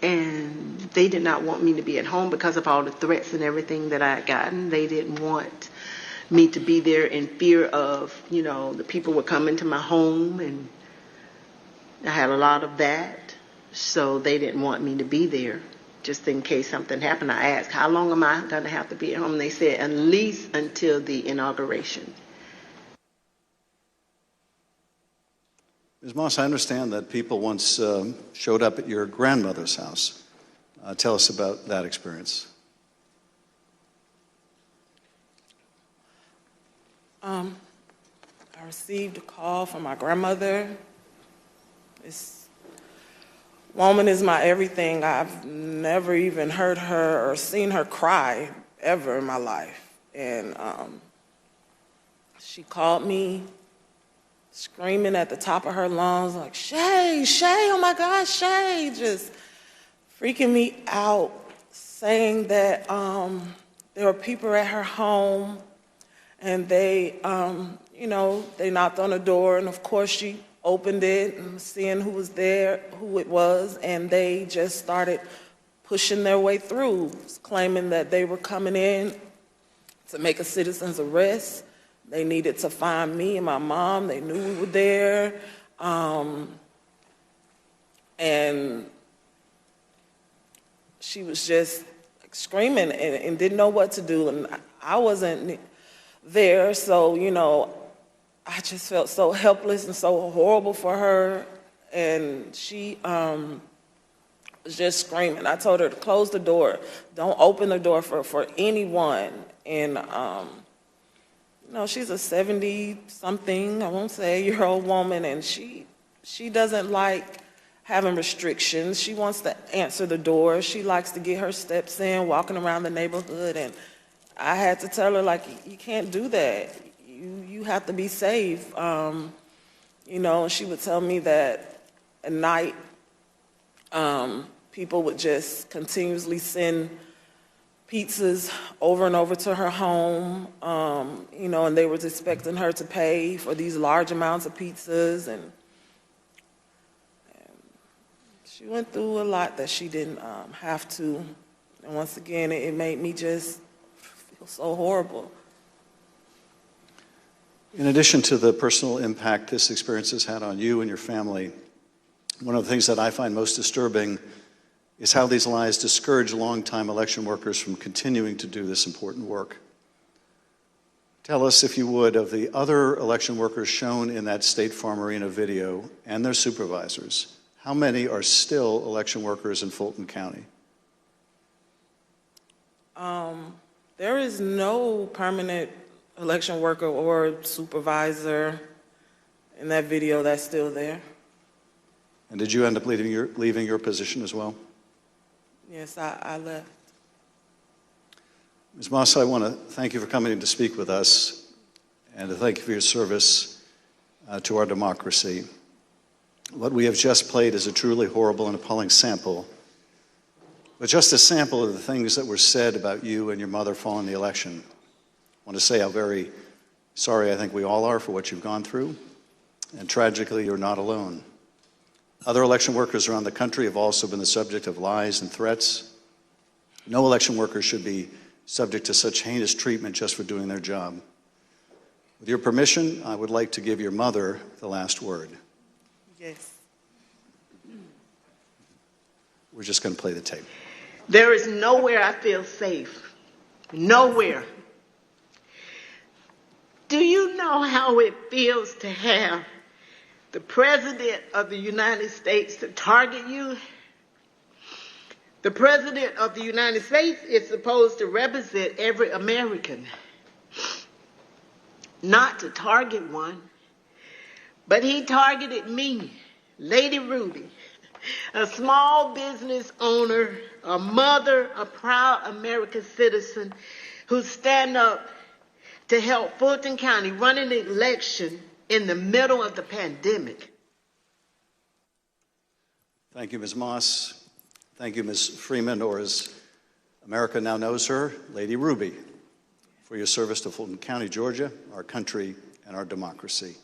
And they did not want me to be at home because of all the threats and everything that I had gotten. They didn't want me to be there in fear of, the people were coming to my home, and I had a lot of that. So they didn't want me to be there just in case something happened. I asked, how long am I going to have to be at home? And they said, at least until the inauguration. Ms. Moss, I understand that people once showed up at your grandmother's house. Tell us about that experience. I received a call from my grandmother. This woman is my everything. I've never even heard her or seen her cry ever in my life. And she called me screaming at the top of her lungs, like, Shay, oh my God, Shay, just freaking me out, saying that there were people at her home, and they knocked on the door, and of course she opened it and seeing who was there, who it was, and they just started pushing their way through, claiming that they were coming in to make a citizen's arrest. They needed to find me and my mom. They knew we were there. And she was just screaming and didn't know what to do. And I wasn't there, so, I just felt so helpless and so horrible for her. And she was just screaming. I told her to close the door. Don't open the door for anyone. And, she's a 70-something, I won't say year-old woman, and she doesn't like having restrictions. She wants to answer the door. She likes to get her steps in, walking around the neighborhood, and I had to tell her, like, you can't do that. You have to be safe. and she would tell me that at night, people would just continuously send pizzas over and over to her home, and they was expecting her to pay for these large amounts of pizzas, and she went through a lot that she didn't have to. And once again, it made me just feel so horrible. In addition to the personal impact this experience has had on you and your family, one of the things that I find most disturbing is how these lies discourage longtime election workers from continuing to do this important work. Tell us, if you would, of the other election workers shown in that State Farm Arena video and their supervisors. How many are still election workers in Fulton County? There is no permanent election worker or supervisor in that video that's still there. And did you end up leaving your position as well? Yes, I left. Ms. Moss, I want to thank you for coming in to speak with us and to thank you for your service to our democracy. What we have just played is a truly horrible and appalling sample, but just a sample of the things that were said about you and your mother following the election. I want to say how very sorry I think we all are for what you've gone through, and tragically, you're not alone. Other election workers around the country have also been the subject of lies and threats. No election worker should be subject to such heinous treatment just for doing their job. With your permission, I would like to give your mother the last word. Yes. We're just going to play the tape. There is nowhere I feel safe. Nowhere. Do you know how it feels to have the President of the United States to target you? The President of the United States is supposed to represent every American, not to target one. But he targeted me, Lady Ruby, a small business owner, a mother, a proud American citizen who stand up to help Fulton County run an election in the middle of the pandemic. Thank you, Ms. Moss. Thank you, Ms. Freeman, or as America now knows her, Lady Ruby, for your service to Fulton County, Georgia, our country, and our democracy.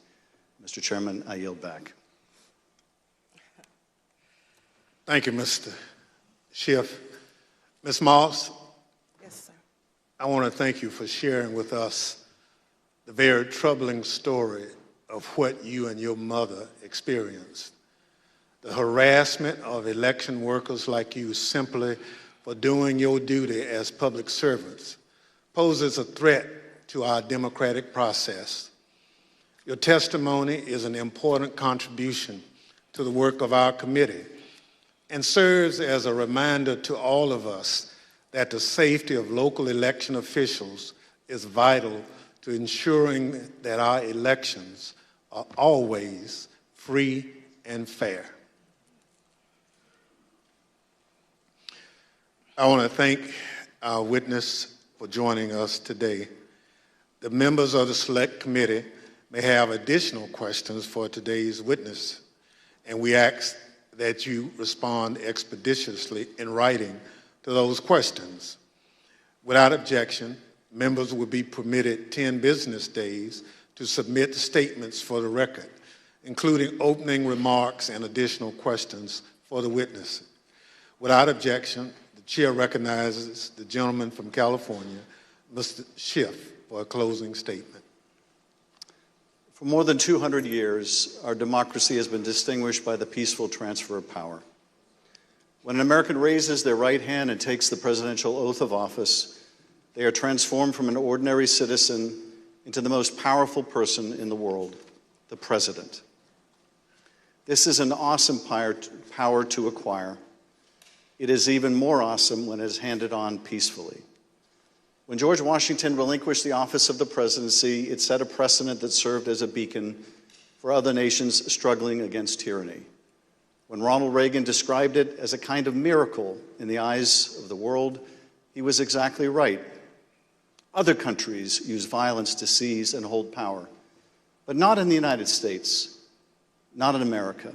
Mr. Chairman, I yield back. Thank you, Mr. Schiff. Ms. Moss? Yes, sir. I want to thank you for sharing with us the very troubling story of what you and your mother experienced. The harassment of election workers like you simply for doing your duty as public servants poses a threat to our democratic process. Your testimony is an important contribution to the work of our committee and serves as a reminder to all of us that the safety of local election officials is vital to ensuring that our elections are always free and fair. I want to thank our witness for joining us today. The members of the Select Committee may have additional questions for today's witness, and we ask that you respond expeditiously in writing to those questions. Without objection, members will be permitted 10 business days to submit statements for the record, including opening remarks and additional questions for the witness. Without objection, the chair recognizes the gentleman from California, Mr. Schiff, for a closing statement. For more than 200 years, our democracy has been distinguished by the peaceful transfer of power. When an American raises their right hand and takes the presidential oath of office, they are transformed from an ordinary citizen into the most powerful person in the world, the president. This is an awesome power to acquire. It is even more awesome when it is handed on peacefully. When George Washington relinquished the office of the presidency, it set a precedent that served as a beacon for other nations struggling against tyranny. When Ronald Reagan described it as a kind of miracle in the eyes of the world, he was exactly right. Other countries use violence to seize and hold power, but not in the United States. not in America.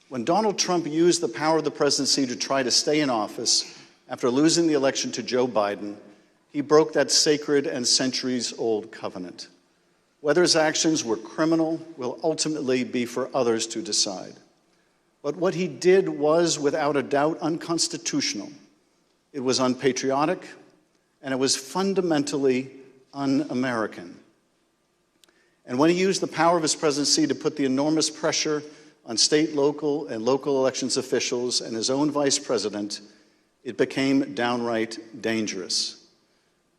When Donald Trump used the power of the presidency to try to stay in office after losing the election to Joe Biden, he broke that sacred and centuries-old covenant. Whether his actions were criminal will ultimately be for others to decide. But what he did was, without a doubt, unconstitutional. It was unpatriotic, and it was fundamentally un-American. And when he used the power of his presidency to put the enormous pressure on state, local, and local elections officials and his own vice president, it became downright dangerous.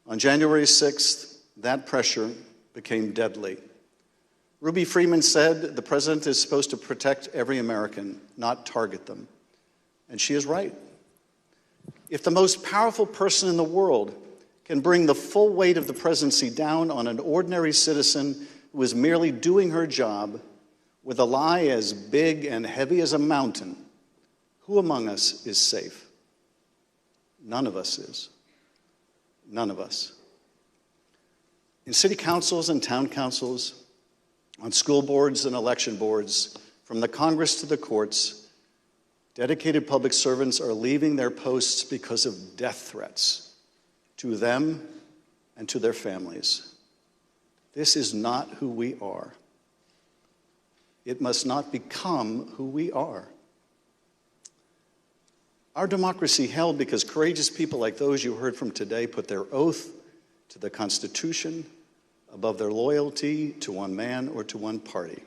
On January 6th, that pressure became deadly. Ruby Freeman said the president is supposed to protect every American, not target them. And she is right. If the most powerful person in the world can bring the full weight of the presidency down on an ordinary citizen who is merely doing her job with a lie as big and heavy as a mountain, who among us is safe? None of us is. None of us. In city councils and town councils, on school boards and election boards, from the Congress to the courts, dedicated public servants are leaving their posts because of death threats to them and to their families. This is not who we are. It must not become who we are. Our democracy held because courageous people like those you heard from today put their oath to the Constitution above their loyalty to one man or to one party.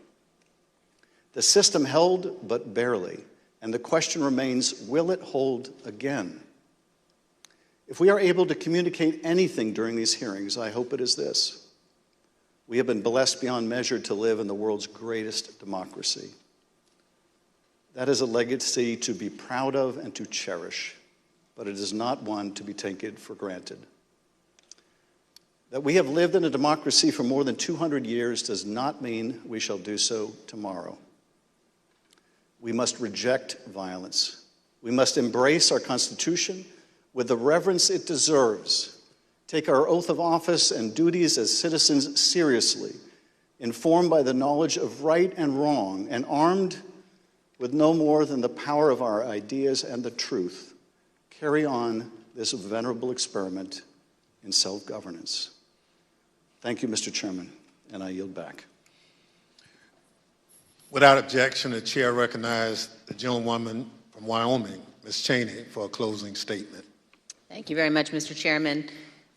The system held, but barely, and the question remains, will it hold again? If we are able to communicate anything during these hearings, I hope it is this: we have been blessed beyond measure to live in the world's greatest democracy. That is a legacy to be proud of and to cherish, but it is not one to be taken for granted. That we have lived in a democracy for more than 200 years does not mean we shall do so tomorrow. We must reject violence. We must embrace our Constitution with the reverence it deserves, take our oath of office and duties as citizens seriously, informed by the knowledge of right and wrong, and armed with no more than the power of our ideas and the truth, carry on this venerable experiment in self-governance. Thank you, Mr. Chairman, and I yield back. Without objection, the chair recognizes the gentlewoman from Wyoming, Ms. Cheney, for a closing statement. Thank you very much, Mr. Chairman.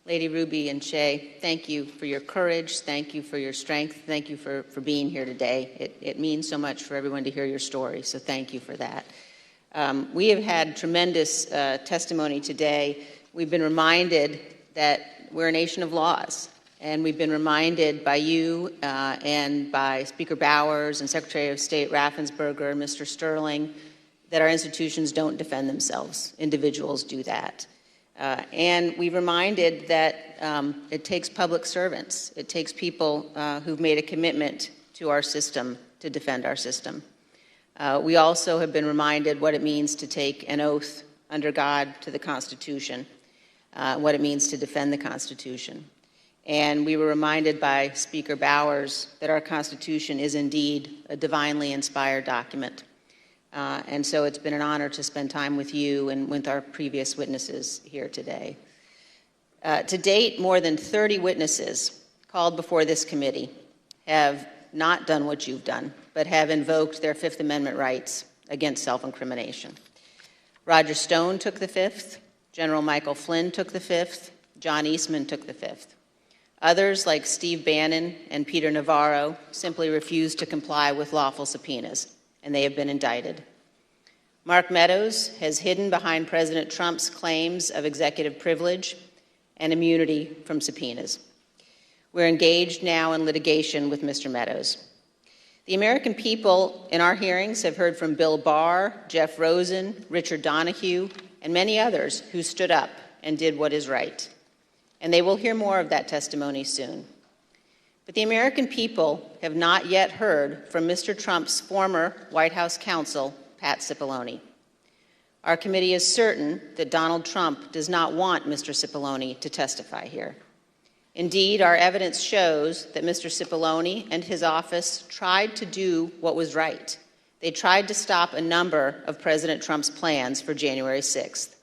Lady Ruby and Shay, thank you for your courage. Thank you for your strength. Thank you for being here today. It means so much for everyone to hear your story, so thank you for that. We have had tremendous testimony today. We've been reminded that we're a nation of laws, and we've been reminded by you and by Speaker Bowers and Secretary of State Raffensperger and Mr. Sterling that our institutions don't defend themselves. Individuals do that. And we've reminded that it takes public servants. It takes people who've made a commitment to our system to defend our system. We also have been reminded what it means to take an oath under God to the Constitution, what it means to defend the Constitution. And we were reminded by Speaker Bowers that our Constitution is indeed a divinely inspired document. And so it's been an honor to spend time with you and with our previous witnesses here today. To date, more than 30 witnesses called before this committee have not done what you've done, but have invoked their Fifth Amendment rights against self-incrimination. Roger Stone took the Fifth, General Michael Flynn took the Fifth, John Eastman took the Fifth. Others, like Steve Bannon and Peter Navarro, simply refused to comply with lawful subpoenas, and they have been indicted. Mark Meadows has hidden behind President Trump's claims of executive privilege and immunity from subpoenas. We're engaged now in litigation with Mr. Meadows. The American people in our hearings have heard from Bill Barr, Jeff Rosen, Richard Donahue, and many others who stood up and did what is right. And they will hear more of that testimony soon. But the American people have not yet heard from Mr. Trump's former White House counsel, Pat Cipollone. Our committee is certain that Donald Trump does not want Mr. Cipollone to testify here. Indeed, our evidence shows that Mr. Cipollone and his office tried to do what was right. They tried to stop a number of President Trump's plans for January 6th.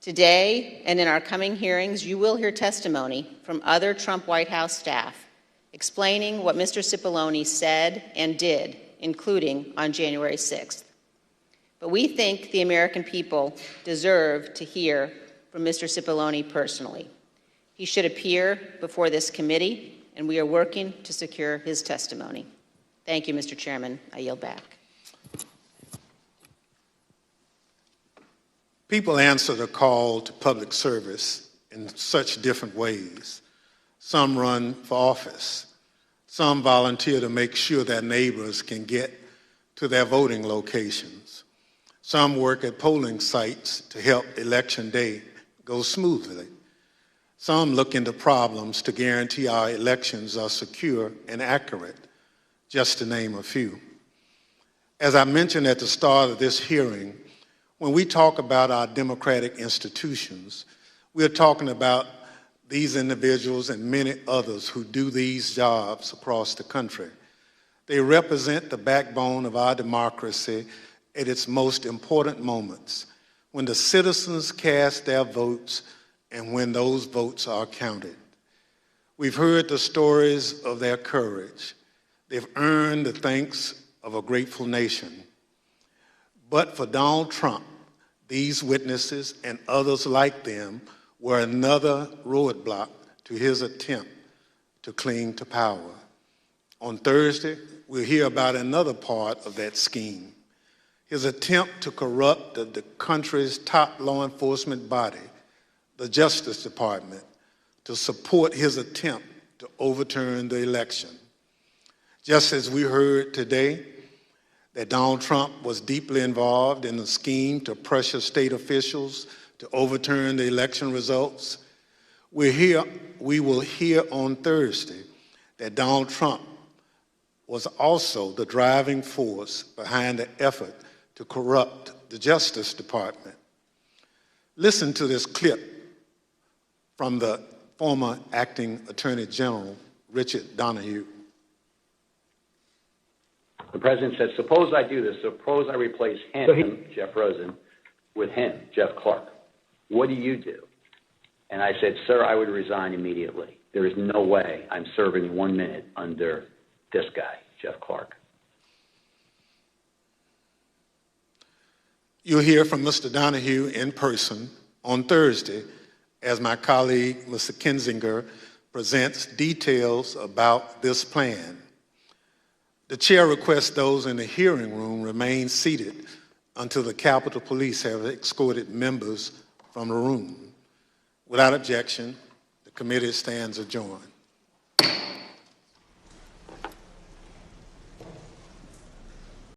Today and in our coming hearings, you will hear testimony from other Trump White House staff explaining what Mr. Cipollone said and did, including on January 6th. But we think the American people deserve to hear from Mr. Cipollone personally. He should appear before this committee, and we are working to secure his testimony. Thank you, Mr. Chairman. I yield back. People answer the call to public service in such different ways. Some run for office. Some volunteer to make sure their neighbors can get to their voting locations. Some work at polling sites to help election day go smoothly. Some look into problems to guarantee our elections are secure and accurate, just to name a few. As I mentioned at the start of this hearing, when we talk about our democratic institutions, we're talking about these individuals and many others who do these jobs across the country. They represent the backbone of our democracy at its most important moments, when the citizens cast their votes and when those votes are counted. We've heard the stories of their courage. They've earned the thanks of a grateful nation. But for Donald Trump, these witnesses and others like them were another roadblock to his attempt to cling to power. On Thursday, we'll hear about another part of that scheme, his attempt to corrupt the country's top law enforcement body, the Justice Department, to support his attempt to overturn the election. Just as we heard today that Donald Trump was deeply involved in a scheme to pressure state officials to overturn the election results, we will hear on Thursday that Donald Trump was also the driving force behind the effort to corrupt the Justice Department. Listen to this clip from the former acting Attorney General, Richard Donahue. The president said, suppose I do this. Suppose I replace him, Jeff Rosen, with him, Jeff Clark. What do you do? And I said, sir, I would resign immediately. There is no way I'm serving 1 minute under this guy, Jeff Clark. You'll hear from Mr. Donahue in person on Thursday as my colleague, Mr. Kinzinger, presents details about this plan. The chair requests those in the hearing room remain seated until the Capitol Police have escorted members from the room. Without objection, the committee stands adjourned.